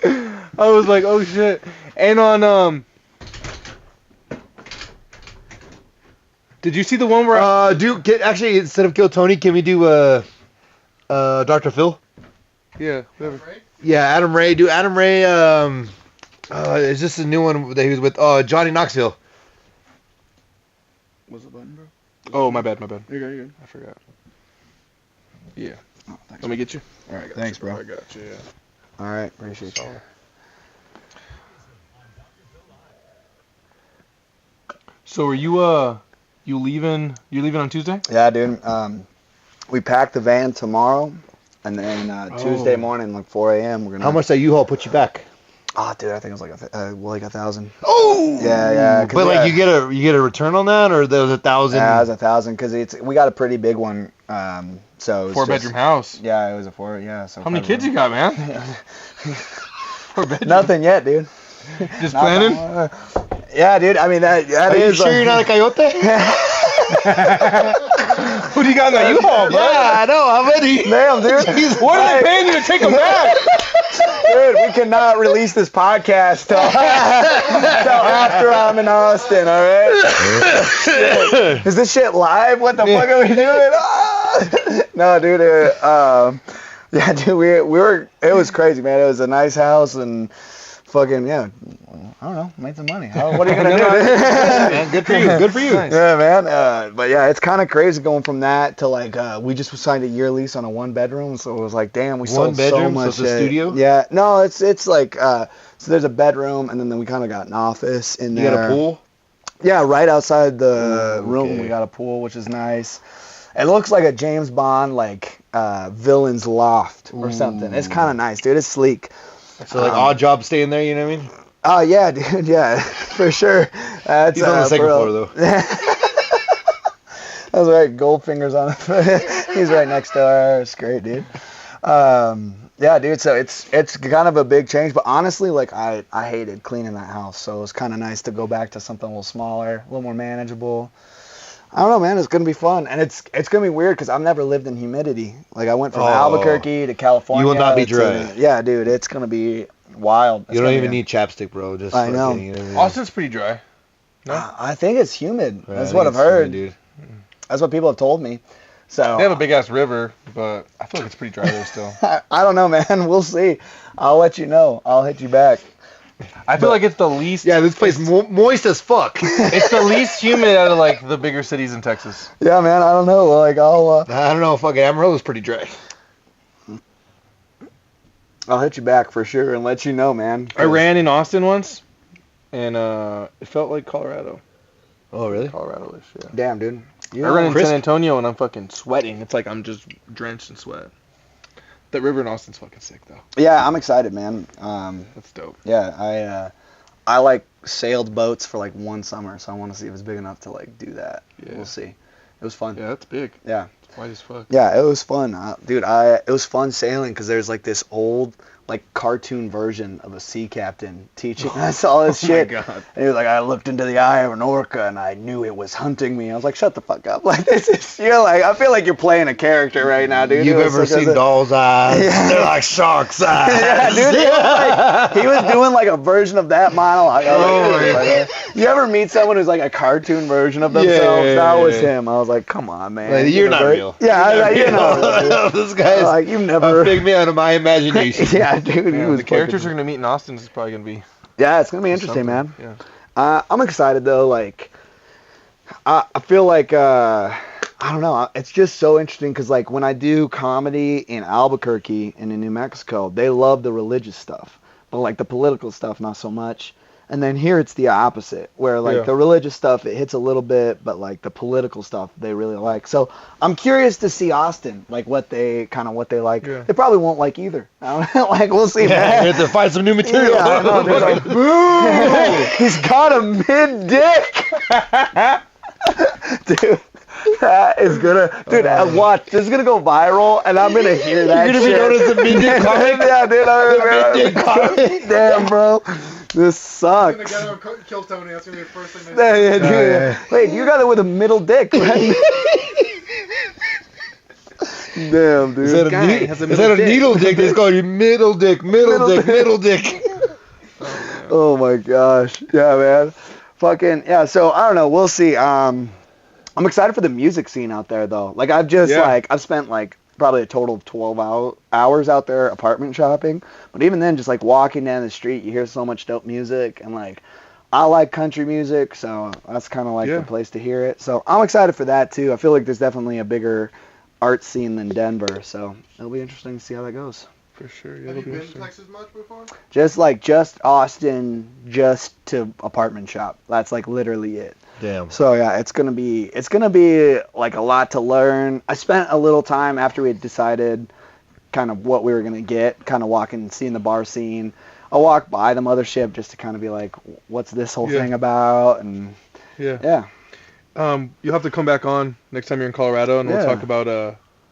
I was like, oh shit. And on did you see the one where? Actually, instead of Kill Tony, can we do Dr. Phil? Yeah. Whatever. Right? Yeah, Adam Ray. Do Adam Ray. Is this a new one that he was with? Johnny Knoxville. What's the button, bro? Oh, my bad. You're good, you're good. I forgot. Yeah. Oh, thanks. Let me get you. All right, thanks, bro. I got you. Yeah. All right, appreciate you. So are you you leaving? You're leaving on Tuesday? Yeah, dude. We packed the van tomorrow, and then Tuesday morning, like 4 a.m., we're gonna. How much that U-Haul put you back? Oh, dude, I think it was like like 1,000. Oh. Yeah. But like you get a return on that, or there was 1,000? Yeah, it was 1,000 because we got a pretty big one. So it was 4-bedroom house. Yeah, it was a 4. Yeah. So How many kids you got, man? 4-bedroom. Nothing yet, dude. Just planning? Yeah, dude. I mean that Are you is. sure you're not a coyote? Who do you got in that U-Haul, bro? Yeah, I know. How many? Damn, dude. What are they paying you to take them back? Dude, we cannot release this podcast till after I'm in Austin, all right? Is this shit live? What the fuck are we doing? Ah! No, dude. Yeah, dude, we were. It was crazy, man. It was a nice house and fucking I don't know, made some money. What are you gonna do? Man, good for you. Good for you. Nice. Yeah, man. But yeah, it's kind of crazy going from that to like we just signed a year lease on a 1-bedroom, so it was like, damn, we sold so bedroom? much. So it's a studio? Yeah, no, it's like so there's a bedroom, and then we kind of got an office in You there. got a pool? Yeah, right outside the Ooh, room okay. we got a pool, which is nice. It looks like a James Bond like villain's loft or something. It's kind of nice, dude. It's sleek. So like odd job staying there, you know what I mean? Oh yeah, dude. Yeah, for sure. That's, He's on the second floor though. That's right. Goldfinger's on it. He's right next to our. It's great, dude. Yeah, dude. So it's kind of a big change, but honestly, like I hated cleaning that house, so it was kind of nice to go back to something a little smaller, a little more manageable. I don't know, man. It's gonna be fun, and it's gonna be weird because I've never lived in humidity. Like I went from Albuquerque to California. You will not be dry. Yeah, dude. It's gonna be wild. You don't even need chapstick, bro. Just I know. Austin's pretty dry. No? I think it's humid. Yeah, That's what I've heard. Humid, dude. That's what people have told me. So They have a big ass river, but I feel like it's pretty dry there still. I don't know, man. We'll see. I'll let you know. I'll hit you back. I feel like it's the least. Yeah, this place moist as fuck. It's the least humid out of like the bigger cities in Texas. Yeah, man. I don't know. Like I don't know. Fucking Amarillo's pretty dry. I'll hit you back for sure and let you know, man. I ran in Austin once, and it felt like Colorado. Oh, really? Colorado-ish, yeah. Damn, dude. I ran in San Antonio and I'm fucking sweating. It's like I'm just drenched in sweat. That river in Austin's fucking sick though. Yeah, I'm excited, man. That's dope. Yeah, I like sailed boats for like one summer, so I want to see if it's big enough to like do that. Yeah. We'll see. It was fun. Yeah, that's big. Yeah. It's wide as fuck. Yeah, it was fun, dude. It was fun sailing because there's like this old like cartoon version of a sea captain teaching us all this shit. Oh my God. And he was like, I looked into the eye of an orca and I knew it was hunting me. I was like, shut the fuck up. Like this is I feel like you're playing a character right now, dude. You've ever seen doll's eyes? Yeah. They're like shark's eyes. Yeah, dude. He was doing like a version of that monologue. You ever meet someone who's like a cartoon version of themselves? Yeah. That was him. I was like, come on, man. Like, you're not real. Yeah, I was like, you're not real. This guy's like, you've never a figment out of my imagination. Yeah, dude. Yeah, He was the characters fucking... are gonna meet in Austin is probably gonna be. Yeah, it's gonna be interesting, something. man. Yeah. I'm excited though. Like, I feel like I don't know. It's just so interesting because like when I do comedy in Albuquerque and in New Mexico, they love the religious stuff, but like the political stuff not so much. And then here it's the opposite, where like the religious stuff it hits a little bit, but like the political stuff they really like. So I'm curious to see Austin, like what they like. Yeah. They probably won't like either. Like we'll see. Yeah, you have to find some new material. Yeah, I know, dude, like, boo! He's got a mid dick, dude. That is gonna, dude. Watch, this is gonna go viral, and I'm gonna hear that. You're gonna shit. be known as the mid-dick comic. Yeah, dude. Mid-dick comic. Damn, bro. This sucks. I'm gonna get him, kill Tony. That's gonna be the first thing. Yeah, dude. yeah. Wait, you got it with a middle dick, right? Damn, dude. Is that a needle dick? It's called your middle dick, middle dick. Oh my gosh. Yeah, man. Fucking yeah. So I don't know. We'll see. I'm excited for the music scene out there though. Like I've spent like probably a total of 12 hours out there apartment shopping. But even then, just like walking down the street, you hear so much dope music, and like I like country music, so that's kind of like the place to hear it. So I'm excited for that too. I feel like there's definitely a bigger art scene than Denver, so it'll be interesting to see how that goes. For sure. Yeah, Have you been to Texas much before? Just Austin, just to apartment shop. That's like literally it. Damn. So yeah, it's gonna be like a lot to learn. I spent a little time after we had decided kind of what we were gonna get, kind of walking, seeing the bar scene. I walked by the mothership just to kind of be like, what's this whole thing about? And yeah. You'll have to come back on next time you're in Colorado, and we'll talk about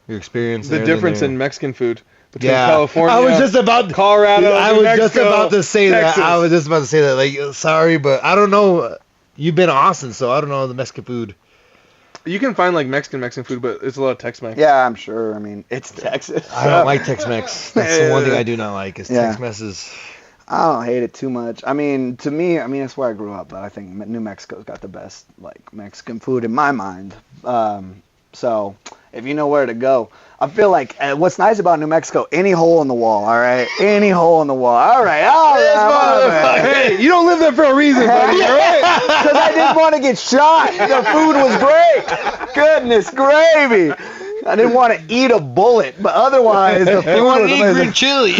your experience. The difference in Mexican food between Yeah. California. I was just about Colorado. I New was just Mexico, about to say Texas. that. I was just about to say that. Like, sorry, but I don't know. You've been to Austin, so I don't know the Mexican food. You can find like Mexican food, but it's a lot of Tex-Mex. Yeah, I'm sure. I mean, it's Texas. I don't like Tex-Mex. That's the one thing I do not like. Is Tex-Mex is. I don't hate it too much. I mean, to me, that's where I grew up, but I think New Mexico's got the best like Mexican food in my mind. So if you know where to go, I feel like what's nice about New Mexico, any hole in the wall, all right? Any hole in the wall. All right. Hey, you don't live there for a reason, buddy, all right? Because I didn't want to get shot. The food was great. Goodness gravy. I didn't want to eat a bullet, but otherwise the food want was to eat amazing. green chili.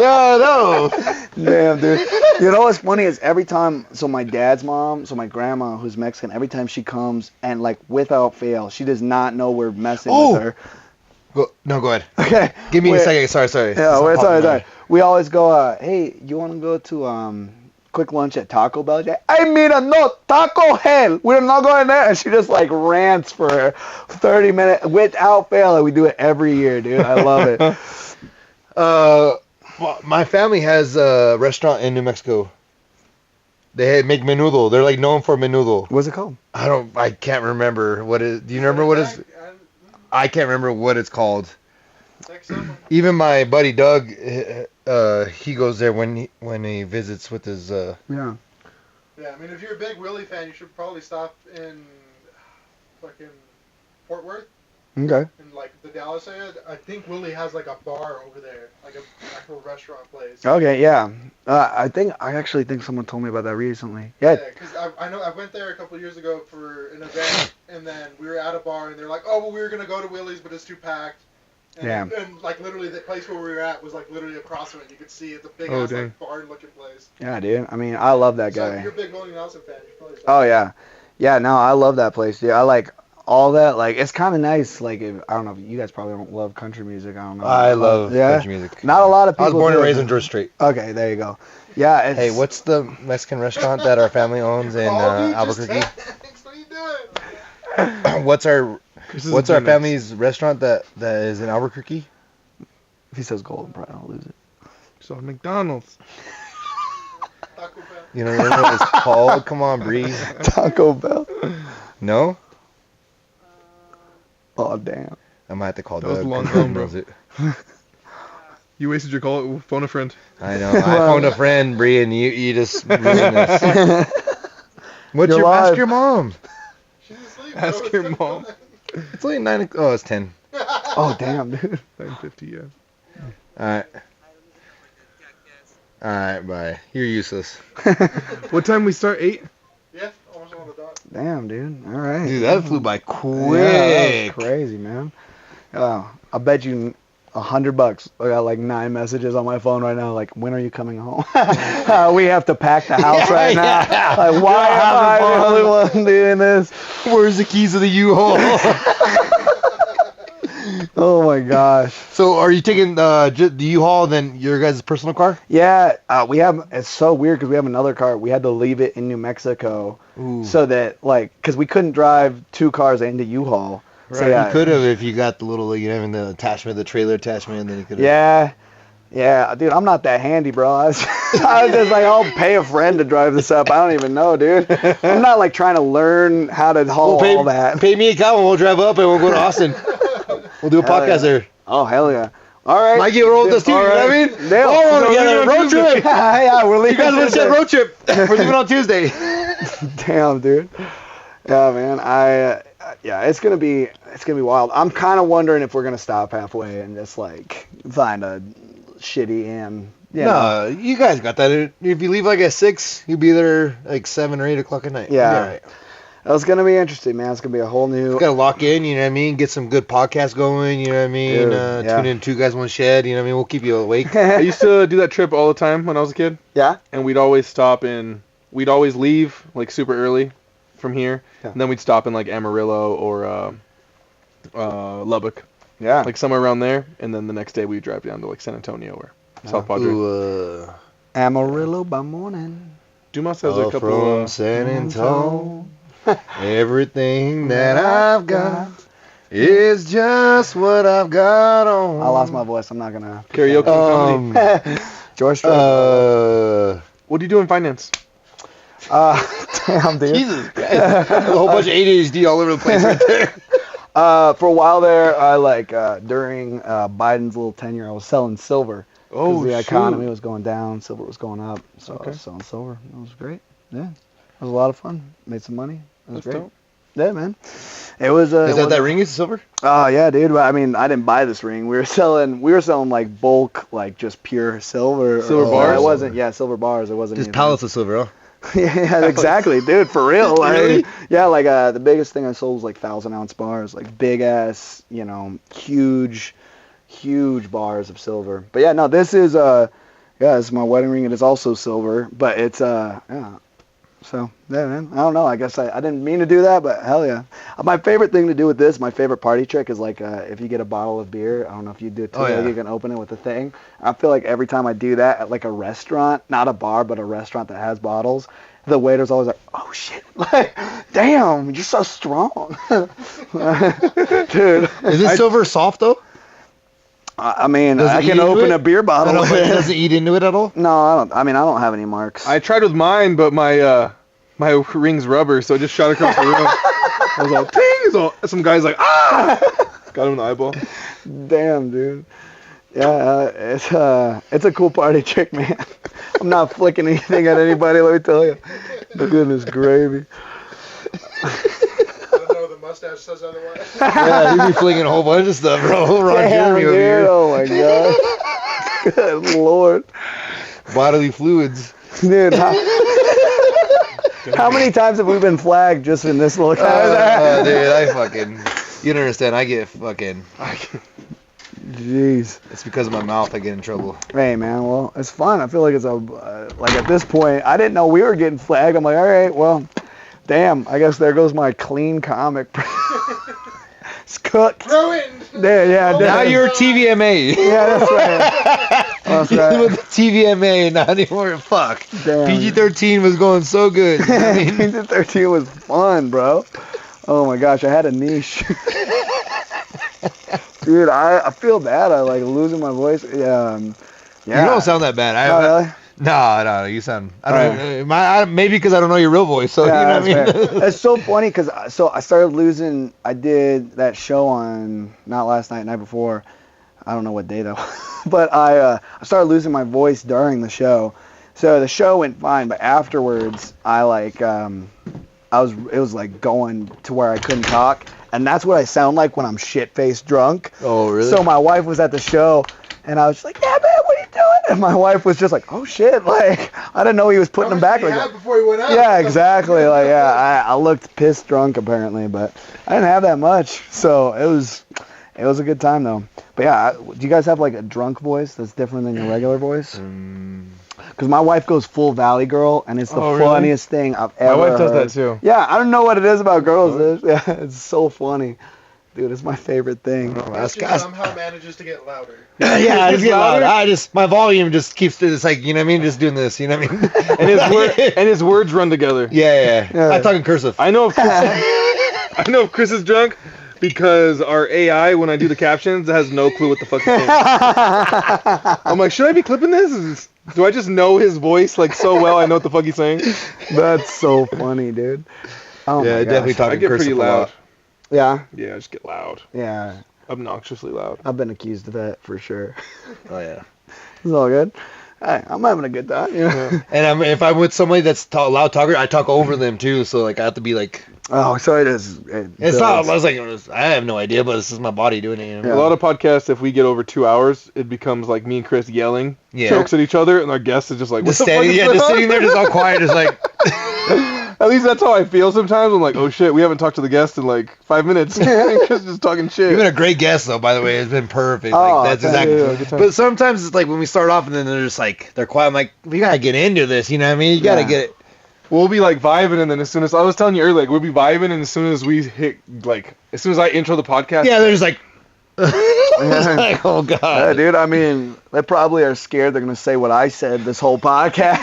No. Damn, dude. You know what's funny is every time, so my dad's mom, so my grandma who's Mexican, every time she comes and like without fail, she does not know we're messing with her. Go ahead. Okay. Give me a second. Sorry. Yeah, sorry. We always go, hey, you want to go to quick lunch at Taco Bell. She's like, I mean, no, Taco Hell. We're not going there. And she just like rants for 30 minutes without fail. And we do it every year, dude. I love it. Well, my family has a restaurant in New Mexico. They make menudo. They're like known for menudo. What's it called? I can't remember what it. Do you remember what it's? I can't remember what it's called. Even my buddy Doug, he goes there when he visits with his. Yeah. Yeah, I mean, if you're a big Willie fan, you should probably stop in fucking Fort Worth. Okay. In like the Dallas area, I think Willie has like a bar over there, like a actual restaurant place. Okay, yeah. I actually think someone told me about that recently. Yeah. Because I know I went there a couple years ago for an event, and then we were at a bar, and they're like, oh, well, we were gonna go to Willie's, but it's too packed. And, Yeah. And like literally, the place where we were at was like literally across from it. You could see it's a big ass like barn-looking place. Yeah, dude. I mean, I love that So guy. if you're a big Willie Nelson fan, you should probably. Oh yeah, yeah. No, I love that place, dude. I like all that. Like, it's kind of nice. Like, if, I don't know. You guys probably don't love country music. I don't know. I love Yeah? country music. Not a lot of people. I was born do. and raised on George Street. Okay, there you go. Yeah. It's, Hey, what's the Mexican restaurant that our family owns in Albuquerque? What are you doing? What's our family's restaurant that is in Albuquerque? If he says Golden Pride, I'll lose it. So McDonald's. Taco Bell. You know what it's called? Come on, Bree. Taco Bell. No? Oh damn. I might have to call That was Doug. a long 'cause he phone, bro. knows it. You wasted your call. Phone a friend. I know. I phoned a friend, Bree, and you just ruined this. What's You're ask live. your mom? She's asleep. Ask bro. your mom. It's only 9. Oh, it's 10. Oh damn, dude. 9:50. Yeah. Alright. Alright, bye. You're useless. What time we start? 8. Yeah, almost on the dot. Damn, dude. All right. Dude, that flew by Yeah, quick. that was crazy, man. I bet you $100. I got like 9 messages on my phone right now. Like, when are you coming home? We have to pack the house right now. Yeah. Like, why am I the only one doing this? Where's the keys of the U-Haul? Oh my gosh. So, are you taking the U-Haul then your guys' personal car? Yeah, we have. It's so weird because we have another car. We had to leave it in New Mexico, Ooh. so that like, because we couldn't drive 2 cars into U-Haul. So, Right. yeah, You could have if you got the little, the attachment, the trailer attachment, and then you could have. Yeah, dude, I'm not that handy, bro. I was just like, I'll pay a friend to drive this up. I don't even know, dude. I'm not like trying to learn how to haul all that. Pay me a cow and we'll drive up and we'll go to Austin. We'll do a Hell podcast yeah. there. Oh, hell yeah. All right. Mikey will roll with us too, All you know what I right. mean? Deal. All roll So together. we're Road leaving trip. yeah, we're You leaving. guys would have said Tuesday. road trip. We're leaving on Tuesday. Damn, dude. Yeah, man. Yeah, it's gonna be wild. I'm kind of wondering if we're gonna stop halfway and just like find a shitty inn. Yeah. No, you guys got that. If you leave like at 6, you'll be there like 7 or 8 o'clock at night. Yeah. You'll be all right. It's gonna be interesting, man. It's gonna be a whole new. You gotta lock in, you know what I mean? Get some good podcasts going, you know what I mean? Dude, yeah. Tune in 2 Guys, 1 Shed, you know what I mean? We'll keep you awake. I used to do that trip all the time when I was a kid, Yeah. and we'd always leave like super early from here, Yeah. and then we'd stop in like Amarillo or Lubbock, Yeah. like somewhere around there, and then the next day we'd drive down to like San Antonio or South Padre. Ooh, Amarillo by morning. Dumas has a couple. from San Antonio, everything that I've got is just what I've got on. I lost my voice. I'm not gonna. Karaoke comedy. George Strait. What do you do in finance? Damn, dude. Jesus Christ. There's a whole bunch of ADHD all over the place right there. For a while there, I during Biden's little tenure, I was selling silver. Oh, the shoot. economy was going down, silver was going up, so I was selling silver. It was great. Yeah, it was a lot of fun. Made some money. It was That's great. dope. Yeah, man. It was. Is that ring is silver? Oh yeah, dude. But I mean, I didn't buy this ring. We were selling like bulk, like just pure silver. Silver bars? It wasn't. Yeah, silver bars. It wasn't. Just anything. pallets of silver, huh? Yeah, exactly, dude. For real. Really? Yeah, like the biggest thing I sold was like 1,000-ounce bars, like big ass, huge bars of silver. But yeah, no, this is this is my wedding ring. It is also silver, but it's So, yeah, man. I don't know. I guess I didn't mean to do that, but hell yeah. My favorite thing to do with this, my favorite party trick is like if you get a bottle of beer, I don't know if you do it too, you can open it with a thing. I feel like every time I do that at like a restaurant, not a bar, but a restaurant that has bottles, the waiter's always like, oh shit, like, damn, you're so strong. Dude. Is it silver soft though? I mean, I can open a beer bottle. Does it eat into it at all? No, I don't. I mean, I don't have any marks. I tried with mine, but my ring's rubber, so it just shot across the room. I was all, ting! So some guy's like, ah! Got him in the eyeball. Damn, dude. Yeah, it's a cool party trick, man. I'm not flicking anything at anybody, let me tell you. Goodness gravy. I don't know, the mustache says otherwise. Yeah, you be flinging a whole bunch of stuff, bro. Ron Jeremy over here. Oh my god. Good lord. Bodily fluids. Dude, how many times have we been flagged just in this little Dude, I fucking... You don't understand. I get fucking... Jeez. It's because of my mouth I get in trouble. Hey, man, well, it's fun. I feel like it's like at this point, I didn't know we were getting flagged. I'm like, all right, well, damn, I guess there goes my clean comic. It's cooked. Ruined. Yeah, Now you're TVMA. Yeah, that's right. That's right. With the TVMA, not anymore. Fuck. Damn. PG-13 was going so good. I mean, PG-13 was fun, bro. Oh my gosh, I had a niche. Dude, I feel bad. I like losing my voice. Yeah. you don't sound that bad. Oh, really? No, you sound. I don't. Maybe because I don't know your real voice. So Yeah, you know what I mean. It's so funny because I started losing. I did that show on not last night, night before. I don't know what day though, but I started losing my voice during the show. So the show went fine, but afterwards I like it was like going to where I couldn't talk, and that's what I sound like when I'm shit-faced drunk. Oh really? So my wife was at the show, and I was just like, yeah, man, what are you doing? And my wife was just like, oh shit, like I didn't know he was putting them back. How much did he have before he went out? Yeah, exactly. Like, yeah, I looked pissed drunk apparently, but I didn't have that much, so it was a good time though. But yeah, do you guys have like a drunk voice that's different than your regular voice? Because my wife goes full Valley Girl, and it's the funniest thing I've ever My wife does heard. that too. Yeah, I don't know what it is about girls. Yeah, it's so funny. Dude, it's my favorite thing. She somehow manages to get louder. Yeah, I just get louder. My volume just keeps it's like, you know what I mean, just doing this, you know what I mean? And his words run together. Yeah. I talk in cursive. I know if Chris is drunk because our AI, when I do the captions, has no clue what the fuck he's saying. I'm like, should I be clipping this? Do I just know his voice like so well I know what the fuck he's saying? That's so funny, dude. Oh Yeah, my I definitely gosh. talk I in get cursive pretty a lot. loud. Yeah, Yeah, I just get loud. yeah. Obnoxiously loud. I've been accused of that for sure. Oh yeah. It's all good. Hey, I'm having a good time. You know? And if I'm with somebody that's a loud talker, I talk over them too. So like I have to be like. Oh, so it is. It's not. I was like, I have no idea, but this is my body doing it. You know? Yeah. A lot of podcasts, if we get over 2 hours, it becomes like me and Chris yelling jokes at each other, and our guest is just like, what Just the fuck is standing, going just on? sitting there, just all quiet, just like. At least that's how I feel sometimes. I'm like, oh shit, we haven't talked to the guest in like 5 minutes. Chris just talking shit. You've been a great guest, though. By the way, it's been perfect. Oh, Like, that's thank exactly. you. Good time. But sometimes it's like when we start off, and then they're just like they're quiet. I'm like, we gotta get into this. You know what I mean? You gotta Yeah. get it. We'll be like vibing, and then as soon as I was telling you earlier, like, we'll be vibing, and as soon as we hit like, as soon as I intro the podcast, Yeah, they're just like. It's like, oh Yeah, god. dude, I mean, they probably are scared they're going to say what I said this whole podcast.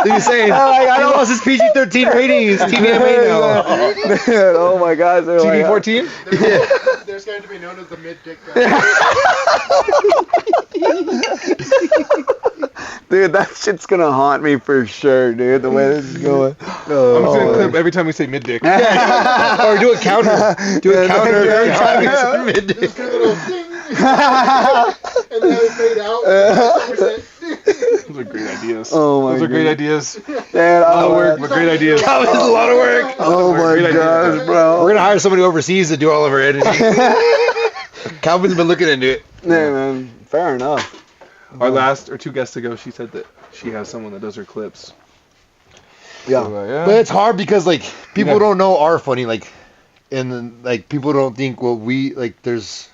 You're saying I lost his PG-13 rating. It's TVMA now. Dude, oh my God. They're like, TV-14. They're scared to be known as the mid-dick dude, that shit's going to haunt me for sure, dude, the way this is going. I'm just gonna clip every time we say mid dick. Or do a counter. Do a counter every time you submit Just do a little ding, and then it fade out. Those are great ideas. Oh my Those are great God. ideas. Man, A lot of work, but great ideas. That was a lot of work. Oh my Great gosh, idea. bro. We're gonna hire somebody overseas to do all of our editing. Calvin's been looking into it. Yeah, man. Fair enough. Our last or 2 guests ago, she said that she has someone that does her clips. Yeah. So, yeah. But it's hard because like people Yeah. don't know our funny and then like people don't think what we like. There's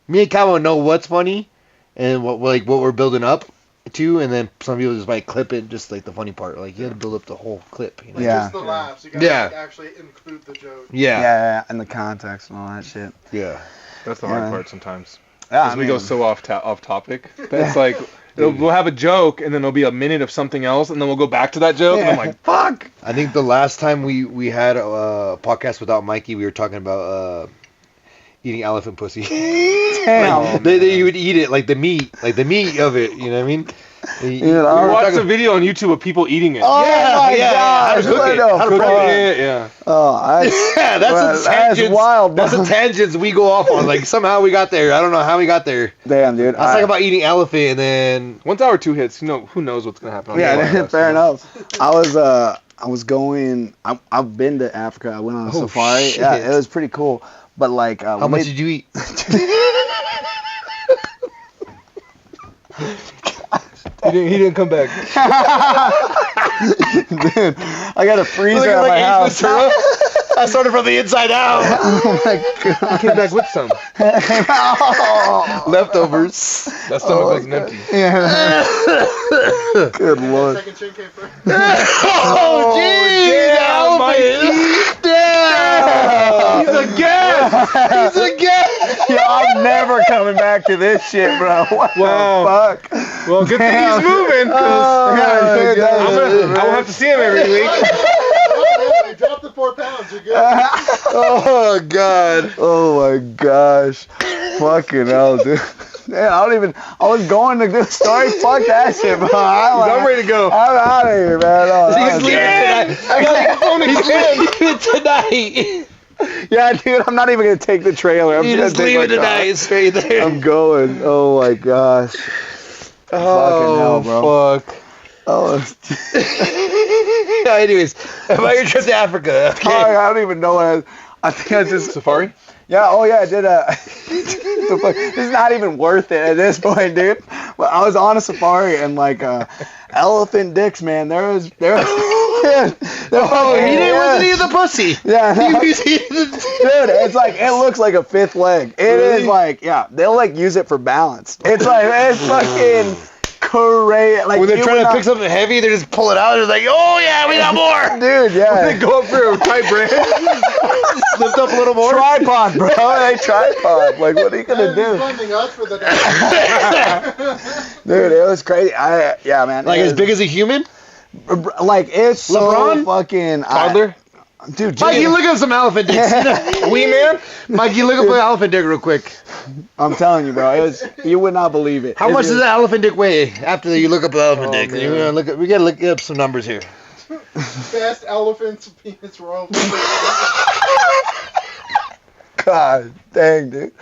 me and Calvin know what's funny and what we're building up, too, and then some people just might clip it, just like the funny part. Like you have to build up the whole clip. You know? Like, Yeah. just the laughs. You gotta like, actually include the joke. Yeah, and the context and all that shit. Yeah. That's the hard part sometimes. Yeah, Because we go so off topic. That's like, we'll have a joke, and then there'll be a minute of something else, and then we'll go back to that joke, and I'm like, fuck! I think the last time we had a podcast without Mikey, we were talking about eating elephant pussy. Damn. Like, you would eat it, like the meat of it, you know what I mean? We watched a video on YouTube of people eating it. Oh my gosh, how to cook it. How to prep it. Yeah. Oh, that's wild. That's the tangents we go off on. Like somehow we got there. I don't know how we got there. Damn, dude. I was talking about eating elephant, and then once hour 2 hits, who knows what's gonna happen? Fair enough. I was going. I've been to Africa. I went on a safari. Shit. Yeah, it was pretty cool. But like, how much did you eat? He didn't come back. Dude, I got a freezer at my house. I started from the inside out. Oh my god. He came back with some. Leftovers. That stomach wasn't empty. Yeah. Good lord. Second chin came first. Oh, damn, Mikey. Damn. He's a guest. He's a guest. Yo, I'm never coming back to this shit, bro. What Wow. the fuck? Well, good thing he's moving. I will have to see him every week. You dropped the 4 pounds. You're good. Oh god. Oh my gosh. Fucking hell, dude. Man, I was going to do a story. Fuck that shit, bro. I'm ready to go. I'm out of here, man. Oh, He's leaving tonight. I got He's leaving tonight. yeah, dude, I'm not even going to take the trailer. I'm He's just leaving tonight. Straight there. I'm going. Oh my gosh. Fucking hell, bro. Fuck. Oh, anyways, about your trip to Africa. Okay. I don't even know what I think I just Safari? Yeah, oh yeah, I did the fuck? This is not even worth it at this point, dude. Well, I was on a safari and like elephant dicks, man. He wasn't eating the pussy. Yeah, no. He was eating Dude, it's like it looks like a fifth leg. It is like they'll like use it for balance. It's like it's fucking crazy. Like when they're trying to pick something heavy, they just pull it out. They're like, oh yeah, we got more. Dude, yeah. They go up for a tight branch. Lift up a little more. Tripod, bro. They tripod. Like, what are you gonna do? Funding us for the Dude, it was crazy. Yeah, man. Like as big as a human? Like it's so LeBron? fucking Toddler? Dude, Mikey, look up some elephant dicks. Wee man? Mikey, look up an elephant dick real quick. I'm telling you, bro. You would not believe it. How much does an elephant dick weigh after you look up an elephant dick? Man. We gotta look up some numbers here. best elephant's penis roll. God dang, dude.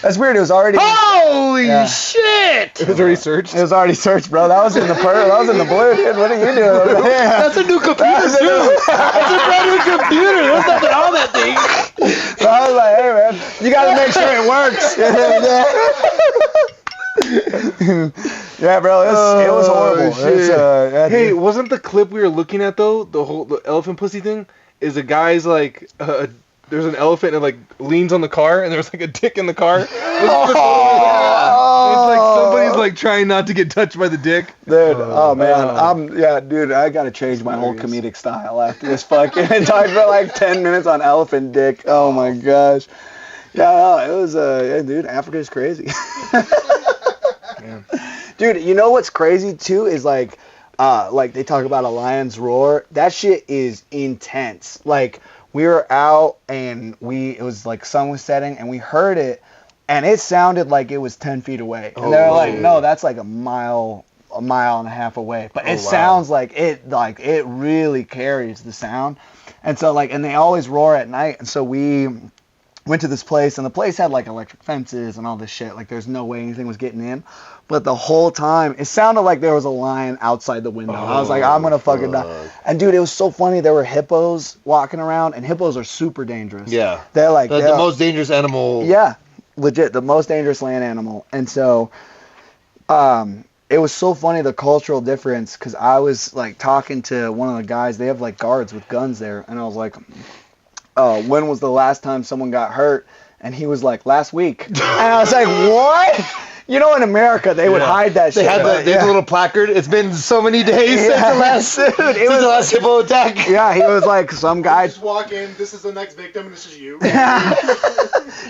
That's weird. It was already. Holy shit! It was already searched. It was already searched, bro. That was in the that was in the blue, dude. What are you doing over there? That's a new computer, too. That's a brand new computer. There's nothing on that thing. So I was like, hey, man, you gotta make sure it works. Yeah, bro. It was horrible. Shit. Hey, wasn't the clip we were looking at though the elephant pussy thing? Is a guy's like there's an elephant and like leans on the car and there's like a dick in the car. It's like somebody's like trying not to get touched by the dick. Dude, oh man, dude, I gotta change my whole comedic style after this fucking talk for like 10 minutes on elephant dick. Oh my gosh. Yeah, no, it was dude, Africa's crazy. Man. Dude, you know what's crazy too is like they talk about a lion's roar. That shit is intense. Like we were out and it was like sun was setting and we heard it and it sounded like it was 10 feet away. And they were like, no, that's like a mile and a half away. But it sounds like it really carries the sound. And so and they always roar at night. And so we went to this place and the place had like electric fences and all this shit. Like there's no way anything was getting in. But the whole time, it sounded like there was a lion outside the window. I was like, I'm going to fucking die. And dude, it was so funny. There were hippos walking around, and hippos are super dangerous. Yeah. They're like... the most dangerous animal. Yeah, legit, the most dangerous land animal. And so, it was so funny, the cultural difference, because I was like talking to one of the guys. They have like guards with guns there. And I was like, when was the last time someone got hurt? And he was like, last week. And I was like, what? You know, in America, they would hide that They shit. had the little placard. It's been so many days since the last the last hippo attack. Yeah, he was like some guy. Just walk in. This is the next victim. This is you.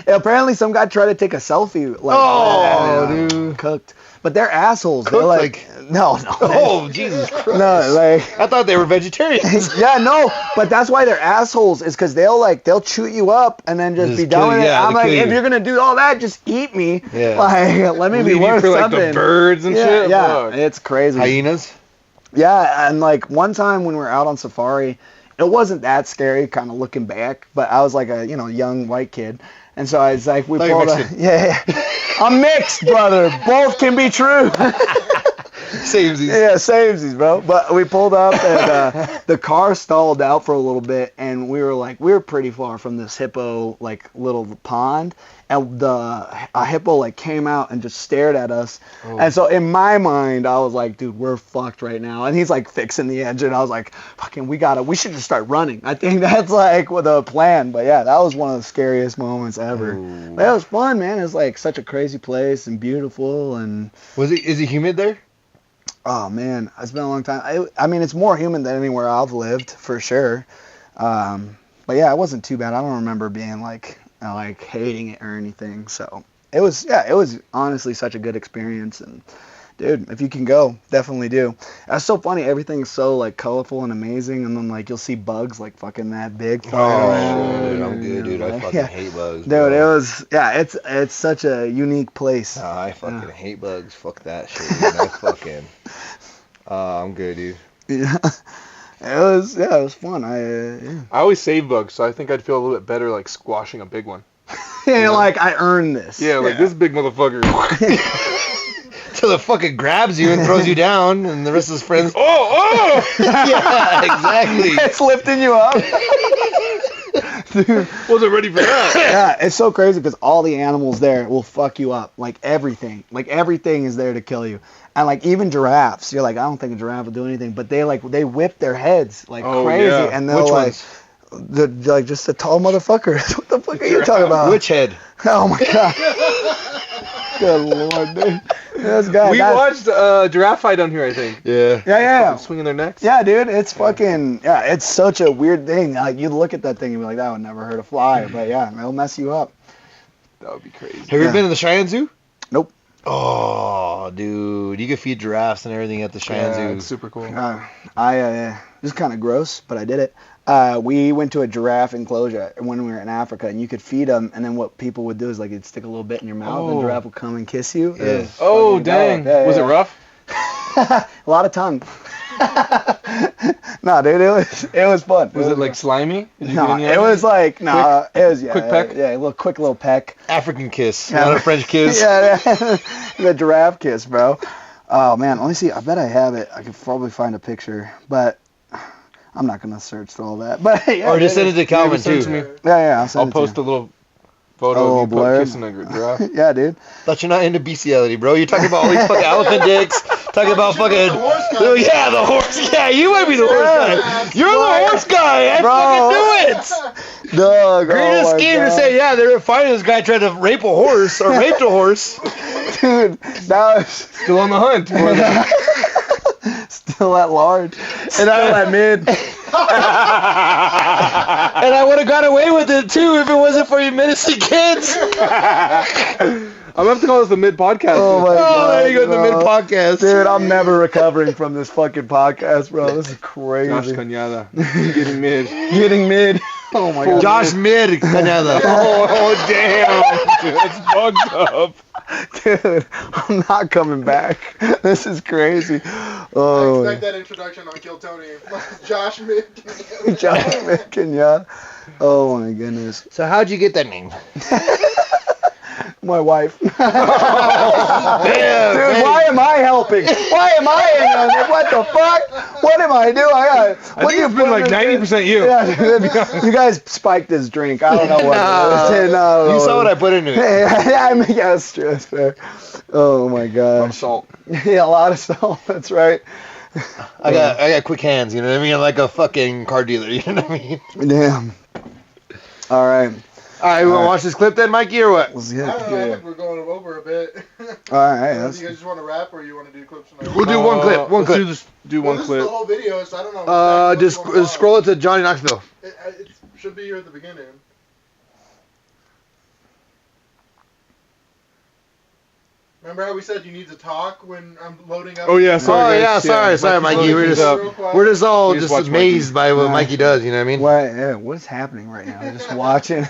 Apparently, some guy tried to take a selfie. Like, dude, cooked. But they're assholes. Cooked, They're like, no. Oh, Jesus Christ. No, like. I thought they were vegetarians. Yeah, no, but that's why they're assholes. Is because they'll chew you up and then just be done with it. I'm like, if you're gonna do all that, just eat me. Yeah. Like, let me be Leave you worth for like something. the birds and yeah, shit. yeah, Fuck. it's crazy. Hyenas. Yeah, and like one time when we were out on safari, it wasn't that scary, kind of looking back, but I was like a young white kid, and so I was like, we pulled a, yeah, I'm mixed, brother. Both can be true. Samesies. Yeah, samesies, bro. But we pulled up and the car stalled out for a little bit, and we were pretty far from this hippo like little pond, and a hippo like came out and just stared at us. Oh. And so in my mind, I was like, dude, we're fucked right now. And he's like fixing the engine. I was like, fucking, we should just start running. I think that's like the plan. But yeah, that was one of the scariest moments ever. But it was fun, man. It was like such a crazy place and beautiful. And is it humid there? Oh man, it's been a long time. I mean, it's more humid than anywhere I've lived for sure. But yeah, it wasn't too bad. I don't remember being like hating it or anything. So it was honestly such a good experience. And dude, if you can go, definitely do. That's so funny. Everything's so like colorful and amazing, and then like you'll see bugs like fucking that big. Oh, dude, I'm good, dude. I fucking hate bugs. Dude, bro. it was it's such a unique place. I fucking hate bugs. Fuck that shit. Dude. I fucking. I'm good, dude. Yeah. It was fun. I always save bugs, so I think I'd feel a little bit better like squashing a big one. Yeah, like I earned this. Yeah, like this big motherfucker. Till it fucking grabs you and throws you down, and the rest of his friends. Oh! Yeah, exactly. It's lifting you up. Dude. Wasn't ready for that. Yeah, it's so crazy because all the animals there will fuck you up. Like everything. Like everything is there to kill you. And like even giraffes, you're like, I don't think a giraffe will do anything, but they whip their heads like crazy, and they'll like just a tall motherfucker. What the fuck are you talking about? Which head? Oh my god. Good lord, dude. This guy. We watched a giraffe fight down here, I think. Yeah. Yeah. Swinging their necks. Yeah, dude, it's fucking it's such a weird thing. Like you look at that thing and be like, that would never hurt a fly, but yeah, it'll mess you up. That would be crazy. Have you ever been to the Cheyenne Zoo? Nope. Oh, dude, you could feed giraffes and everything at the Cheyenne Zoo. It's super cool. It was kind of gross, but I did it. We went to a giraffe enclosure when we were in Africa, and you could feed them, and then what people would do is like it'd stick a little bit in your mouth, and the giraffe would come and kiss you. Yeah. Oh, dang. Was it rough? A lot of tongue. No, dude, it was fun. Was it like slimy? No, it was like it was quick peck? Yeah, a quick little peck. African kiss, not a French kiss. Yeah, the giraffe kiss, bro. Oh man, let me see. I bet I have it. I could probably find a picture, but I'm not gonna search through all that. But yeah, or just send it to Calvin send it too. to me. Yeah, I'll post a little photo of you kissing a giraffe. Yeah, dude. Thought you're not into bestiality, bro. You're talking about all these fucking elephant dicks. Talking about fucking. The horse. Yeah, you might be the horse guy. You're the horse guy. I fucking knew it. Dog. Greatest scheme to say, yeah, they were finding this guy tried to rape a horse or raped a horse. Dude, that was Still on the hunt. still at large. And I at mid. And I would have got away with it too if it wasn't for you menacing kids. I'm gonna have to call this the mid podcast. Oh my god. There you go, the mid podcast. Dude, I'm never recovering from this fucking podcast, bro. This is Josh crazy. Cañada. Getting mid. Getting mid. Oh my god. Josh Mid Canada. Oh damn. Dude, that's fucked up. Dude, I'm not coming back. This is crazy. Oh. I expect that introduction on Kill Tony. Josh Mid. Josh Macon, yeah. Oh my goodness. So how'd you get that name? My wife. Dude, Damn, why am I helping? Why am I in on it? What the fuck? What am I doing? I think it's been like 90% you. Yeah, dude, you guys spiked this drink. I don't know what it is. No, You saw what I put into it. Yeah, I mean, yeah, that's true. That's fair. Oh my gosh. Salt. Yeah, a lot of salt. That's right. I got quick hands, you know what I mean? I'm like a fucking car dealer, you know what I mean? Damn. All right. All right, we want to watch this clip then, Mikey, or what? Let's I get don't know, I think we're going over a bit. All right, Do you that's... guys just want to rap, or you want to do clips? We'll do one clip. One clip. Just do one This clip. is the whole video, so I don't know. Exactly Just what you wanna scroll it to Johnny Knoxville. It should be here at the beginning. Remember how we said you need to talk when I'm loading up? Oh yeah, sorry. Sorry, Mikey. Mikey's We're just all We just just watch amazed by what Mikey does. You know what I mean? What's happening right now? Just watching.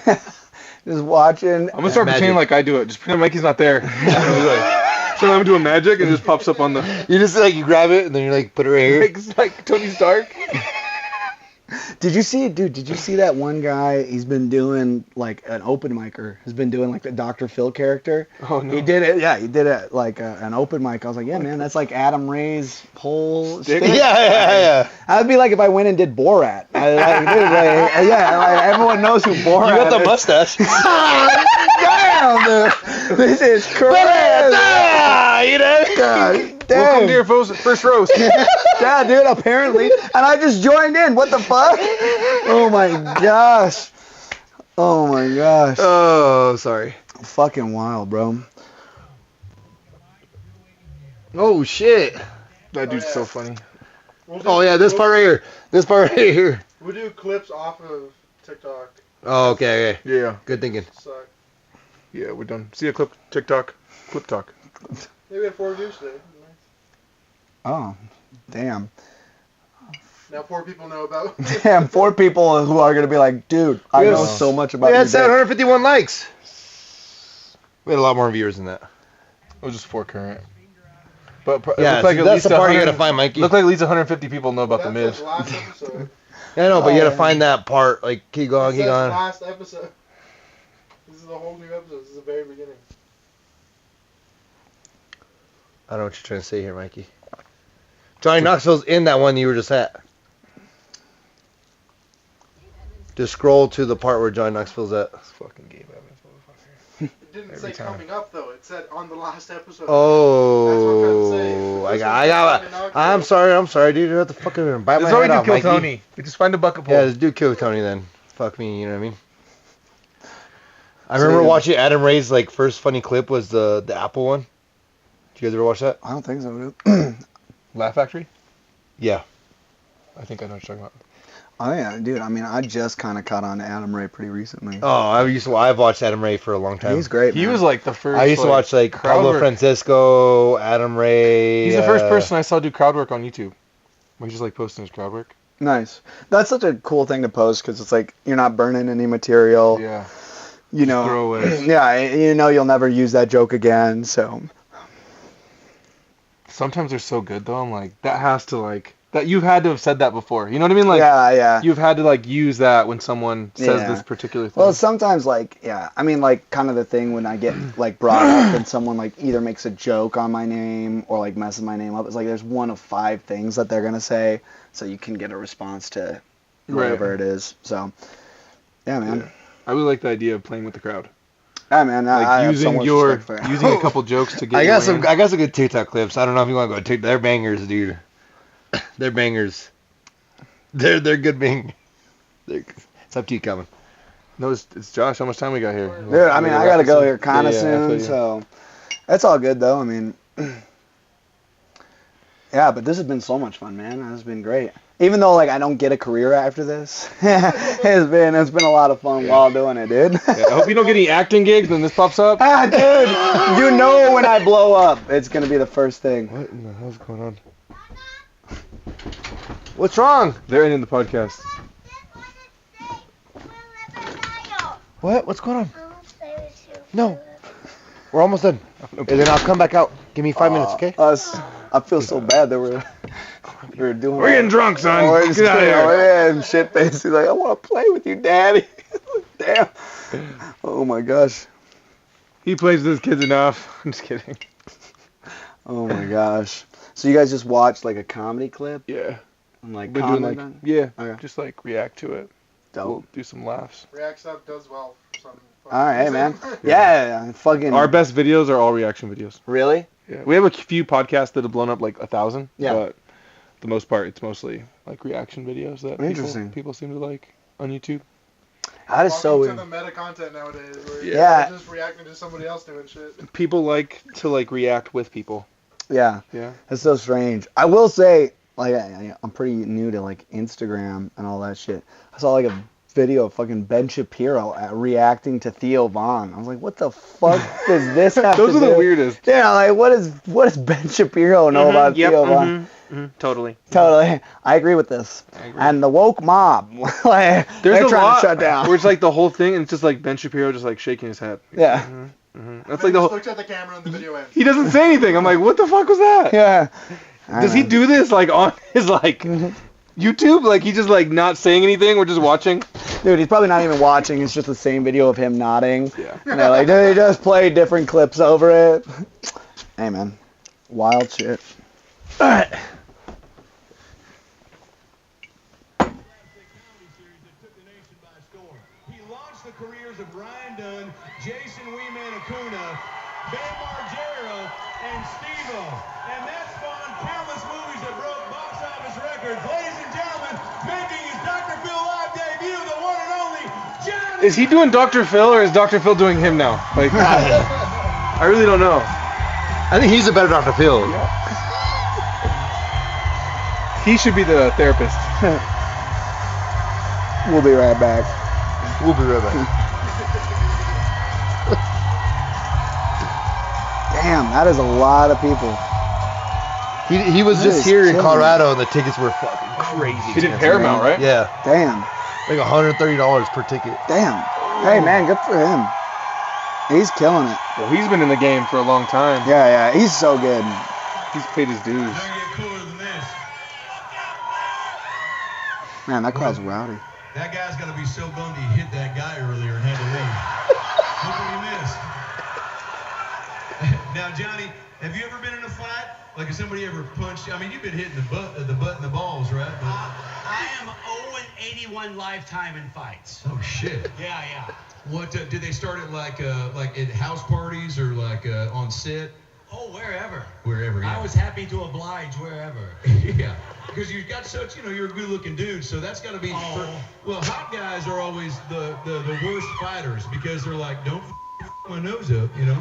Just watching. I'm gonna start pretending like I do it. Just pretend Mikey's not there. So I'm doing magic and it just pops up on the. You just like you grab it and then you like put it right here. Like Tony Stark. Did you see that one guy? He's been doing like an open micer. Has been doing like the Dr. Phil character. Oh no. He did it. Yeah, he did it like an open mic. I was like, yeah, man, that's like Adam Ray's whole Stick? shtick. Yeah. That'd be like if I went and did Borat. Everyone knows who Borat You got the is. mustache. Damn, dude. This is crazy. You know? God damn. Welcome to your first roast. Yeah, dude, apparently. And I just joined in. What the fuck? Oh my gosh. Oh my gosh. Oh, sorry. Fucking wild, bro. Oh shit. That dude's so funny. Oh yeah, this part right here. This part right here. We'll do clips off of TikTok. Oh, okay. Yeah. Good thinking. Suck. Yeah, we're done. See a clip. TikTok. Clip talk. Maybe we had 4 views today. Oh, damn. Now 4 people know about. Damn, 4 people who are going to be like, dude, I know Yes. so much about We your had dick. 751 likes. We had a lot more viewers than that. It was just 4 current. But it Yeah, looked like see, at that's least the part you 100 gotta find, Mikey. Looked like at least 150 people know about That's the Miz. like last episode. Yeah, I know, but you Oh, gotta find that part. Like, keep going, It keep says going. last episode. This is a whole new episode. This is the very beginning. I don't know what you're trying to say here, Mikey. Johnny Knoxville's in that one you were just at. Just scroll to the part where Johnny Knoxville's at. This fucking Gabe Evans, motherfucker. It didn't say coming up though. It said on the last episode. Oh, I'm sorry, dude. You have to fucking bite my That's all we head do. off, Kill Mikey. Tony. We just find a bucket pool. Yeah, just do kill Tony then. Fuck me, you know what I mean? I remember watching Adam Ray's like first funny clip was the Apple one. Did you guys ever watch that? I don't think so, dude. Laugh Factory. Yeah. I think I know what you're talking about. Oh, yeah, dude. I mean, I just kind of caught on to Adam Ray pretty recently. Oh, I've watched Adam Ray for a long time. He's great, He man. was like the first. I used to watch like crowd Pablo work. Francisco, Adam Ray. He's the first person I saw do crowd work on YouTube. Where he's just like posting his crowd work. Nice. That's such a cool thing to post because it's like you're not burning any material. Yeah. You know. Throwaways. Yeah, you know you'll never use that joke again, so. Sometimes they're so good though. I'm like, that has to like that you've had to have said that before. You know what I mean? Like, yeah. you've had to like use that when someone says Yeah. this particular thing. Well, sometimes like, yeah, I mean like kind of the thing when I get like brought up and someone like either makes a joke on my name or like messes my name up. It's like there's one of 5 things that they're gonna say, so you can get a response to whatever it is. So, yeah, man. Yeah. I really like the idea of playing with the crowd. Yeah, man. Like I have so using much your respect for it. using a couple jokes to get. I got you in. I got some good TikTok clips. I don't know if you want to go TikTok. They're bangers, dude. They're bangers. They're good bang. It's up to you, Calvin. No, it's Josh. How much time we got here? Dude, I mean, I gotta go here kind of Yeah, I feel soon, you. so that's all good though. I mean, yeah, but this has been so much fun, man. It's been great. Even though like I don't get a career after this, it's been a lot of fun while doing it, dude. Yeah, I hope you don't get any acting gigs when this pops up. Ah, dude, you know when I blow up, it's gonna be the first thing. What in the hell's going on? What's wrong? They're ending the podcast. What? What's going on? No. We're almost done. And then I'll come back out. Give me 5 minutes, okay? I feel so bad that we're doing. We're getting drunk, son. We're just Get out of kidding. here. Yeah, and shit face. He's like, I want to play with you, Daddy. Damn. Oh my gosh. He plays with his kids enough. I'm just kidding. Oh my gosh. So you guys just watched like a comedy clip Yeah. and like We're doing comment like on? yeah, Okay. just like react to it. Dope. We'll do some laughs. React stuff does well for some. All right, man. Yeah, fucking. Our best videos are all reaction videos. Really? Yeah. We have a few podcasts that have blown up like 1,000. Yeah. But for the most part, it's mostly like reaction videos that Interesting. people seem to like on YouTube. That is so Welcome weird. to the meta content nowadays. Where Yeah. you're just reacting to somebody else doing shit. People like to like react with people. Yeah. Yeah. It's so strange. I will say, like, I'm pretty new to like Instagram and all that shit. I saw like a video of fucking Ben Shapiro reacting to Theo Von. I was like, what the fuck does this have Those to are do? the weirdest. Yeah, like what does Ben Shapiro know about Theo Von? Totally. Totally. I agree with this. I agree. And the woke mob, like, There's they're a trying lot to shut down. where it's like the whole thing, and it's just like Ben Shapiro just like shaking his head. Yeah. That's like the whole. Looks at the camera and the video ends. He doesn't say anything. I'm like, what the fuck was that? Yeah. Does he do this like on his like YouTube? Like he just like not saying anything? We're just watching. Dude, he's probably not even watching. It's just the same video of him nodding. Yeah. And they're like, they just play different clips over it. Hey, man. Wild shit. All right. He launched the careers of Ryan Dunn, Jason Weeman-Acuna, Bam Margera, and Steve-O. And that spawned countless movies that broke box office records. Ladies and gentlemen, making his Dr. Phil live debut, the one and only Johnny. Is he doing Dr. Phil or is Dr. Phil doing him now? Like, I really don't know. I think he's a better Dr. Phil. He should be the therapist. We'll be right back. We'll be right back. Damn, that is a lot of people. He was That just is here in killing Colorado, and the tickets were fucking crazy. He did expensive. Paramount, right? Yeah, Damn. like $130 per ticket. Damn. Hey, man, good for him. He's killing it. Well, he's been in the game for a long time. Yeah, he's so good. He's paid his dues. Doesn't get cooler than this. Man, that crowd's rowdy. That guy's got to be so bummed he hit that guy earlier and had to leave. Look what he missed. Now, Johnny, have you ever been in a fight? Like, has somebody ever punched you? I mean, you've been hitting the butt and the balls, right? I am 0-81 lifetime in fights. Oh shit. Yeah. What did they start at like at house parties or like on set? Oh, wherever. Wherever. Yeah. I was happy to oblige wherever. Yeah. Because you've got such, you're a good-looking dude, so that's got to be. Well, hot guys are always the worst fighters because they're like, don't my nose up, Oh no,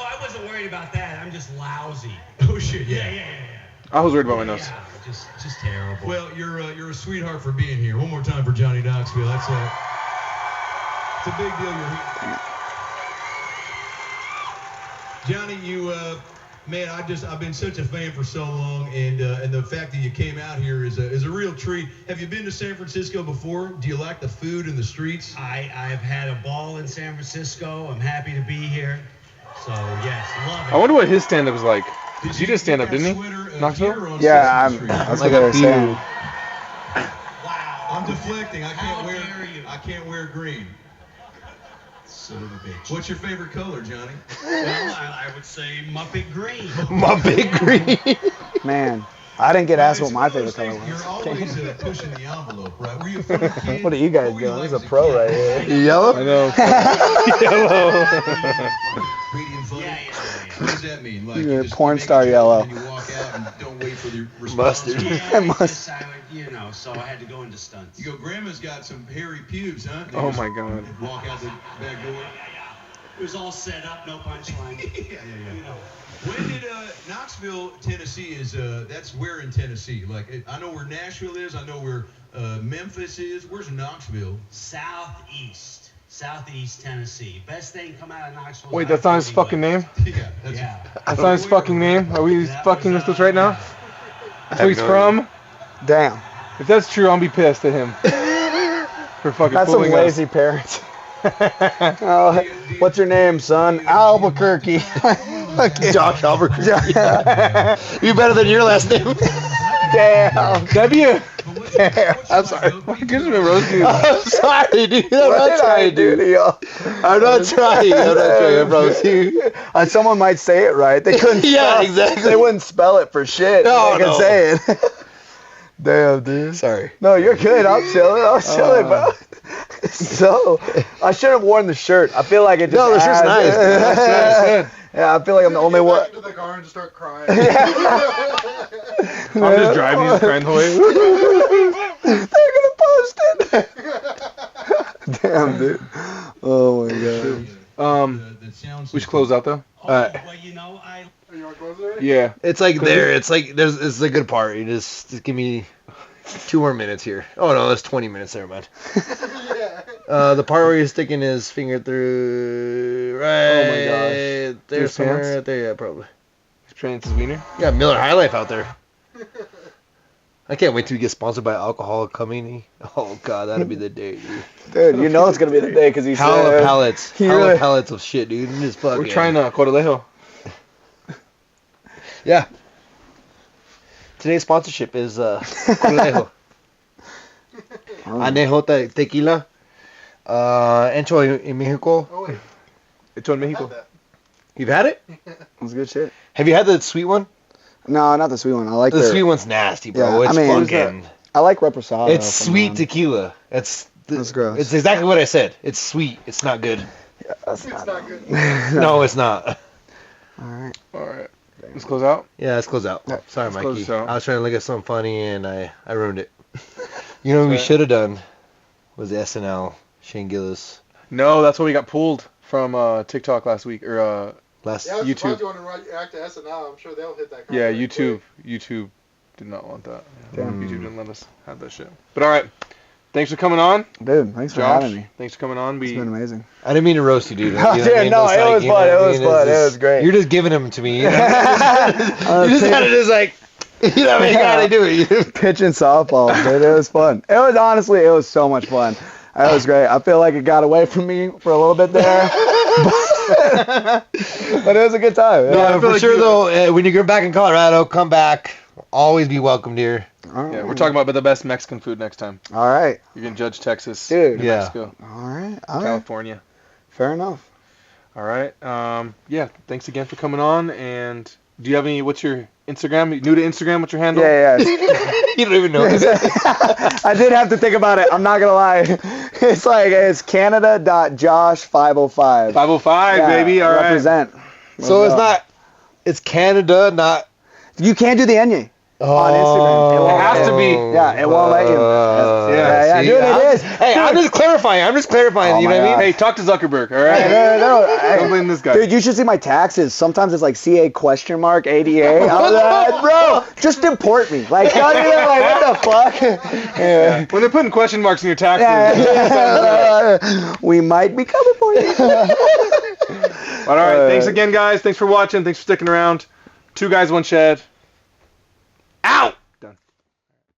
I wasn't worried about that. I'm just lousy. Oh shit. Yeah. I was worried about my nose. Yeah, just terrible. Well, you're a sweetheart for being here. One more time for Johnny Knoxville. It's a big deal you're here. Johnny, you man, I've been such a fan for so long, and the fact that you came out here is a real treat. Have you been to San Francisco before? Do you like the food and the streets? I've had a ball in San Francisco. I'm happy to be here. So yes, love it. I wonder what his stand-up was like. He did stand-up, didn't he? Knoxville? Yeah, that's what they were saying. Wow. I'm deflecting. How dare you. I can't wear green. Son of a bitch. What's your favorite color, Johnny? Well, I would say Muppet Green. My big green. Man, I didn't get asked what It's my one of favorite those color things, was. You're always pushing the envelope, right? Were you a funny kid? What are you guys What were doing? like This is as a pro kid? right here. Yellow? I know. Medium funny? Yeah. What does that mean? Like You're you just porn make a star joke yellow. And then you walk out and don't wait for the response. Mustard. Yeah, I I must- just, so I had to go into stunts. You go, Grandma's got some hairy pubes, huh? They Oh just my God. Walk out the back door. It was all set up, no punchline. Yeah. When did Knoxville, Tennessee that's where in Tennessee? Like I know where Nashville is. I know where Memphis is. Where's Knoxville? Southeast Tennessee. Best thing come out of Knoxville. Wait, that's not his fucking name? Yeah. That's That's not his fucking name? Are we That fucking was, with this right now? That's where he's no from? Damn. If that's true, I'll be pissed at him. For fucking That's some fooling lazy parents. Oh, what's your name, son? Albuquerque. Josh Albuquerque. You're better than your last name. Damn. That'd be a... I'm sorry. I just been roasting. I'm sorry, dude. I'm What not did I trying, do dude. to y'all? I'm not trying. I'm not trying, bro. You. Someone might say it right. They couldn't. Yeah, spell, exactly. They wouldn't spell it for shit. No, they could no. say it. Damn, dude. Sorry. No, you're good. I'm chilling, bro. So, I should have worn the shirt. I feel like it just No, the shirt's nice. Good. Yeah, I feel like I'm the only Get one. back into the car and just start crying. I'm just driving, he's crying the way. They're gonna post it. Damn, dude. Oh my god. We should close out though. Well, you know, Are you want to close already? Yeah. It's like there. It's like it's the good part. You just give me 2 more minutes here. Oh no, that's 20 minutes. Never mind. Yeah. The part where he's sticking his finger through. Right. Oh my gosh. There's His somewhere pants? right there. Yeah, probably. Trans wiener. You got Miller High Life out there. I can't wait till we get sponsored by Alcohol Company. Oh god, that'd be the day, dude. Dude, you know it's gonna be the day because you Hella said pallets. He Hella really- pallets of shit, dude. Just fucking. We're trying to Corralejo. Yeah. Today's sponsorship is Conejo. Anejo Tequila. Encho in Mexico. Oh wait, It's on I had Mexico. that. You've had it? It's good shit. Have you had the sweet one? No, not the sweet one. I like The the sweet one's nasty, bro. Yeah, It's I mean- fucking. I like Reposado. It's from sweet them. tequila. That's gross. It's exactly what I said. It's sweet. It's not good. That's It's not good. No, it's not. All right. All right. Let's close out. Yeah, let's close out. Sorry, let's close Mikey. this out. I was trying to look at something funny and I ruined it. You know what we Sorry. should have done was the SNL Shane Gillis No, that's why we got pulled from TikTok last week or last. Yeah, I was YouTube. surprised you want to react to SNL. I'm sure they'll hit that. yeah, comment YouTube. quick. YouTube did not want that. Damn. YouTube didn't let us have that shit. But all right. Thanks for coming on, Dude, thanks for Josh. having me. Thanks for coming on. It's been amazing. I didn't mean to roast you, dude. You know Oh, what I dude, mean? no, It's it was you know fun, what it I was mean? fun, It's it was great. You're just giving them to me. You know? I You was just kind of just like, you know, you gotta do it. pitching softball, dude. It was fun. It was so much fun. It was great. I feel like it got away from me for a little bit there. But it was a good time. No, I Yeah, feel for like sure you- though. When you get back in Colorado, come back. Always be welcomed here. Yeah, we're talking about the best Mexican food next time. All right. You can judge Texas, Dude. New Yeah. Mexico, All right. All right. California. Fair enough. All right. Yeah. Thanks again for coming on. And do you have any? What's your Instagram? New to Instagram? What's your handle? Yeah, yeah. You don't even know. I did have to think about it. I'm not gonna lie. It's Canada.Josh505. 505, Yeah, baby. All right. represent. So Let's it's go. not. It's Canada, not. You can't do the Enye on Instagram. It It won't has to be. Yeah, it won't let you. Yeah, see, dude, it I'm- is. Hey, I'm Dude. just clarifying. You know Oh what I my mean? God. Hey, talk to Zuckerberg. All Hey, right. no. Hey, Don't blame this guy. Dude, you should see my taxes. Sometimes it's like CA question mark ADA. I'm like, bro, just import me. Like, not even like, what the fuck? Yeah. When they're putting question marks in your taxes. Yeah. We might be coming for you. All right. Thanks again, guys. Thanks for watching. Thanks for sticking around. 2 guys, 1 shed.